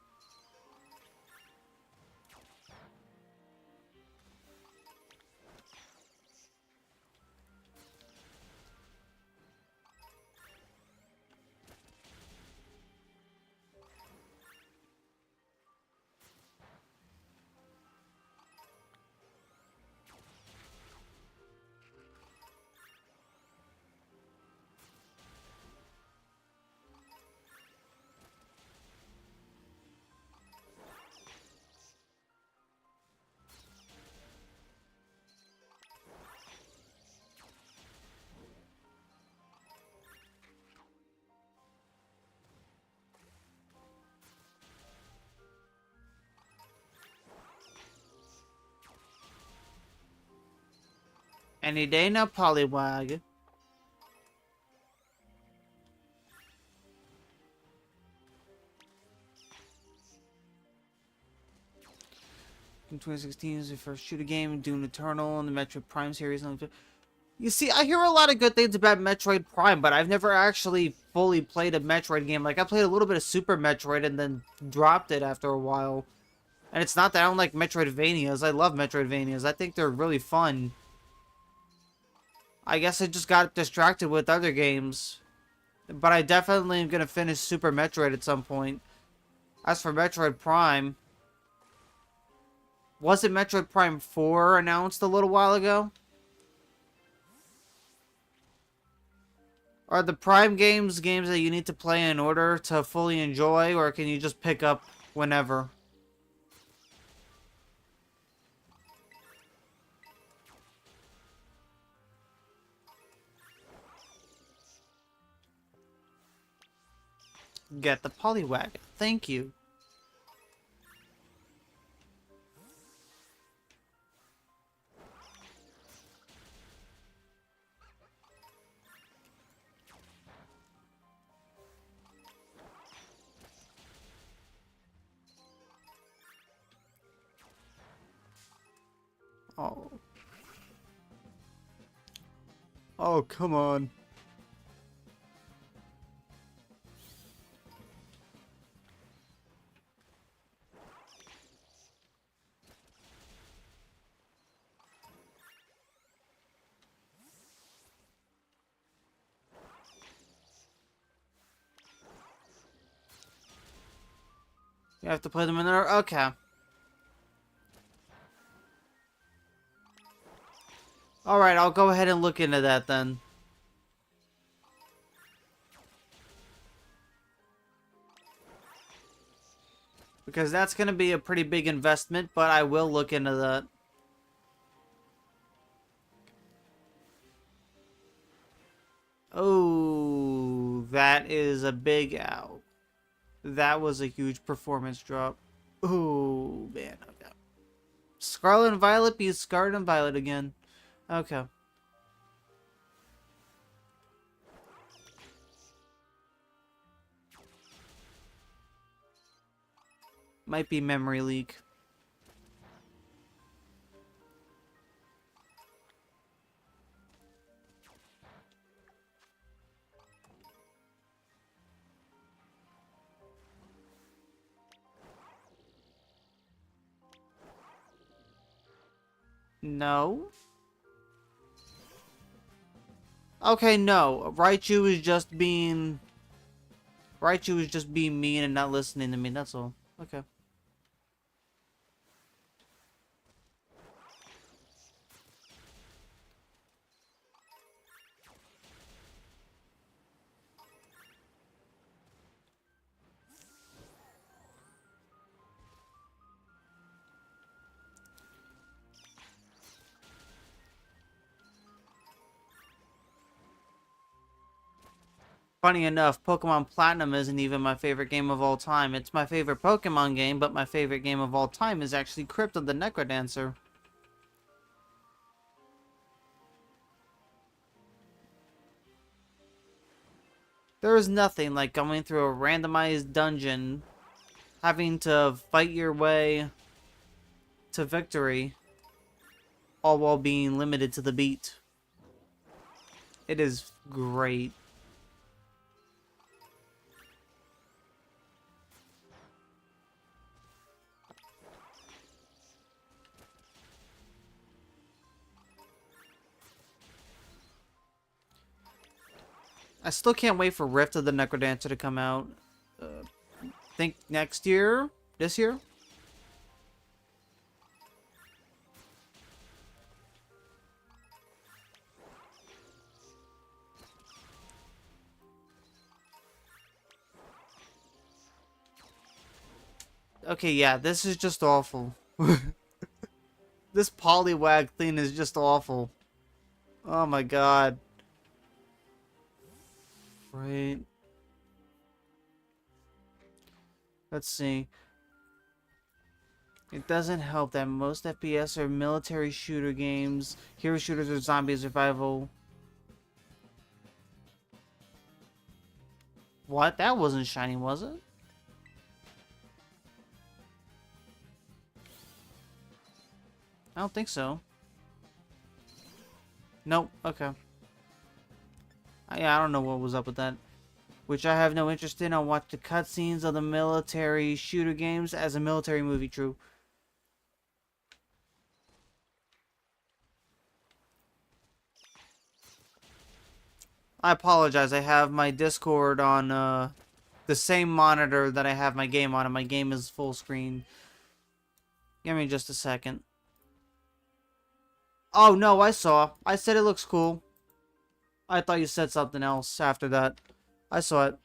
Any day now, Poliwag. In 2016 is the first shooter game, Doom Eternal, and the Metroid Prime series. You see, I hear a lot of good things about Metroid Prime, but I've never actually fully played a Metroid game. Like, I played a little bit of Super Metroid and then dropped it after a while. And it's not that I don't like Metroidvanias. I love Metroidvanias. I think they're really fun. I guess I just got distracted with other games. But I definitely am going to finish Super Metroid at some point. As for Metroid Prime... wasn't Metroid Prime 4 announced a little while ago? Are the Prime games games that you need to play in order to fully enjoy, or can you just pick up whenever? Get the Poliwag. Thank you. Oh. Oh, come on. You have to play them in there? Okay. Alright, I'll go ahead and look into that then. Because that's going to be a pretty big investment, but I will look into that. Oh, that is a big ow. That was a huge performance drop. Oh, man. Okay. Scarlet and Violet be Scarlet and Violet again. Okay. Might be memory leak. No. Okay, no. Raichu is just being... Raichu is just being mean and not listening to me, that's all. Okay. Funny enough, Pokemon Platinum isn't even my favorite game of all time. It's my favorite Pokemon game, but my favorite game of all time is actually Crypt of the Necrodancer. There is nothing like going through a randomized dungeon, having to fight your way to victory, all while being limited to the beat. It is great. I still can't wait for Rift of the Necrodancer to come out. Think next year? This year? Okay, yeah, this is just awful. This Poliwag thing is just awful. Oh my god. Right. Let's see. It doesn't help that most FPS are military shooter games, hero shooters, or zombie survival. What? That wasn't shiny, was it? I don't think so. Nope. Okay. Yeah, I don't know what was up with that. Which I have no interest in. I'll watch the cutscenes of the military shooter games as a military movie, true. I apologize. I have my Discord on the same monitor that I have my game on, and my game is full screen. Give me just a second. Oh, no, I saw. I said it looks cool. I thought you said something else after that. I saw it.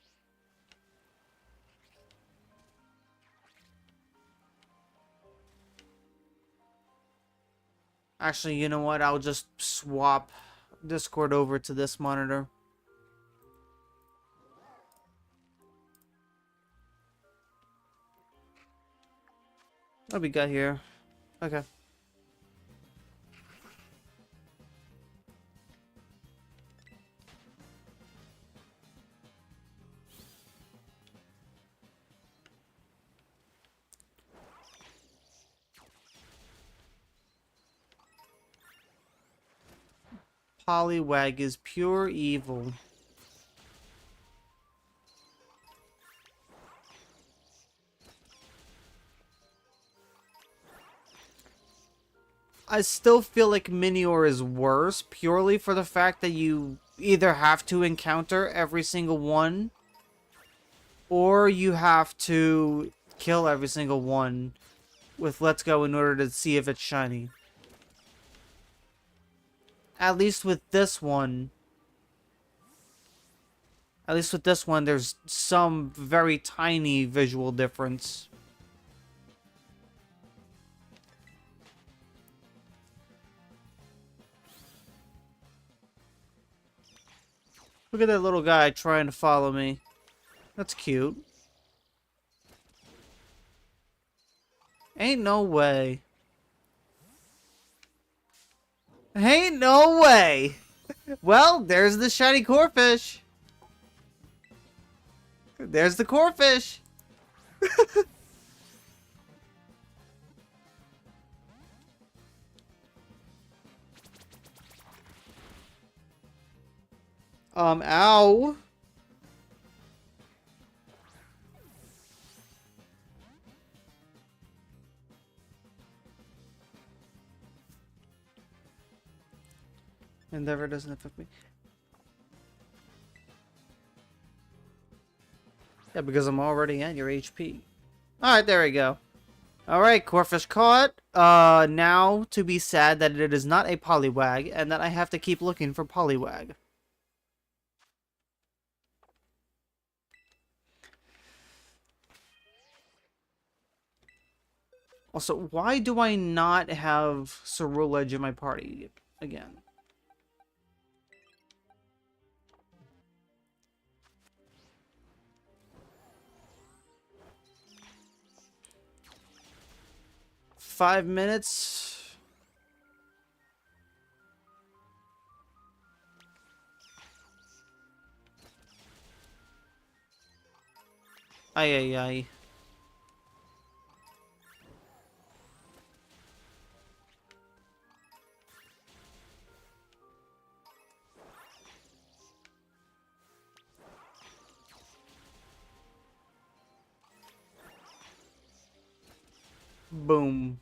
Actually, you know what? I'll just swap Discord over to this monitor. What we got here? Okay. Poliwag is pure evil. I still feel like Minior is worse, purely for the fact that you either have to encounter every single one, or you have to kill every single one with Let's Go in order to see if it's shiny. At least with this one, there's some very tiny visual difference. Look at that little guy trying to follow me. That's cute. Ain't no way. Ain't no way! Well, there's the shiny Corphish. There's the Corphish. Ow. Endeavor doesn't affect me. Yeah, because I'm already at your HP. Alright, there we go. Alright, Corphish caught. Now to be sad that it is not a Poliwag, and that I have to keep looking for Poliwag. Also, why do I not have Ceruledge in my party again? Five minutes. Ay, ay, ay. Boom.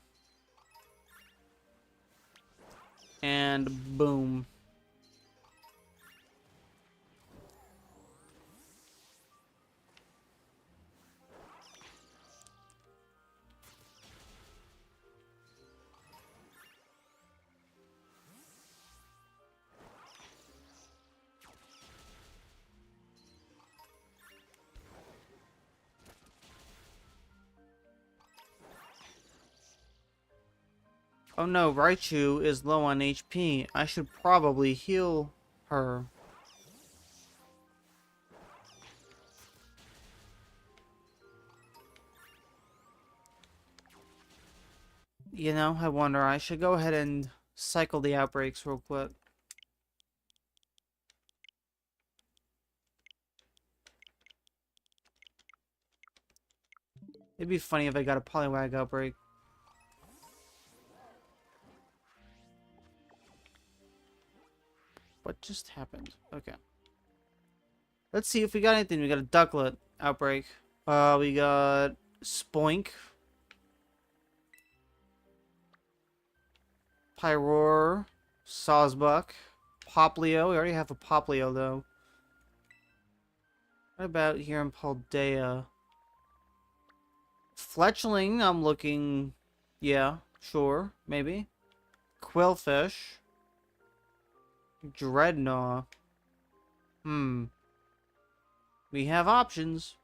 And boom. Oh no, Raichu is low on HP. I should probably heal her. You know, I wonder, I should go ahead and cycle the outbreaks real quick. It'd be funny if I got a Poliwag outbreak. What just happened? Okay. Let's see if we got anything. We got a Ducklet outbreak. We got Spoink. Pyroar. Sawsbuck. Poplio. We already have a Poplio, though. What about here in Paldea? Fletchling, I'm looking... Yeah, sure, maybe. Quillfish. Dreadnought. We have options.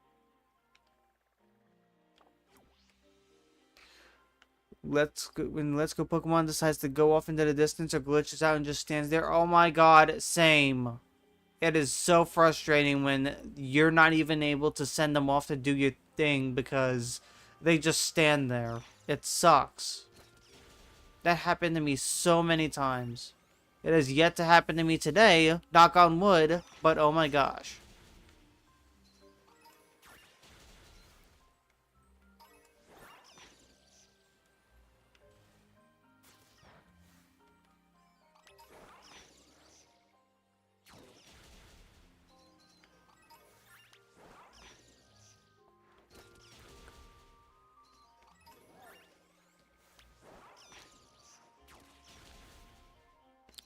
When Let's Go Pokemon decides to go off into the distance or glitches out and just stands there. Oh my god, same. It is so frustrating when you're not even able to send them off to do your thing because they just stand there. It sucks. That happened to me so many times. It has yet to happen to me today, knock on wood, but oh my gosh.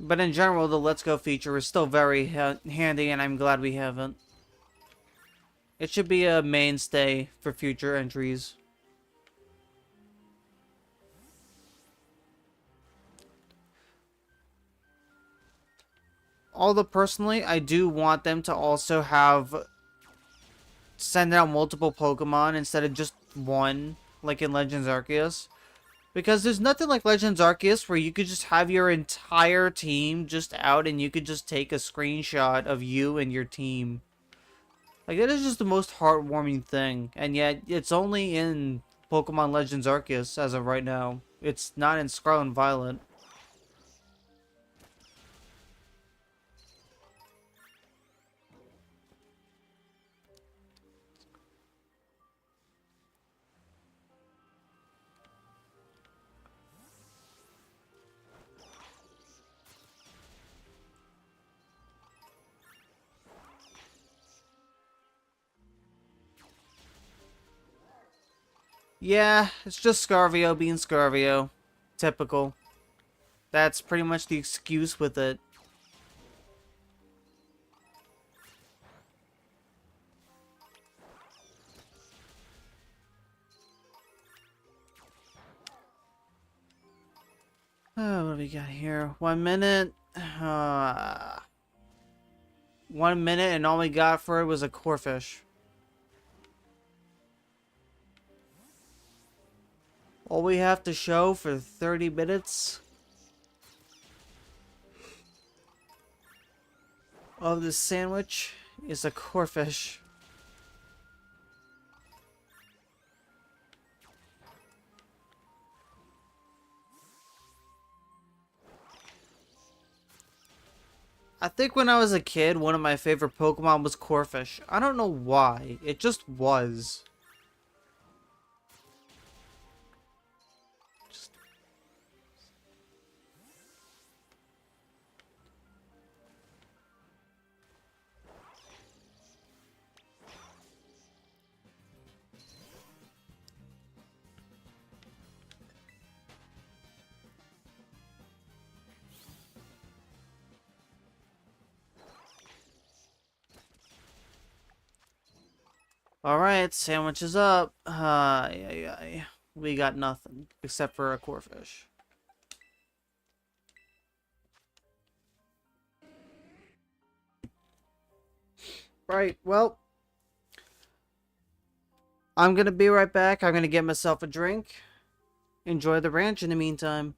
But in general, the Let's Go feature is still very handy, and I'm glad we have it. It should be a mainstay for future entries. Although personally, I do want them to also send out multiple Pokemon instead of just one, like in Legends Arceus. Because there's nothing like Legends Arceus where you could just have your entire team just out and you could just take a screenshot of you and your team. Like, that is just the most heartwarming thing. And yet, it's only in Pokemon Legends Arceus as of right now. It's not in Scarlet and Violet. Yeah, it's just Scarvio being Scarvio. Typical. That's pretty much the excuse with it. Oh, what do we got here? 1 minute. 1 minute, and all we got for it was a Corphish. All we have to show for 30 minutes of this sandwich is a Corphish. I think when I was a kid, one of my favorite Pokemon was Corphish. I don't know why. It just was. Alright, sandwich is up. Yeah. We got nothing except for a Corphish. Right, well, I'm gonna be right back. I'm gonna get myself a drink. Enjoy the ranch in the meantime.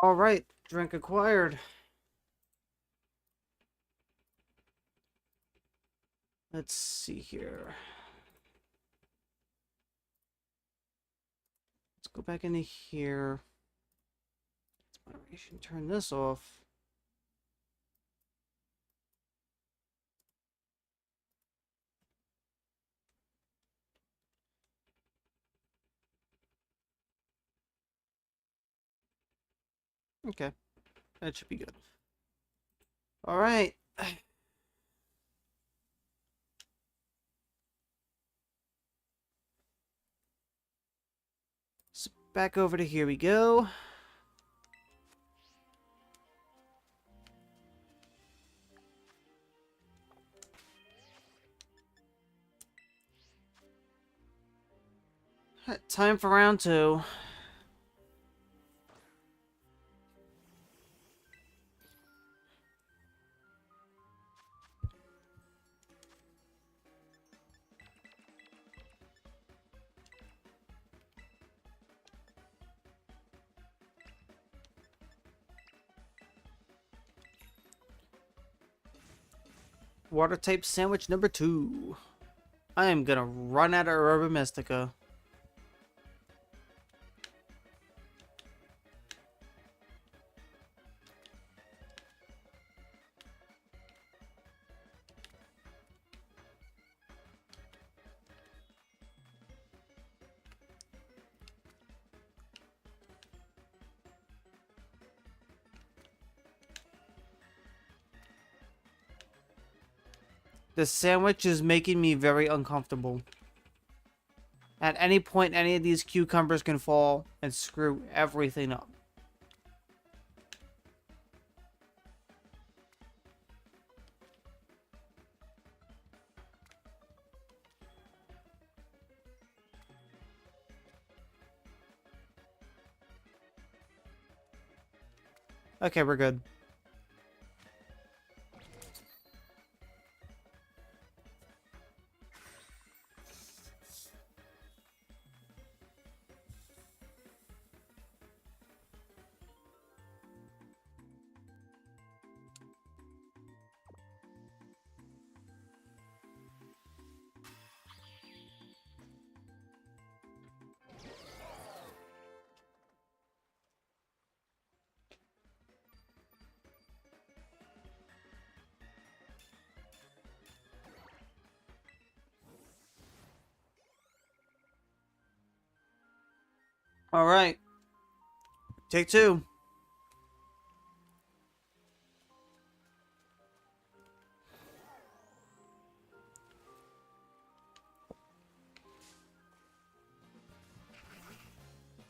Alright, drink acquired. Let's see here. Let's go back into here. I should turn this off. Okay, that should be good. Alright. So back over to here we go. Time for round 2. Water type sandwich number 2. I am gonna run out of Herba Mystica. The sandwich is making me very uncomfortable. At any point, any of these cucumbers can fall and screw everything up. Okay, we're good. Alright. Take 2.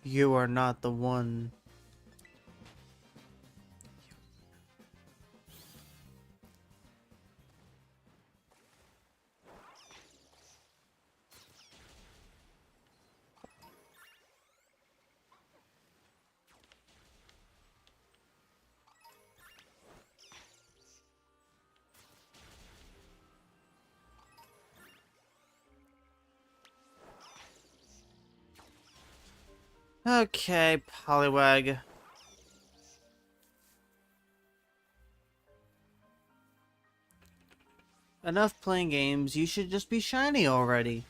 You are not the one. Okay, Poliwag. Enough playing games, you should just be shiny already.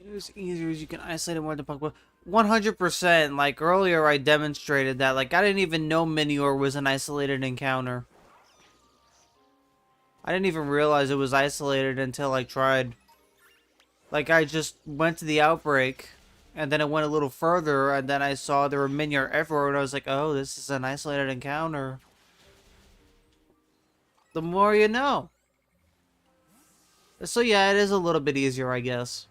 It was easier as you can isolate more than Pokemon. 100%. Like earlier, I demonstrated that. Like I didn't even know Minior was an isolated encounter. I didn't even realize it was isolated until I tried. Like I just went to the outbreak, and then it went a little further, and then I saw there were Minior everywhere, and I was like, oh, this is an isolated encounter. The more you know. So yeah, it is a little bit easier, I guess.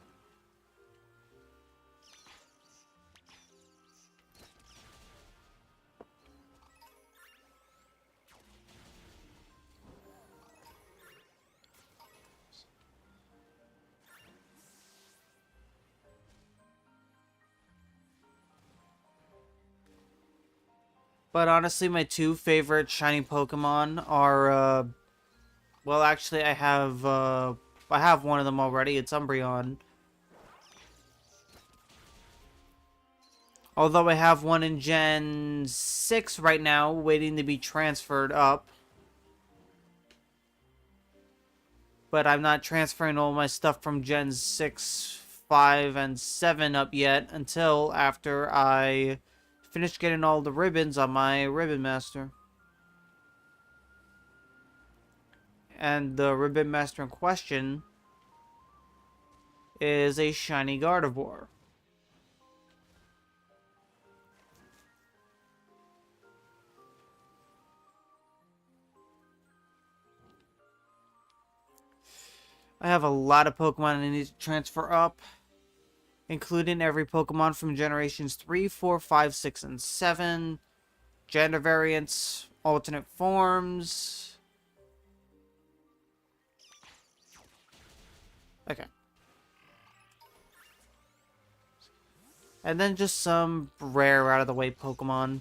But honestly, my two favorite shiny Pokemon are, well, actually, I have one of them already. It's Umbreon. Although I have one in Gen 6 right now, waiting to be transferred up. But I'm not transferring all my stuff from Gen 6, 5, and 7 up yet until after I finish getting all the ribbons on my Ribbon Master. And the Ribbon Master in question is a shiny Gardevoir. I have a lot of Pokemon I need to transfer up, including every Pokemon from Generations 3, 4, 5, 6, and 7, gender variants, alternate forms. Okay. And then just some rare out-of-the-way Pokemon,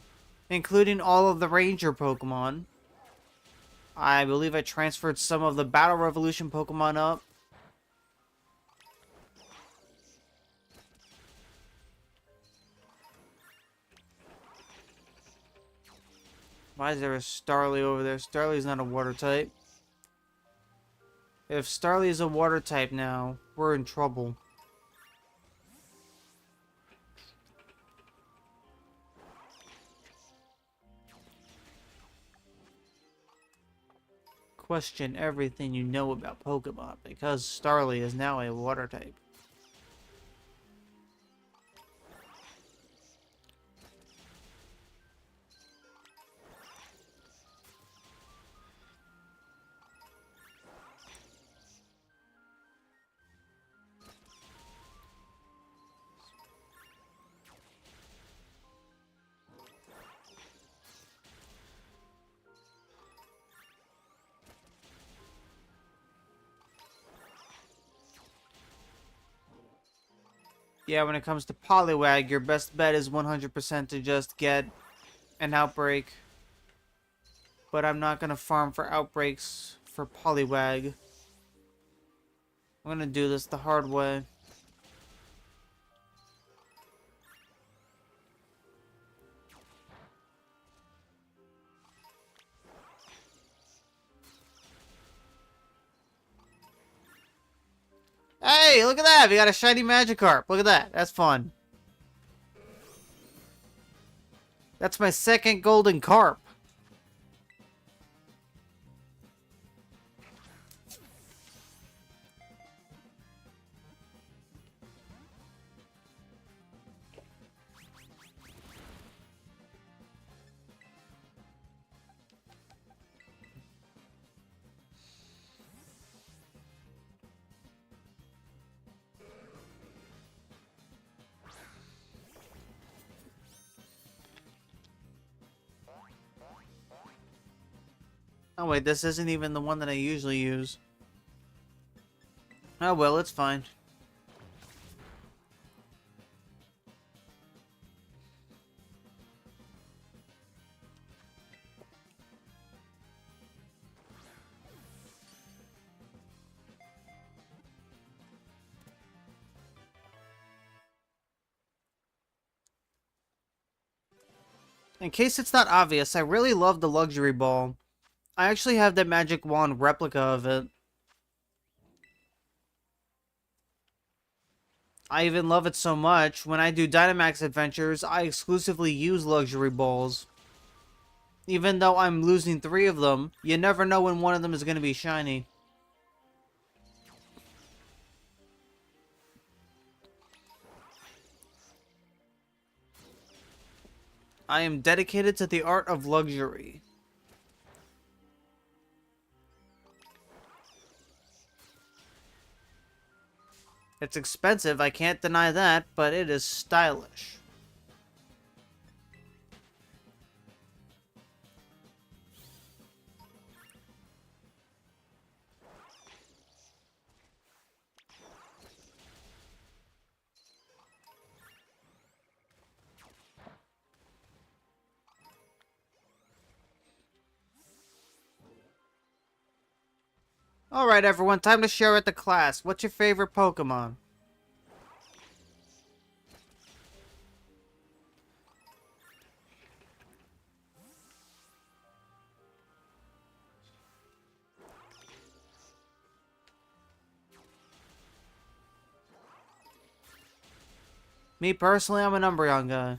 including all of the Ranger Pokemon. I believe I transferred some of the Battle Revolution Pokemon up. Why is there a Starly over there? Starly's not a water type. If Starly is a water type now, we're in trouble. Question everything you know about Pokemon, because Starly is now a water type. Yeah, when it comes to Poliwag, your best bet is 100% to just get an Outbreak. But I'm not going to farm for Outbreaks for Poliwag. I'm going to do this the hard way. Hey, look at that! We got a shiny Magikarp. Look at that. That's fun. That's my second golden carp. Oh wait, this isn't even the one that I usually use. Oh well, it's fine. In case it's not obvious, I really love the Luxury Ball. I actually have the Magic Wand replica of it. I even love it so much, when I do Dynamax adventures, I exclusively use Luxury Balls. Even though I'm losing 3 of them, you never know when one of them is going to be shiny. I am dedicated to the art of luxury. It's expensive, I can't deny that, but it is stylish. Alright everyone, time to share at the class. What's your favorite Pokemon? Me personally, I'm an Umbreon guy.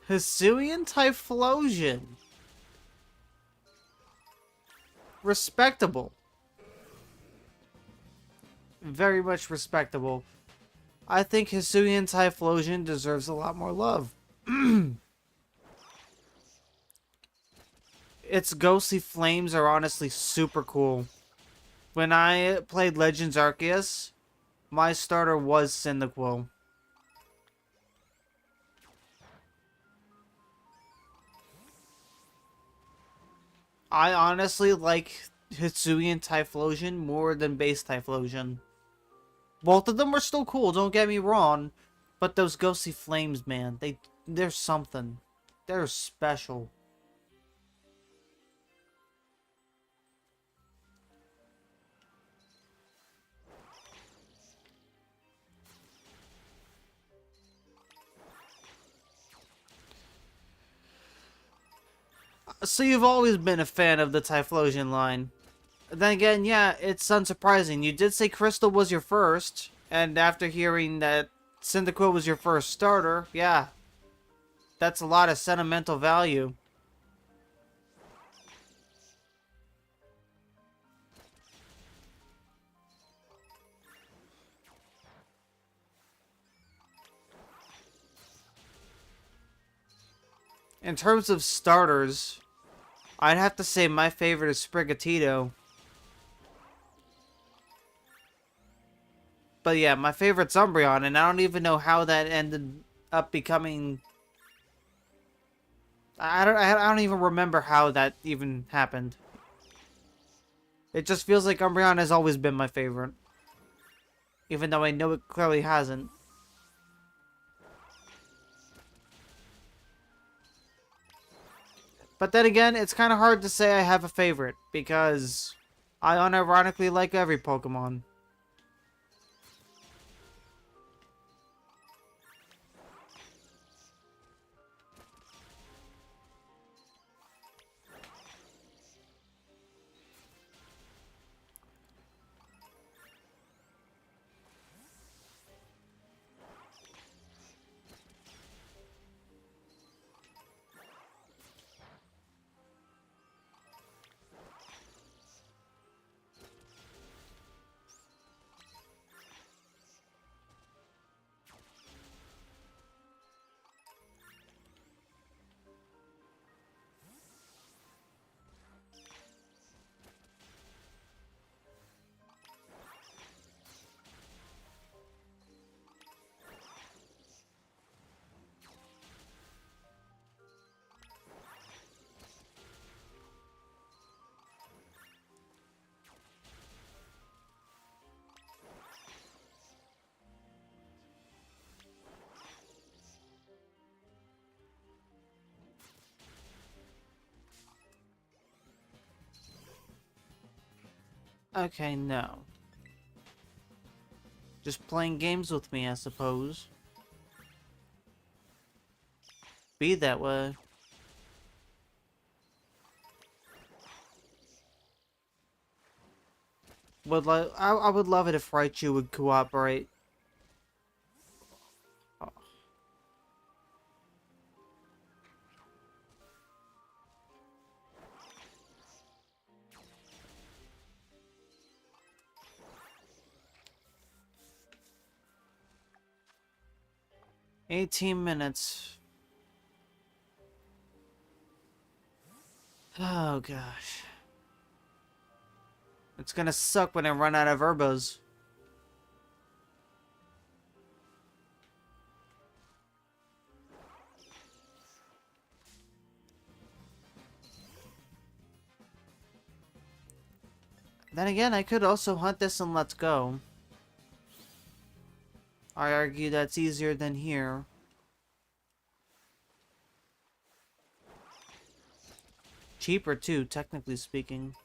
Hisuian Typhlosion. Respectable. Very much respectable. I think Hisuian Typhlosion deserves a lot more love. Its ghostly flames are honestly super cool. When I played Legends Arceus, my starter was Cyndaquil. I honestly like Hisuian Typhlosion more than base Typhlosion. Both of them are still cool, don't get me wrong, but those ghostly flames, man, they're something. They're special. So you've always been a fan of the Typhlosion line. Then again, yeah, it's unsurprising. You did say Crystal was your first, and after hearing that Cyndaquil was your first starter, yeah, that's a lot of sentimental value. In terms of starters, I'd have to say my favorite is Sprigatito. But yeah, my favorite's Umbreon, and I don't even know how that ended up becoming... I don't even remember how that even happened. It just feels like Umbreon has always been my favorite. Even though I know it clearly hasn't. But then again, it's kind of hard to say I have a favorite, because I unironically like every Pokemon. Okay, no. Just playing games with me, I suppose. Be that way. I would love it if Raichu would cooperate. Oh. 18 minutes. Oh gosh. It's gonna suck when I run out of herbos. Then again, I could also hunt this and let's go. I argue that's easier than here. Cheaper too, technically speaking.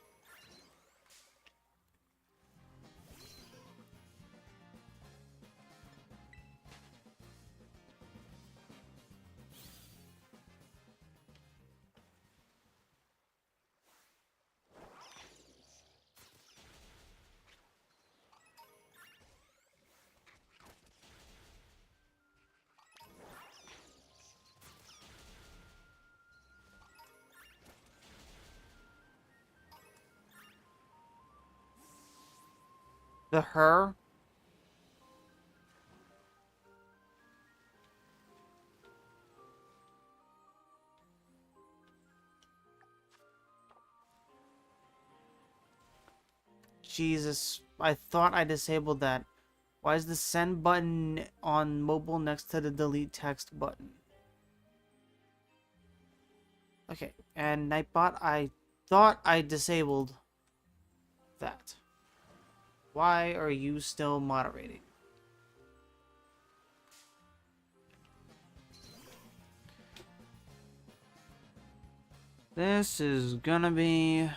The her? Jesus, I thought I disabled that. Why is the send button on mobile next to the delete text button? Okay, and Nightbot, I thought I disabled that. Why are you still moderating? This is gonna be...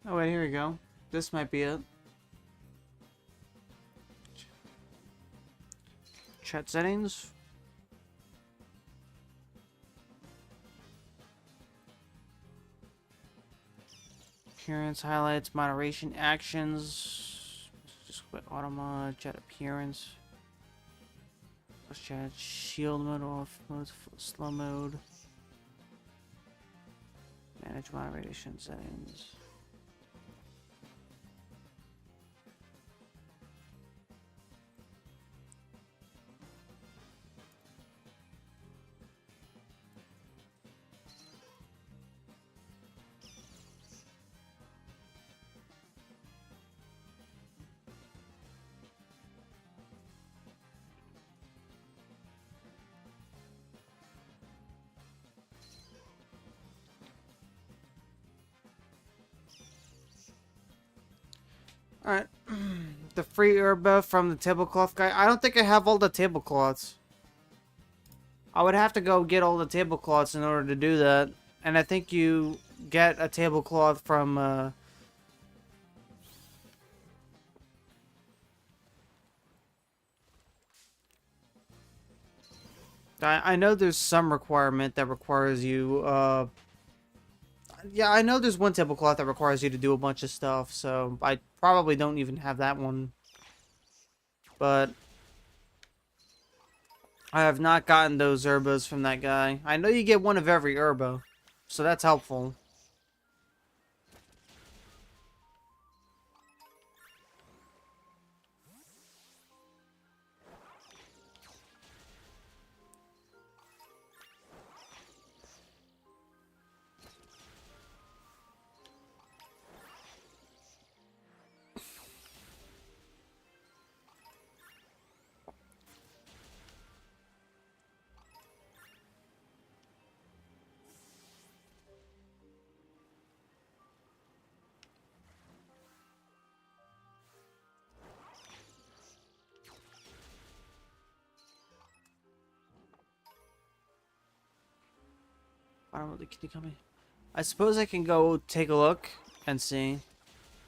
Oh wait, here we go. This might be it. Chat settings. Appearance, highlights, moderation, actions. Just quit auto mod, chat appearance. Let's chat shield mode off, mode slow mode. Manage moderation settings. Alright. The free herba from the tablecloth guy. I don't think I have all the tablecloths. I would have to go get all the tablecloths in order to do that. And I think you get a tablecloth from, I know there's some requirement that requires you, yeah, I know there's one tablecloth that requires you to do a bunch of stuff, so I probably don't even have that one. But I have not gotten those herbos from that guy. I know you get one of every herbo, so that's helpful. I don't really, can you come in? I suppose I can go take a look and see.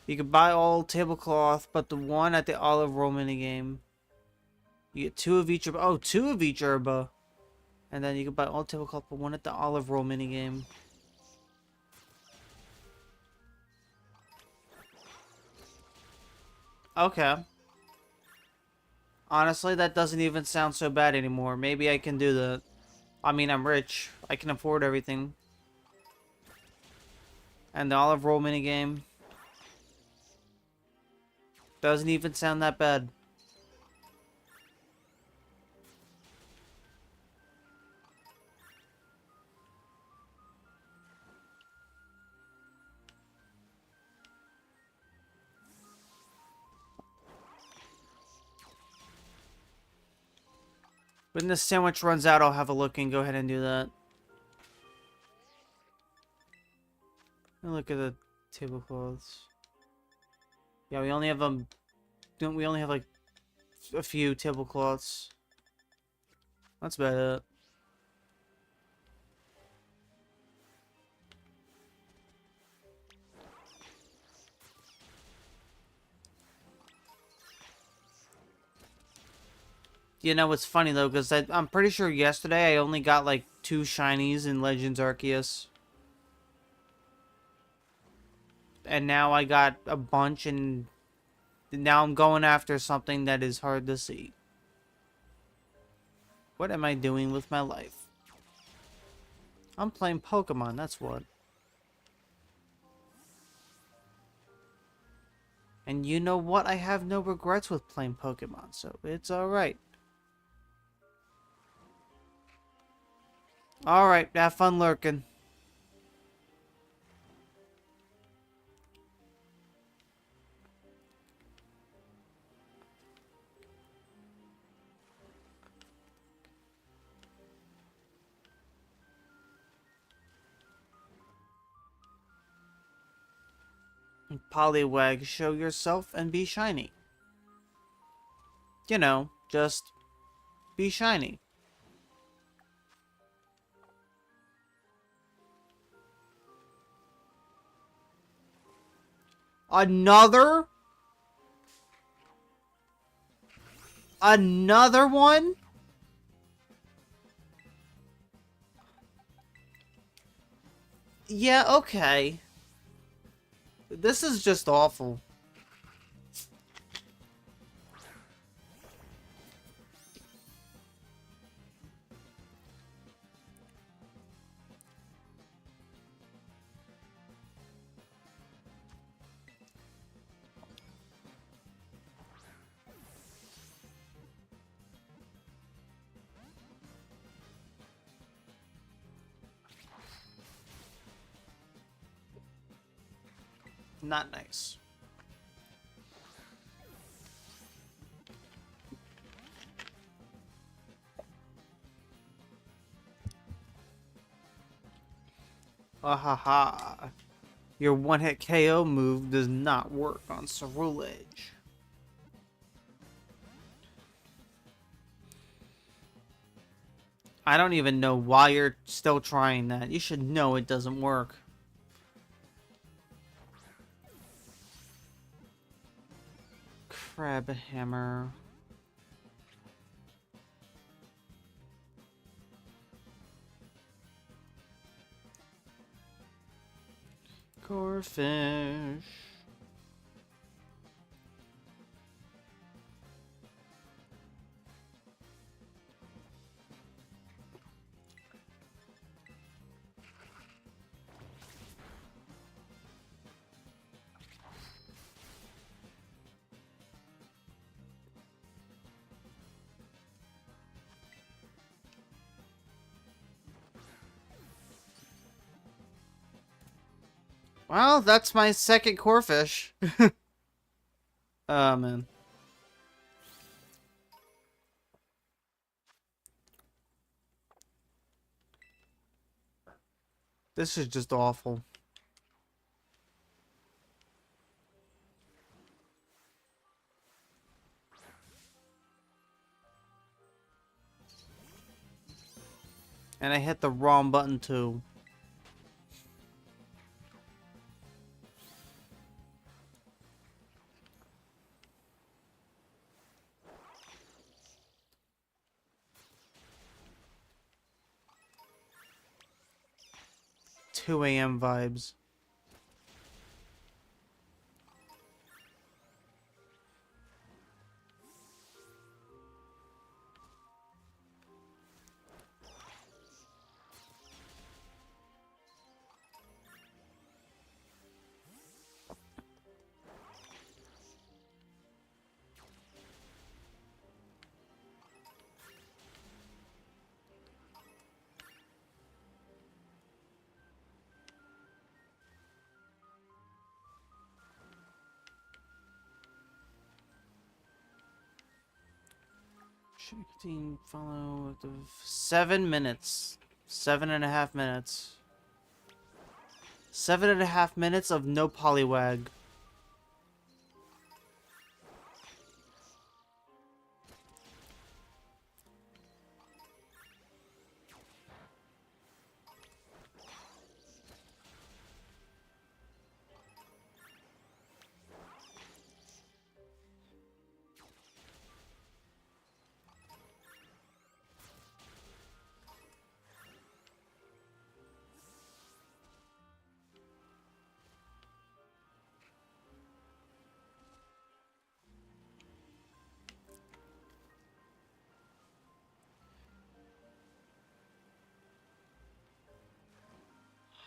You can buy all tablecloth, but the one at the olive roll minigame. You get 2 of each herb. Oh, 2 of each herb. And then you can buy all tablecloth, but one at the olive roll minigame. Okay. Honestly, that doesn't even sound so bad anymore. Maybe I can do that. I mean, I'm rich. I can afford everything. And the olive roll minigame doesn't even sound that bad. When this sandwich runs out, I'll have a look and go ahead and do that. Look at the tablecloths. Yeah, we only have we only have like a few tablecloths. That's about it. You know, it's funny though, because I'm pretty sure yesterday I only got like 2 shinies in Legends Arceus. And now I got a bunch, and now I'm going after something that is hard to see. What am I doing with my life? I'm playing Pokemon, that's what. And you know what? I have no regrets with playing Pokemon, so it's alright. Alright, have fun lurking. Poliwag, show yourself and be shiny. You know, just be shiny. Another? Another one? Yeah, okay. This is just awful. Not nice. Ahaha. Your one-hit KO move does not work on Cerulege. I don't even know why you're still trying that. You should know it doesn't work. Crab hammer. Corfish. Well, that's my second Corfish. Oh, man. This is just awful. And I hit the wrong button, too. 2 a.m. vibes. Should continue follow the 7 minutes. 7.5 minutes. 7.5 minutes of no polywag.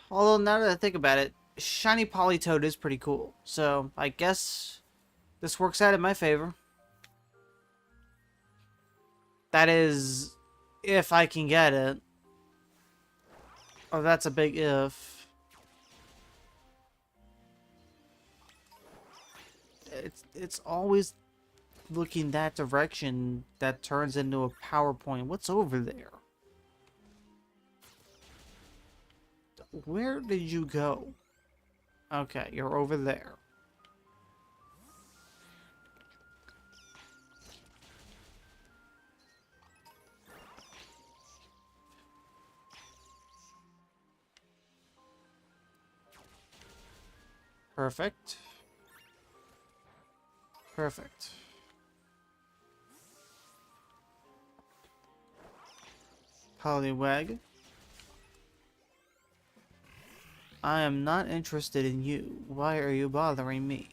Although now that I think about it, shiny Politoed is pretty cool. So I guess this works out in my favor. That is, if I can get it. Oh, that's a big if. It's always looking that direction that turns into a PowerPoint. What's over there? Where did you go? Okay, you're over there. Perfect. Perfect. Poliwag. I am not interested in you. Why are you bothering me?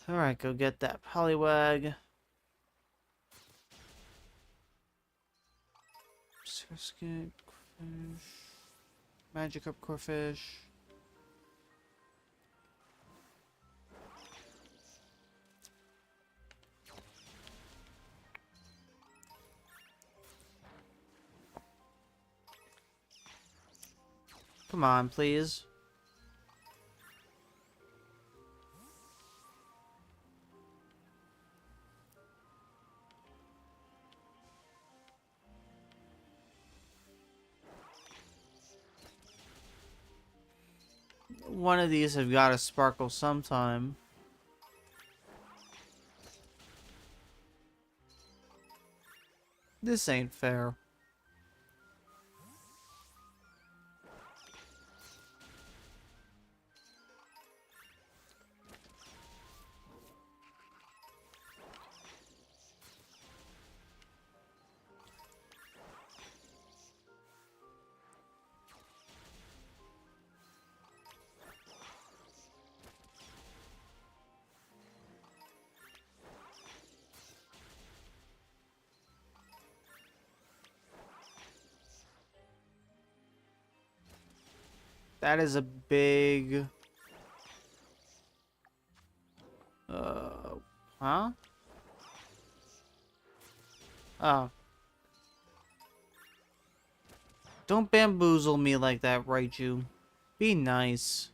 Alright, go get that Poliwag. Skip, Corfish. Magikarp Corfish. Come on, please. One of these have got to sparkle sometime. This ain't fair. That is a big... huh? Oh. Don't bamboozle me like that, Raichu. Be nice.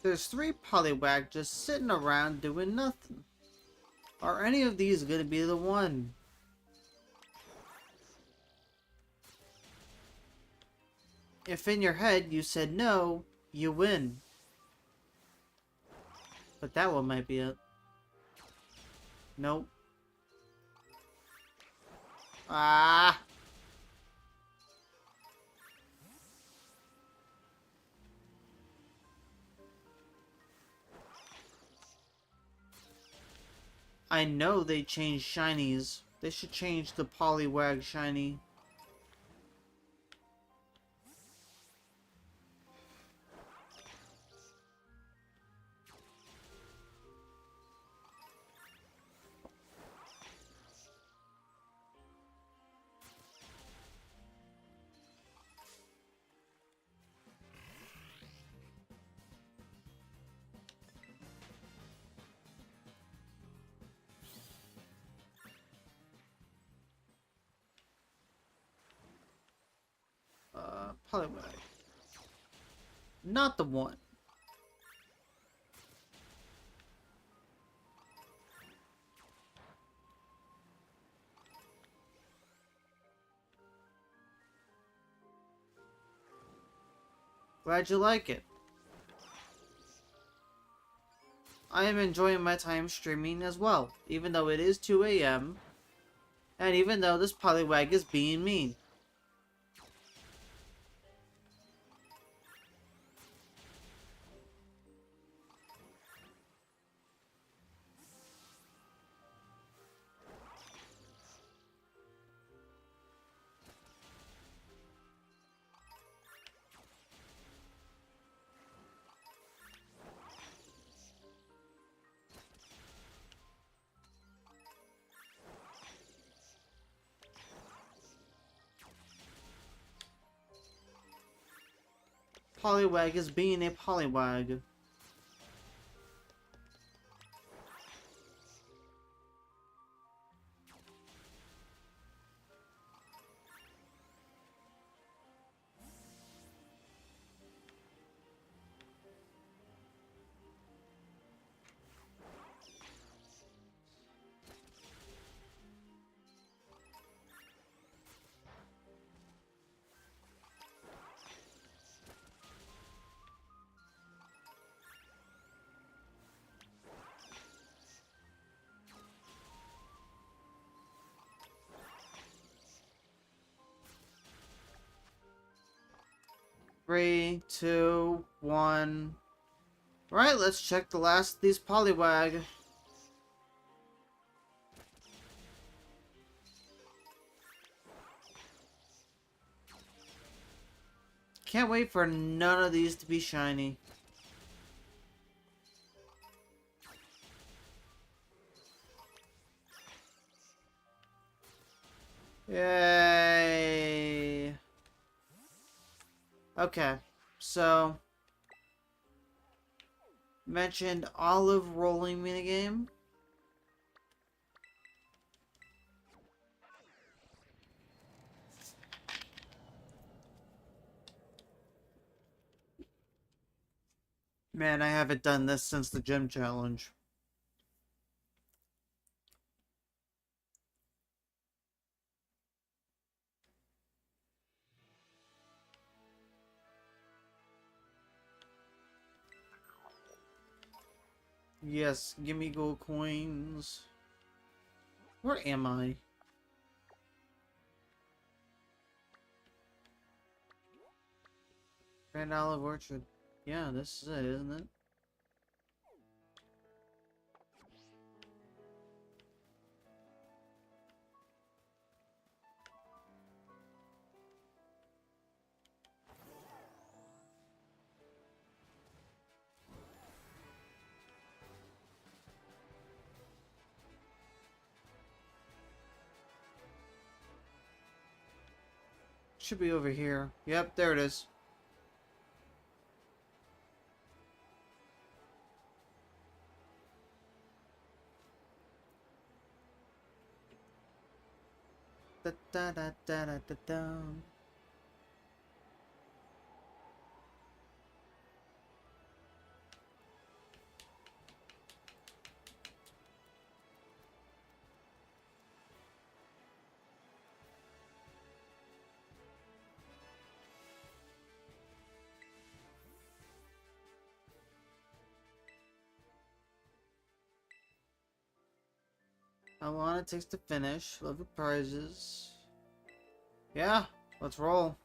There's 3 Poliwag just sitting around doing nothing. Are any of these gonna be the one? If in your head you said no, you win. But that one might be it. Nope. Ah! I know they changed shinies. They should change the Poliwag shiny. Poliwag. Not the one. Glad you like it. I am enjoying my time streaming as well, even though it is 2 AM, and even though this Poliwag is being mean. Poliwag is being a Poliwag. Three, two, one. Right, let's check the last of these Poliwag. Can't wait for none of these to be shiny. Yay! Okay, so mentioned olive rolling minigame. Man, I haven't done this since the gym challenge. Yes, give me gold coins. Where am I? Grand Olive Orchard. Yeah, this is it, isn't it? Should be over here. Yep, there it is. Da da da da da da da. How long it takes to finish. Love the prizes. Yeah, let's roll.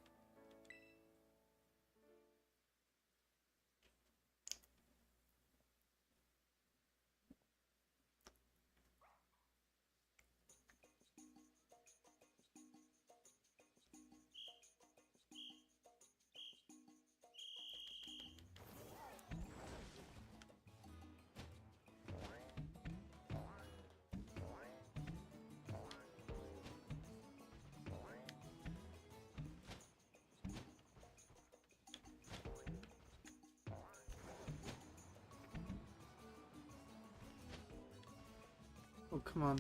Oh, come on.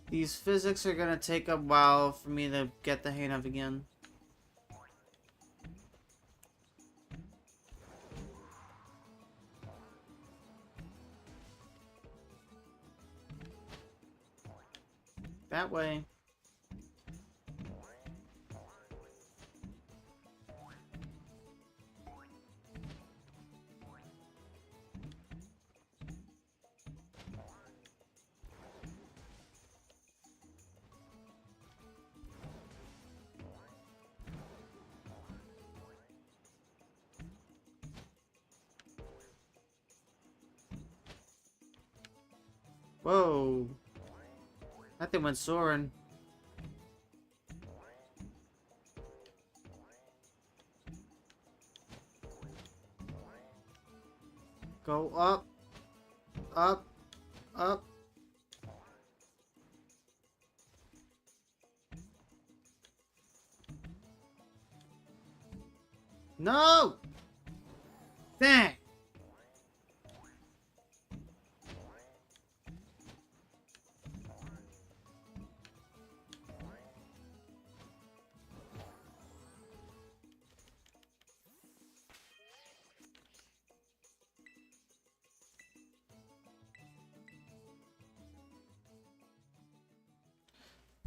These physics are gonna take a while for me to get the hang of again. That way. Whoa. That thing went soaring. Go up. Up. Up. No! Dang!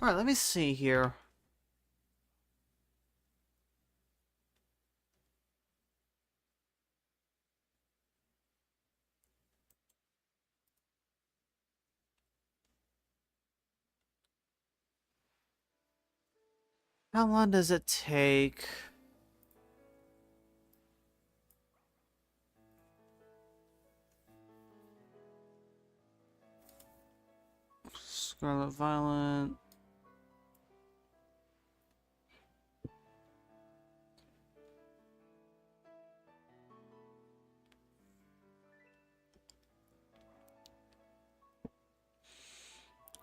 Alright, let me see here. How long does it take? Scarlet Violet.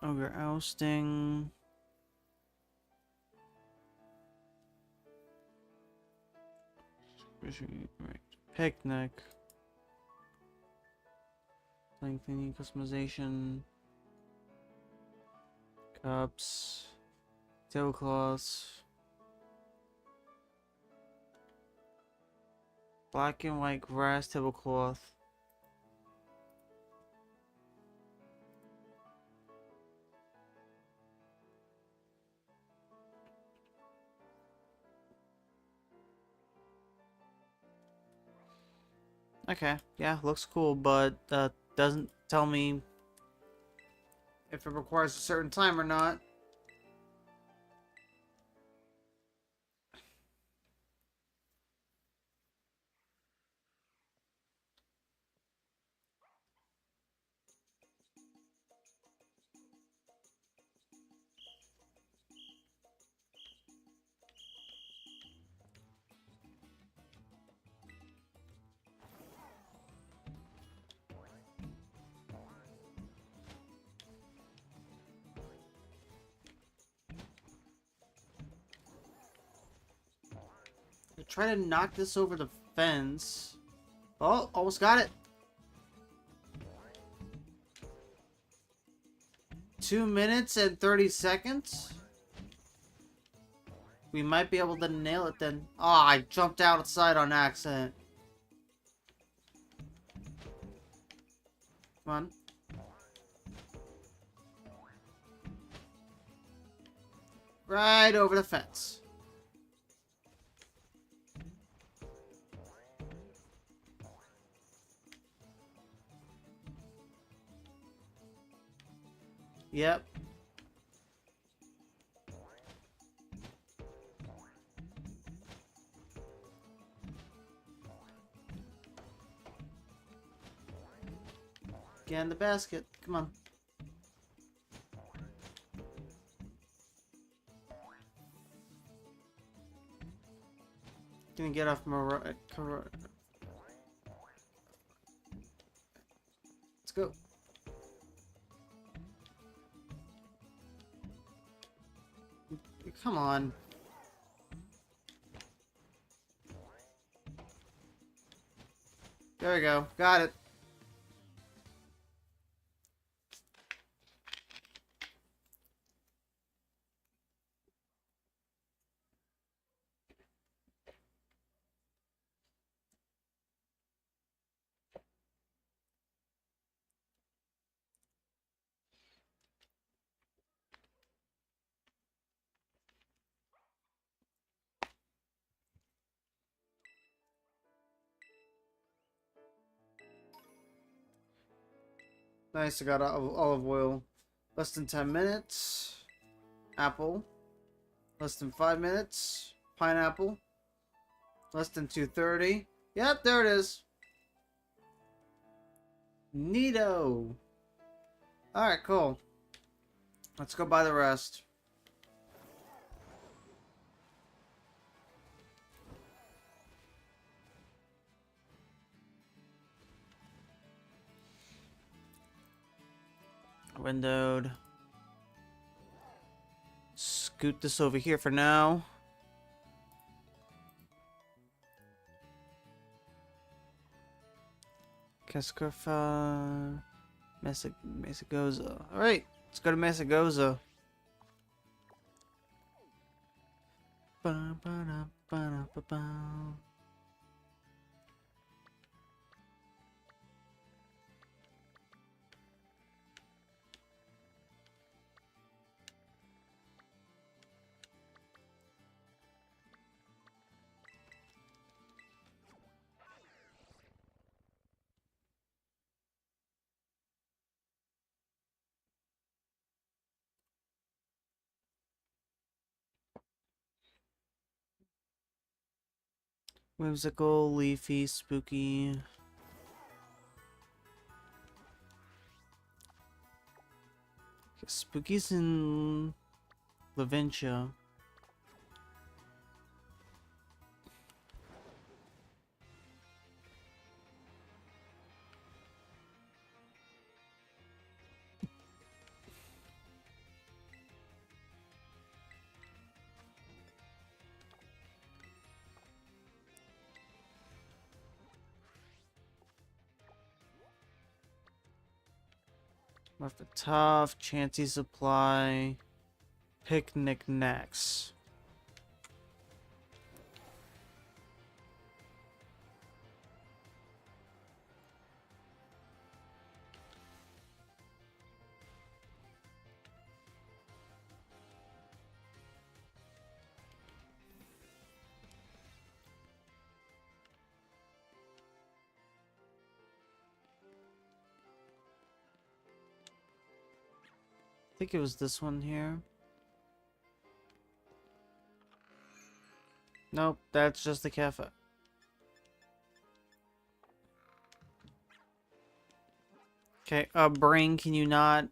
Ogre Ousting. Right. Picnic. Lengthening customization. Cups. Tablecloths. Black and white grass tablecloth. Okay, yeah, looks cool, but doesn't tell me if it requires a certain time or not. Try to knock this over the fence. Oh, almost got it. 2 minutes and 30 seconds. We might be able to nail it then. Oh, I jumped outside on accident. Come on. Right over the fence. Yep. Get in the basket. Come on. Gonna get off my right. Let's go. Come on. There we go. Got it. Nice, I got olive oil. Less than 10 minutes. Apple. Less than 5 minutes. Pineapple. Less than 2:30. Yep, there it is. Neato. Alright, cool. Let's go buy the rest. Windowed. Scoot this over here for now. Cascarfa. Mesagoza. Alright, let's go to Mesagoza. Whimsical, leafy, spooky. Spooky's in Laventia. Marfa Tough, Chancy Supply, Picnic Knacks. I think it was this one here. Nope, that's just the cafe. Okay, brain, can you not?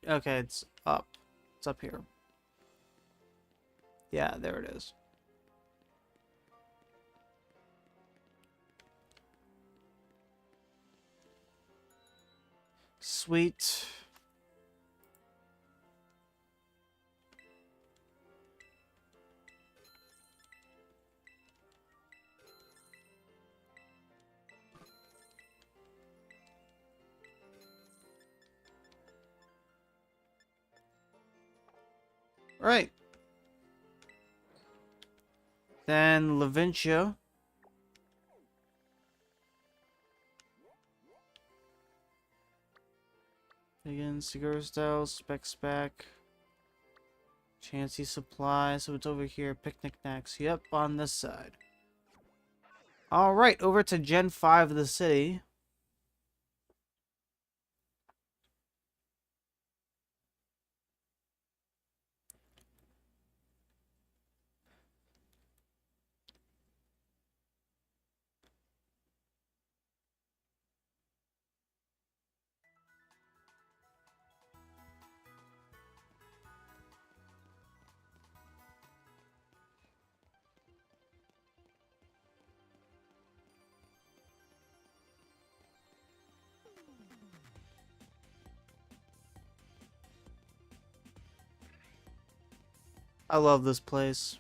Okay, it's up. It's up here. Yeah, there it is. Sweet. Right. Then Laventia. Again, cigar style, spec. Chancy Supply, so it's over here. Picnic Knacks. Yep, on this side. Alright, over to Gen 5 of the city. I love this place.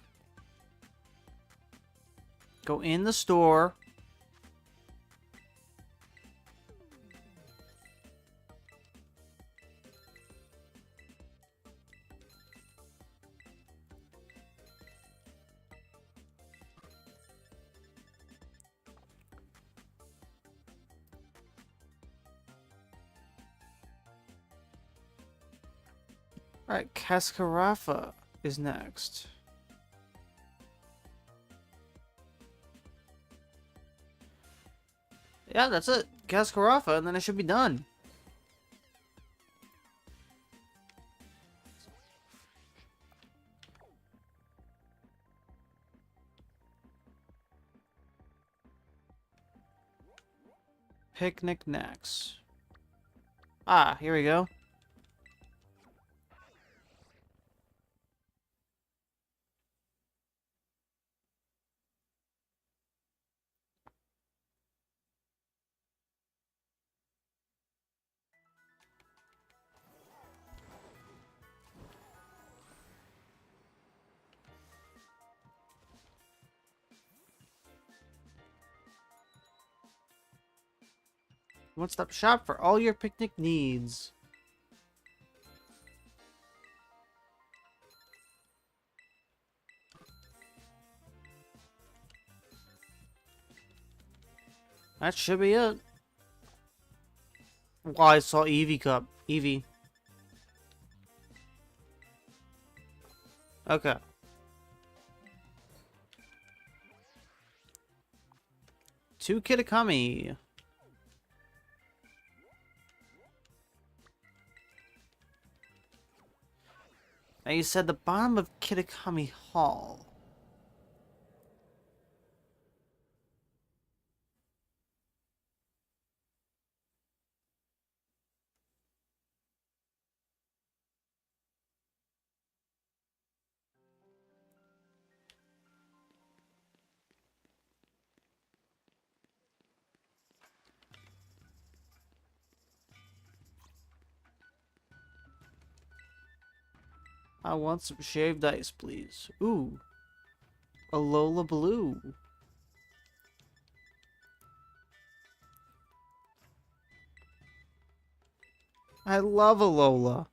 Go in the store. Alright, Cascarafa is next. Yeah, that's it. Cascarafa, and then I should be done. Picnic next. Ah, here we go. One-stop shop for all your picnic needs. That should be it. Well, I saw Eevee Cup. Eevee. Okay. To Kitakami. Now you said the bottom of Kitakami Hall. I want some shaved ice, please. Ooh. A Lola Blue. I love a Lola.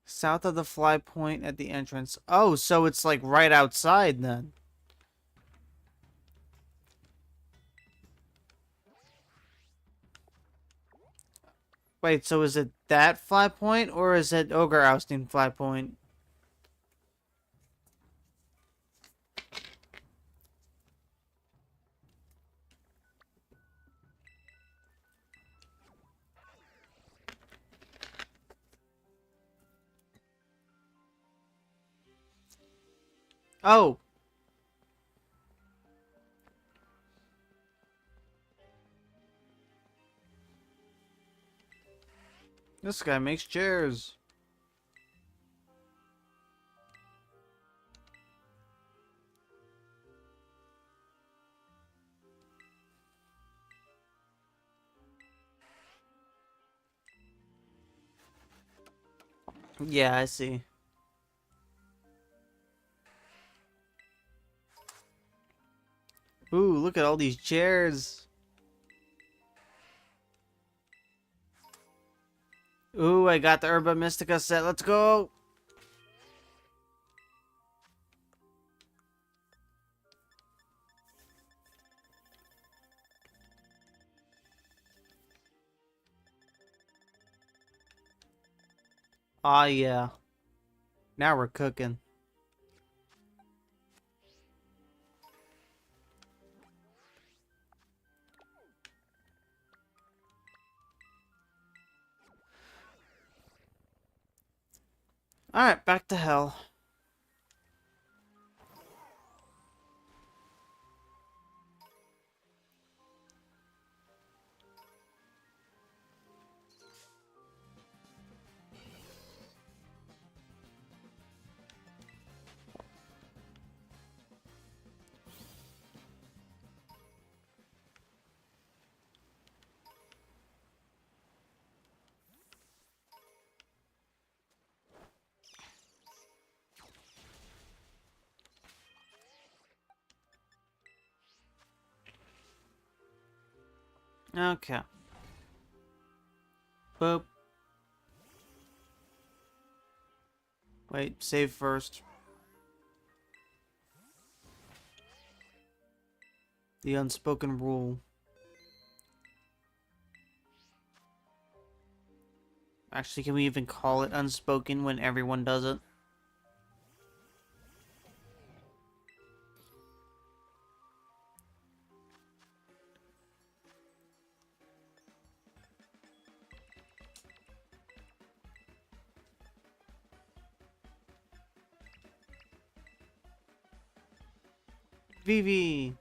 South of the fly point at the entrance. Oh, so it's like right outside then. Wait, so is it that fly point or is it Ogre Ousting fly point? Oh. This guy makes chairs. Yeah, I see. Ooh, look at all these chairs. Ooh, I got the Herba Mystica set. Let's go. Ah, yeah. Now we're cooking. Alright, back to hell. Okay. Boop. Wait, save first. The unspoken rule. Actually, can we even call it unspoken when everyone does it? Vivi!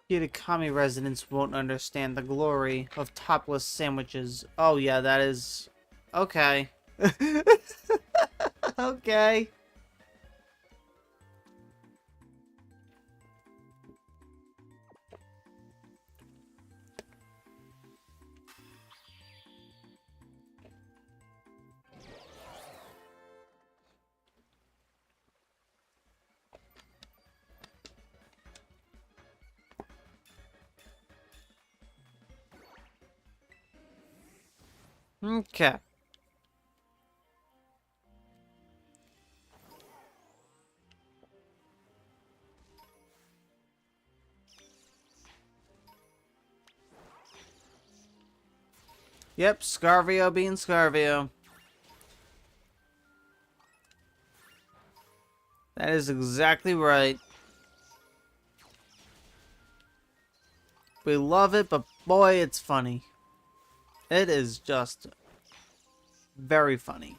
Kitakami residents won't understand the glory of topless sandwiches. Oh yeah, that is... Okay. Okay. Okay. Yep, Scarvio being Scarvio. That is exactly right. We love it, but boy, it's funny. It is just very funny.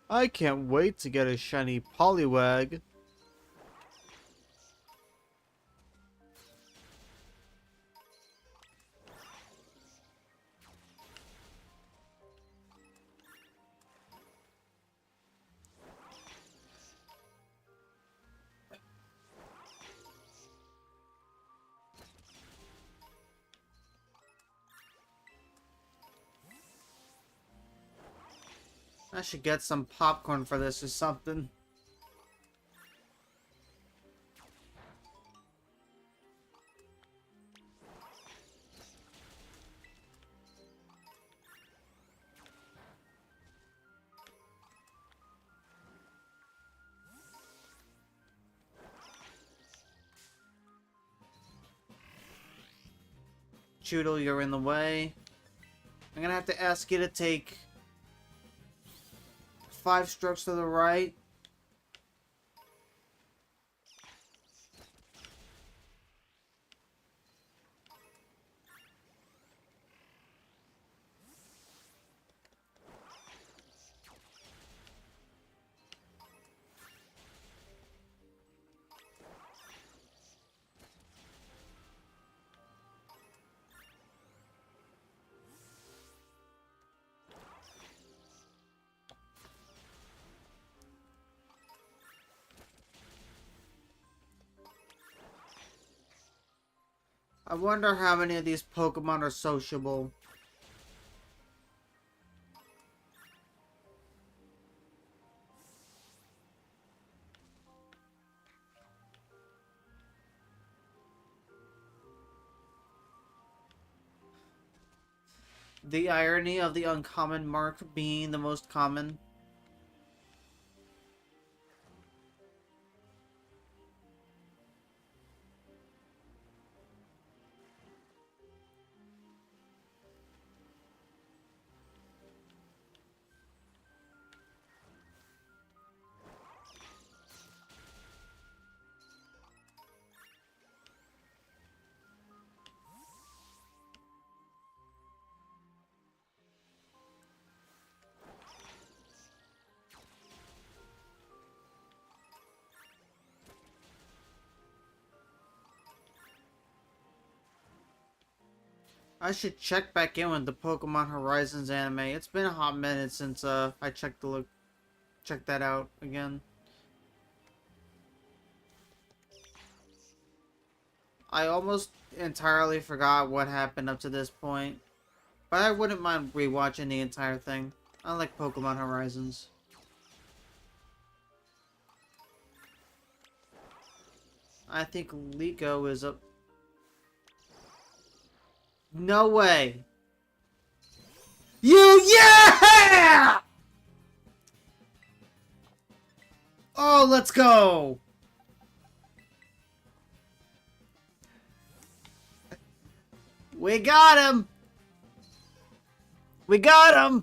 I can't wait to get a shiny Poliwag. I should get some popcorn for this or something. Choodle, you're in the way. I'm gonna have to ask you to take 5 strokes to the right. I wonder how many of these Pokemon are sociable. The irony of the uncommon mark being the most common. I should check back in with the Pokemon Horizons anime. It's been a hot minute since I checked that out again. I almost entirely forgot what happened up to this point, but I wouldn't mind rewatching the entire thing. I like Pokemon Horizons. I think Liko is up. No way! Yeah! Oh, let's go! We got him! We got him!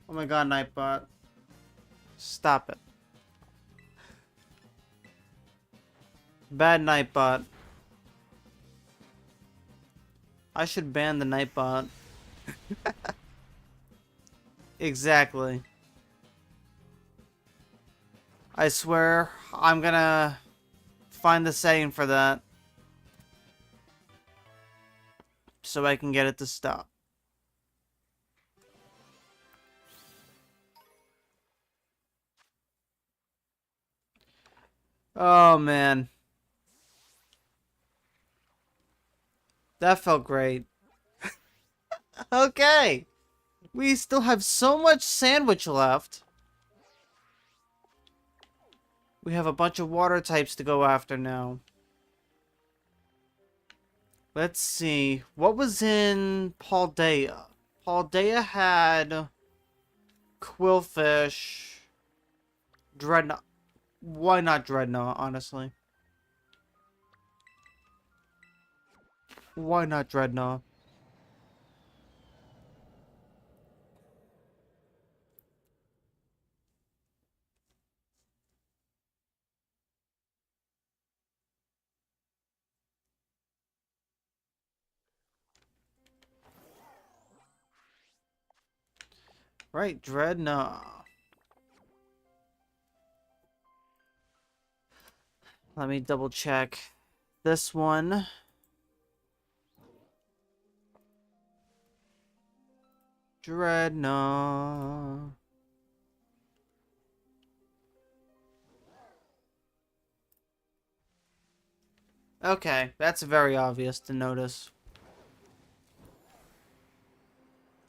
Oh my god, Nightbot. Stop it. Bad Nightbot. I should ban the Nightbot. Exactly. I swear, I'm gonna find the setting for that. So I can get it to stop. Oh, man. That felt great. Okay. We still have so much sandwich left. We have a bunch of water types to go after now. Let's see. What was in Paldea? Paldea had Quillfish. Dreadnought. Why not Dreadnought, honestly? Why not Dreadnought? Right, Dreadnought. Let me double check. This one. Dreadnought. Okay, that's very obvious to notice.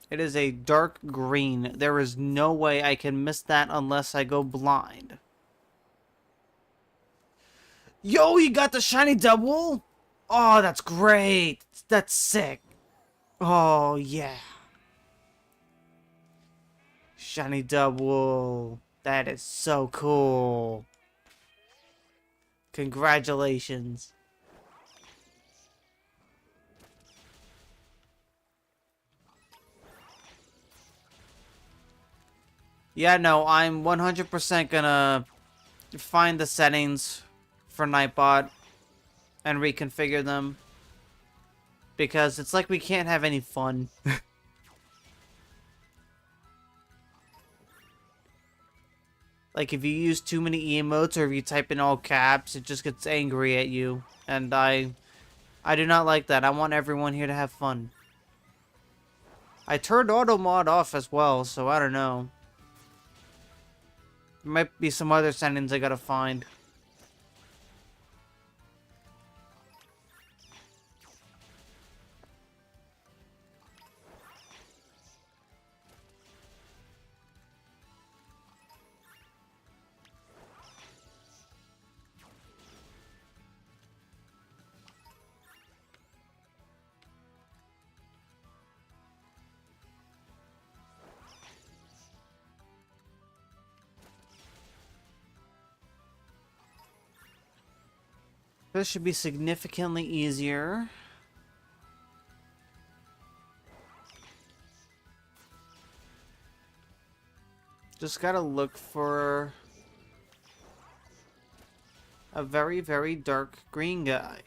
It is a dark green. There is no way I can miss that unless I go blind. Yo, you got the shiny double? Oh, that's great. That's sick. Oh, yeah. Shiny double. That is so cool. Congratulations. Yeah, no, I'm 100% gonna find the settings for Nightbot and reconfigure them. Because it's like we can't have any fun. Like, if you use too many emotes or if you type in all caps, it just gets angry at you. And I do not like that. I want everyone here to have fun. I turned auto mod off as well, so I don't know. There might be some other settings I gotta find. This should be significantly easier. Just gotta look for a very, very dark green guy.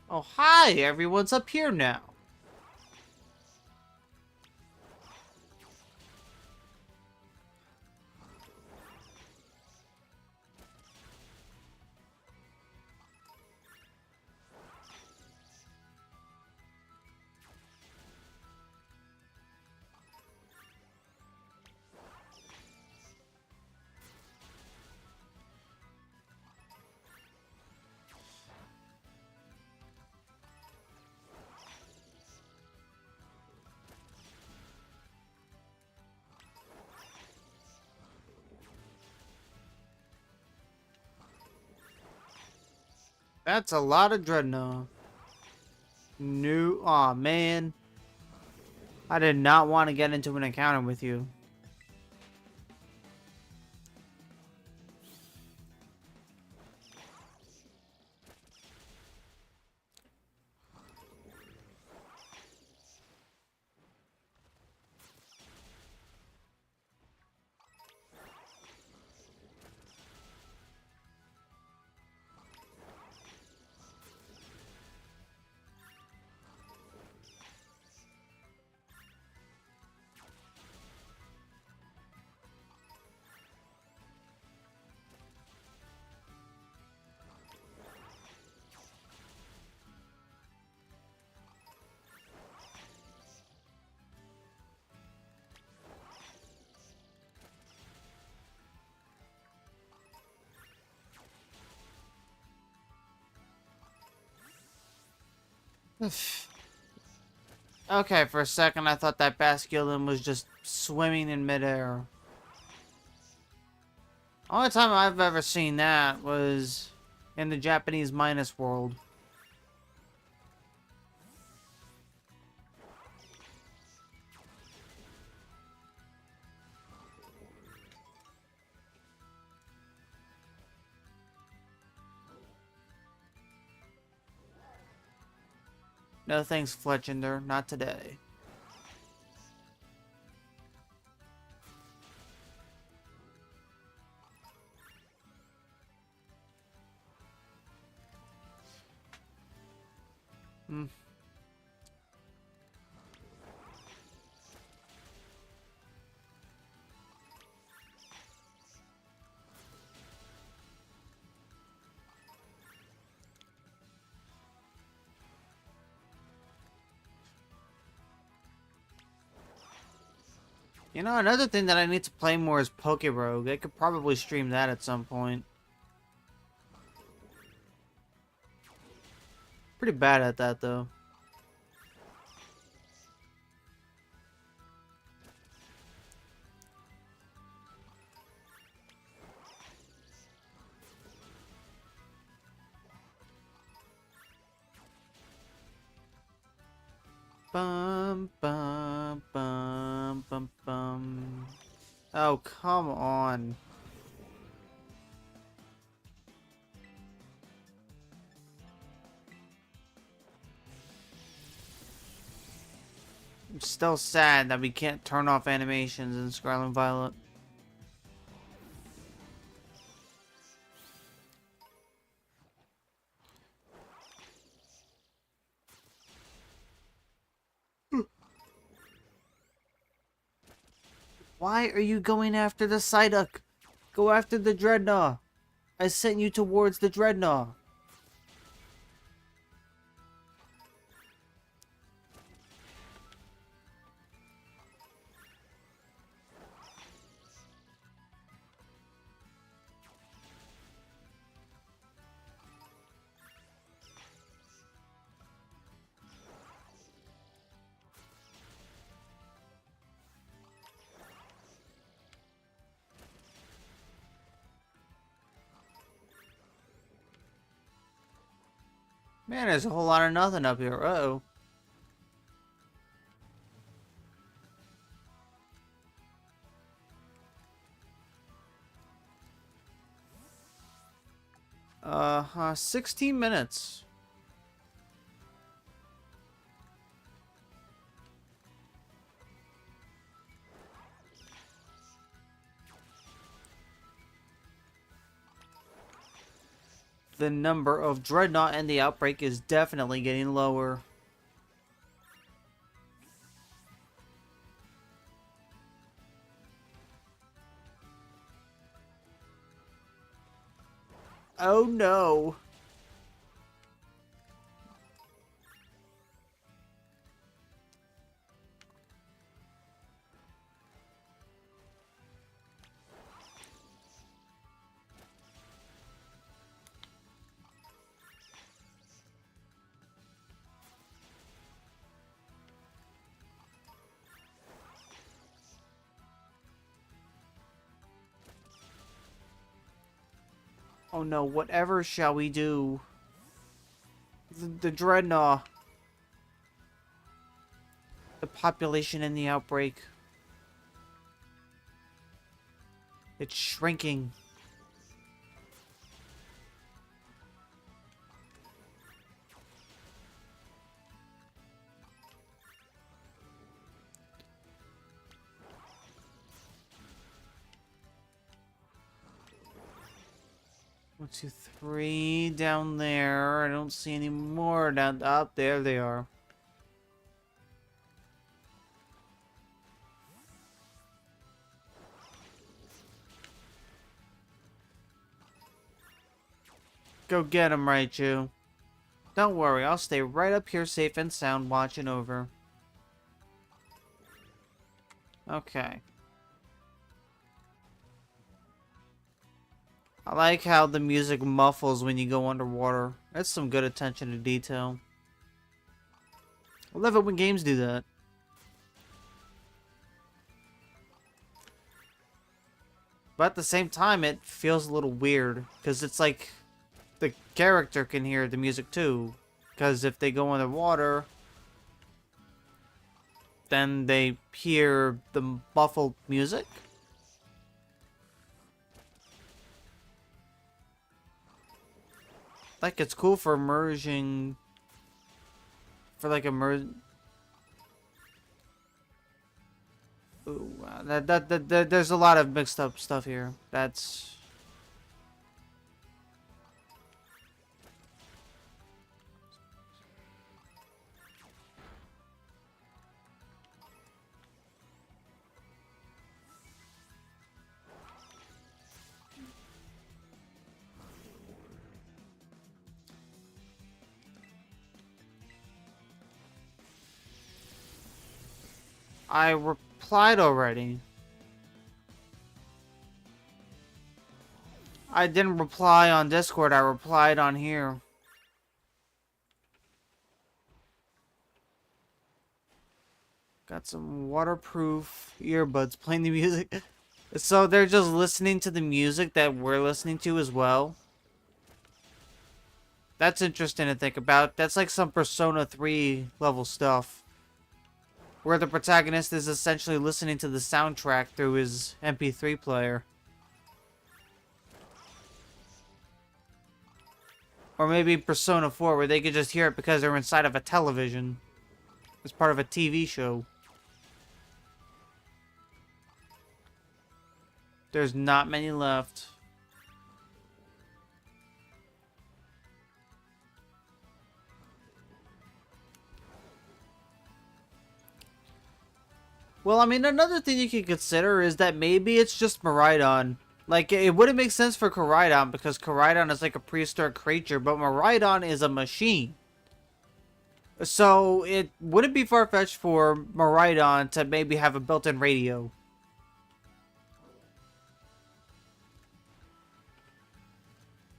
Oh, hi! Everyone's up here now. That's a lot of Dreadnought. New. Aw, man. I did not want to get into an encounter with you. Okay, for a second I thought that Basculin was just swimming in midair. Only time I've ever seen that was in the Japanese Minus world. No thanks, Fletchender. Not today. Hmm. You know, another thing that I need to play more is Pokerogue. I could probably stream that at some point. Pretty bad at that, though. Bum, bum, bum, bum, bum. Oh, come on. I'm still sad that we can't turn off animations in Scarlet and Violet. Why are you going after the Psyduck? Go after the Dreadnought. I sent you towards the Dreadnought. Man, there's a whole lot of nothing up here. Uh-oh. Uh-huh, 16 minutes. The number of Dreadnought and the outbreak is definitely getting lower. Oh no. Oh no, whatever shall we do? The Dreadnought. The population in the outbreak. It's shrinking. One, two, three down there. I don't see any more down up there. They are. Go get him, Raichu. Don't worry, I'll stay right up here safe and sound watching over. Okay. I like how the music muffles when you go underwater. That's some good attention to detail. I love it when games do that. But at the same time, it feels a little weird. Because it's like the character can hear the music too. Because if they go underwater, then they hear the muffled music. Like, it's cool for immersion. For like immersion. Ooh, wow. There's a lot of mixed up stuff here. That's. I replied already. I didn't reply on Discord, I replied on here. Got some waterproof earbuds playing the music. So they're just listening to the music that we're listening to as well. That's interesting to think about. That's like some Persona 3 level stuff. Where the protagonist is essentially listening to the soundtrack through his MP3 player. Or maybe Persona 4, where they could just hear it because they're inside of a television. It's part of a TV show. There's not many left. Well, I mean, another thing you could consider is that maybe it's just Miraidon. Like, it wouldn't make sense for Koraidon because Koraidon is like a prehistoric creature, but Miraidon is a machine. So, it wouldn't be far-fetched for Miraidon to maybe have a built-in radio.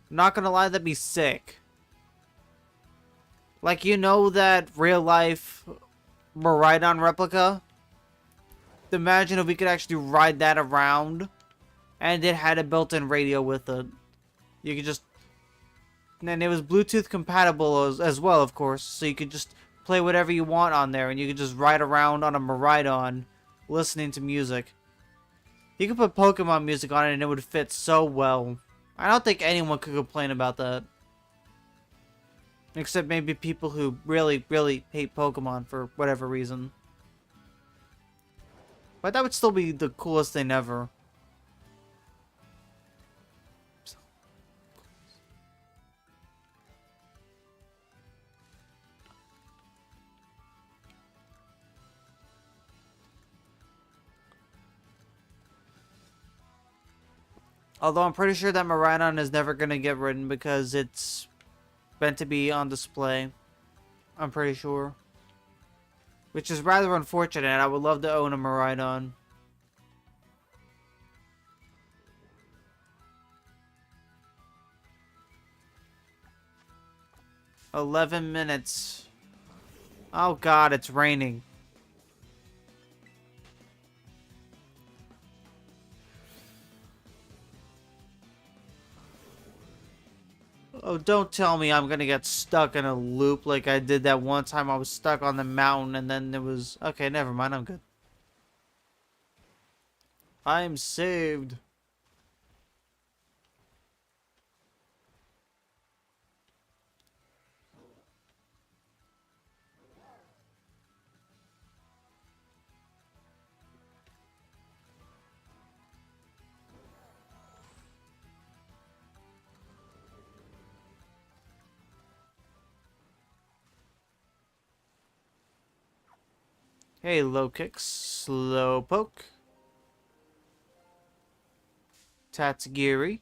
Not gonna lie, that'd be sick. Like, you know that real-life Miraidon replica? Imagine if we could actually ride that around and it had a built-in radio with it. You could just And it was Bluetooth compatible as well, of course, so you could just play whatever you want on there, and you could just ride around on a Maridon listening to music. You could put Pokemon music on it and it would fit so well. I don't think anyone could complain about that. Except maybe people who really, really hate Pokemon for whatever reason. But that would still be the coolest thing ever. Although I'm pretty sure that Maridon is never going to get ridden because it's meant to be on display. I'm pretty sure. Which is rather unfortunate. I would love to own a Maridon. "11 minutes. Oh god, it's raining. Oh, don't tell me I'm gonna get stuck in a loop like I did that one time I was stuck on the mountain and then it was... Okay, never mind, I'm good. I'm saved. Hey, low kicks, slow poke. Tatsugiri.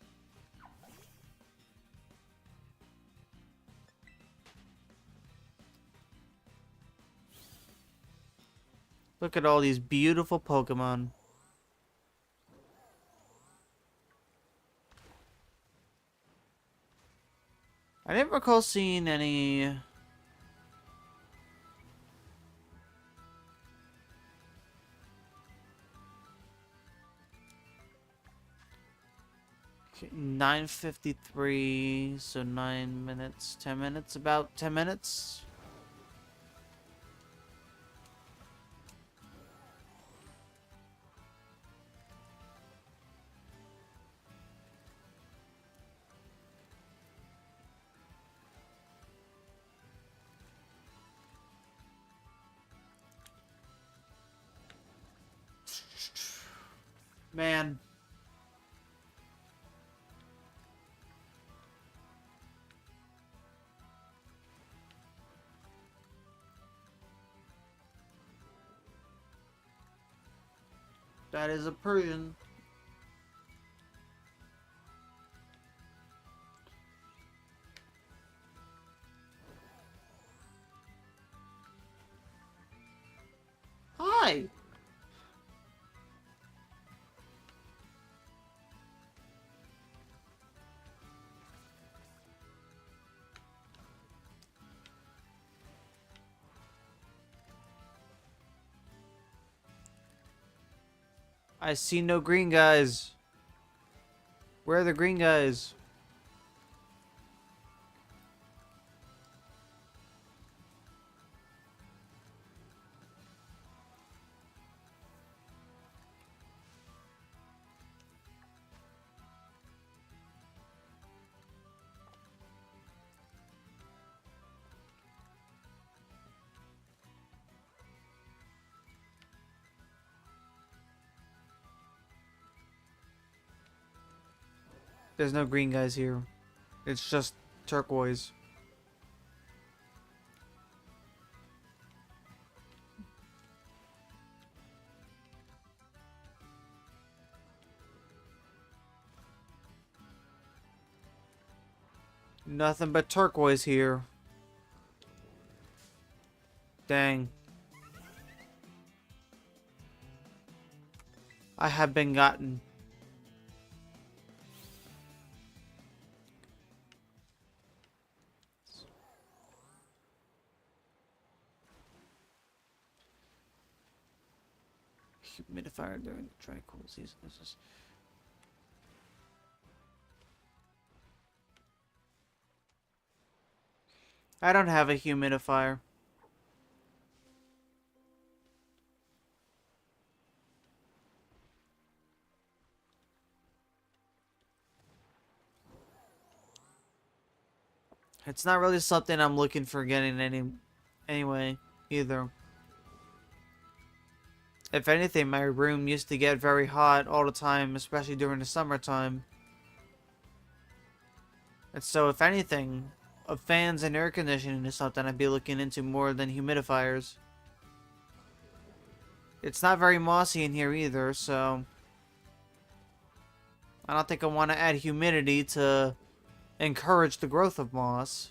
Look at all these beautiful Pokemon. I didn't recall seeing any... 9:53, so 9 minutes, 10 minutes, about 10 minutes. Man. That is a Persian. Hi. I see no green guys. Where are the green guys? There's no green guys here. It's just turquoise. Nothing but turquoise here. Dang. I have been gotten. Humidifier during the dry cool season. This is... I don't have a humidifier. It's not really something I'm looking for getting anyway, either. If anything, my room used to get very hot all the time, especially during the summertime. And so, if anything, fans and air conditioning is something I'd be looking into more than humidifiers. It's not very mossy in here either, so I don't think I want to add humidity to encourage the growth of moss.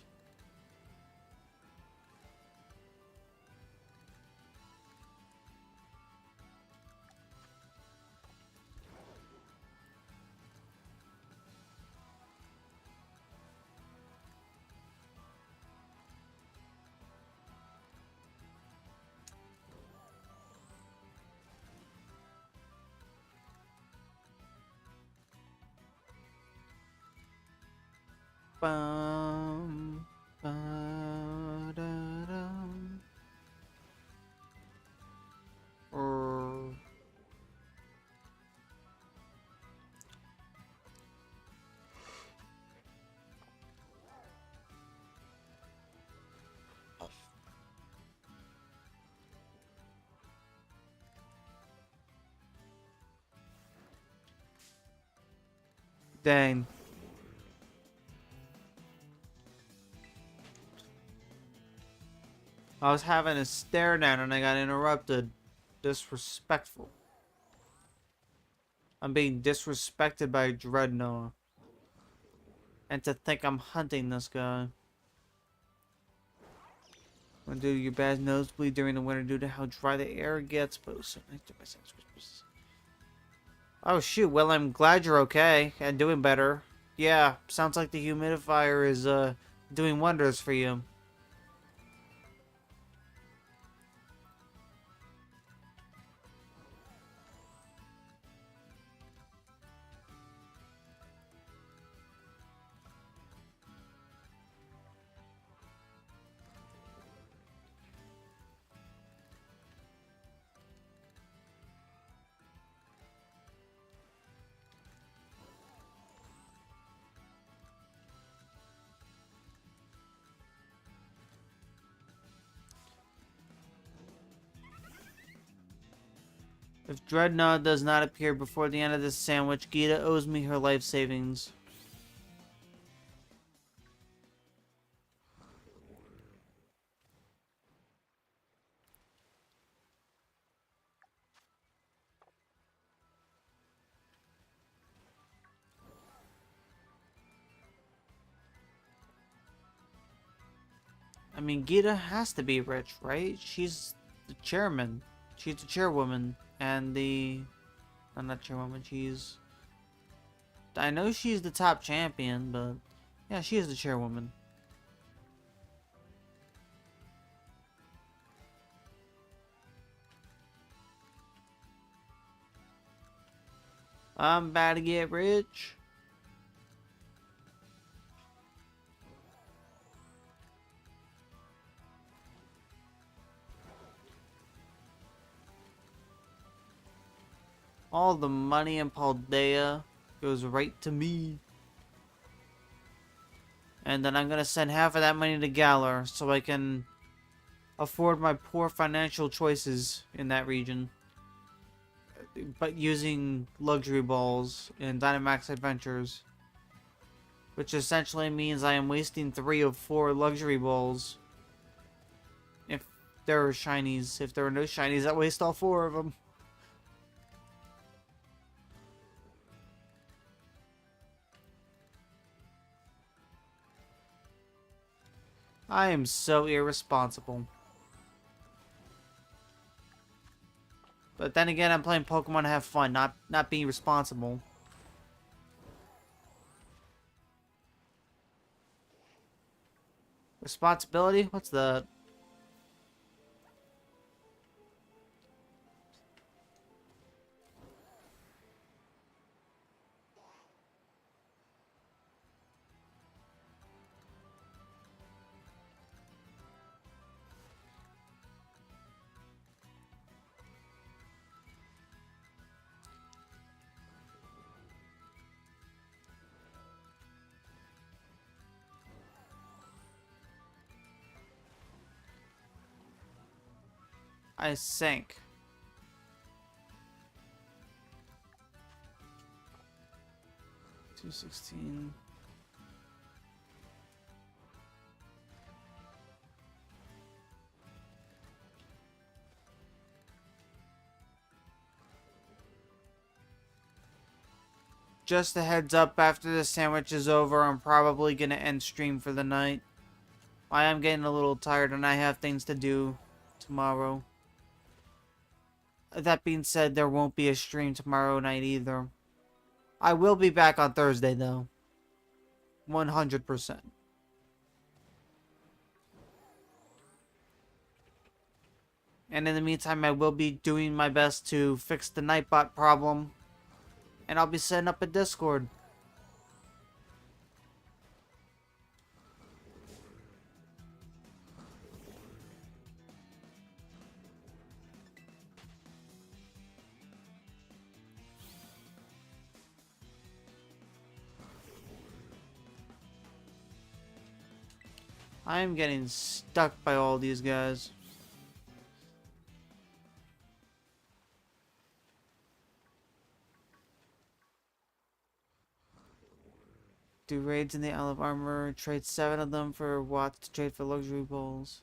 Bum, ba-da-dum. Dang. I was having a stare down and I got interrupted. Disrespectful. I'm being disrespected by Dreadnought. And to think I'm hunting this guy. When do your bad nosebleed during the winter due to how dry the air gets? Oh shoot, well I'm glad you're okay and doing better. Yeah, sounds like the humidifier is doing wonders for you. If Dreadnought does not appear before the end of this sandwich, Gita owes me her life savings. I mean, Gita has to be rich, right? She's the chairman. She's the chairwoman. And the... I'm not chairwoman, she's... I know she's the top champion, but... Yeah, she is the chairwoman. I'm about to get rich. All the money in Paldea goes right to me. And then I'm gonna send half of that money to Galar so I can afford my poor financial choices in that region. But using luxury balls in Dynamax Adventures. Which essentially means I am wasting 3 of 4 luxury balls. If there are shinies. If there are no shinies, I waste all 4 of them. I am so irresponsible. But then again, I'm playing Pokemon to have fun, not being responsible. Responsibility? What's that? I sank. $216. Just a heads up, after the sandwich is over, I'm probably gonna end stream for the night. I am getting a little tired and I have things to do tomorrow. That being said, there won't be a stream tomorrow night either. I will be back on Thursday though. 100%. And in the meantime, I will be doing my best to fix the Nightbot problem. And I'll be setting up a Discord. I am getting stuck by all these guys. Do raids in the Isle of Armor. Trade 7 of them for what to trade for luxury balls.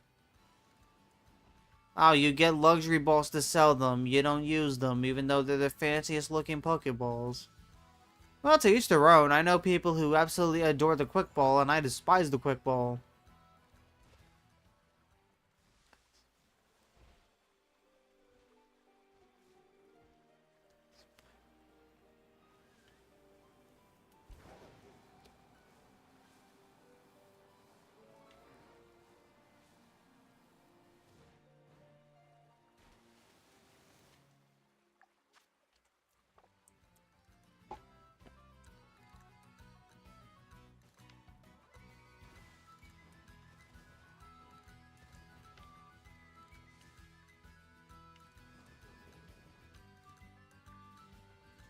Oh, you get luxury balls to sell them. You don't use them, even though they're the fanciest looking Pokeballs. Well, to each their own. I know people who absolutely adore the Quick Ball, and I despise the Quick Ball.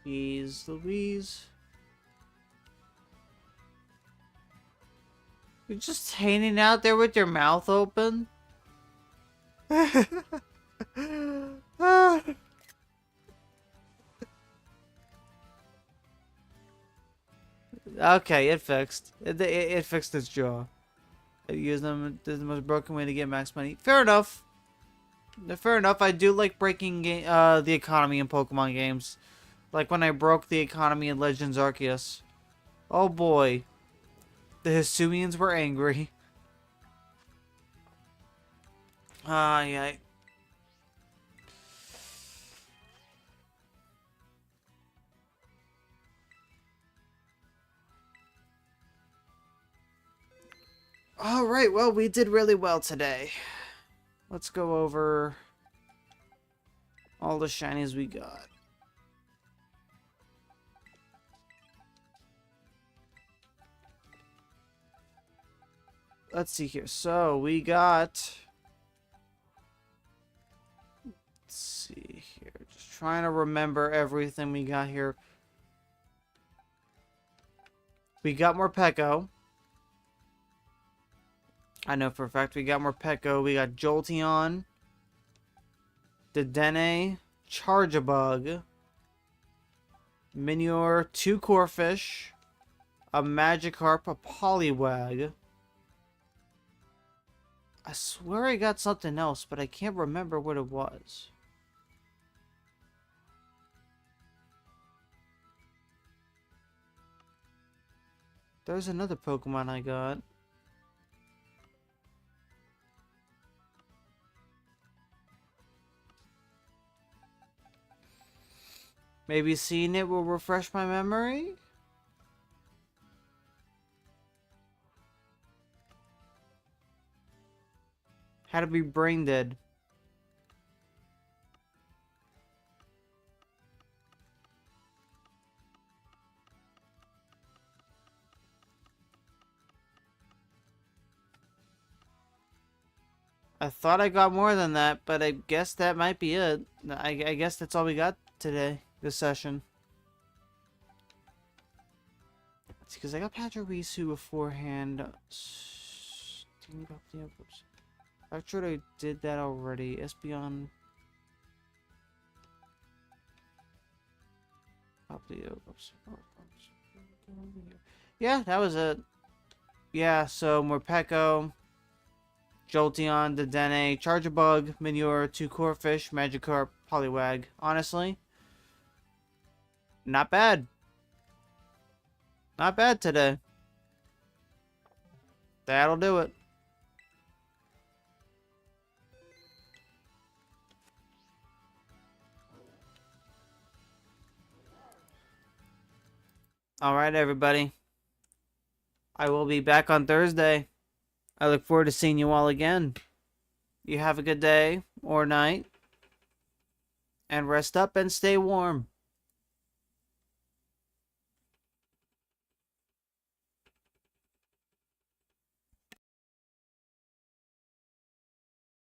Jeez Louise. You're just hanging out there with your mouth open? Okay, it fixed. It fixed its jaw. I use them as the most broken way to get max money. Fair enough. Fair enough. I do like breaking the economy in Pokemon games. Like when I broke the economy in Legends Arceus. Oh boy. The Hisuians were angry. Yeah. Alright, well, we did really well today. Let's go over all the shinies we got. Let's see here. So, we got... Let's see here. Just trying to remember everything we got here. We got more Peko. I know for a fact we got more Peko. We got Jolteon, Dedenne, Charjabug, Minior, 2 Corphish, a Magikarp, a Poliwag. I swear I got something else, but I can't remember what it was. There's another Pokemon I got. Maybe seeing it will refresh my memory? Had to be brain dead. I thought I got more than that, but I guess that might be it. I guess that's all we got today, this session. Because I got Pachirisu beforehand. Actually, I did that already. Espeon. Yeah, that was it. Yeah, so Morpeko, Jolteon, Dedenne, Charjabug, Manure, 2 Corphish, Magikarp, Poliwag. Honestly, not bad. Not bad today. That'll do it. Alright, everybody. I will be back on Thursday. I look forward to seeing you all again. You have a good day or night. And rest up and stay warm.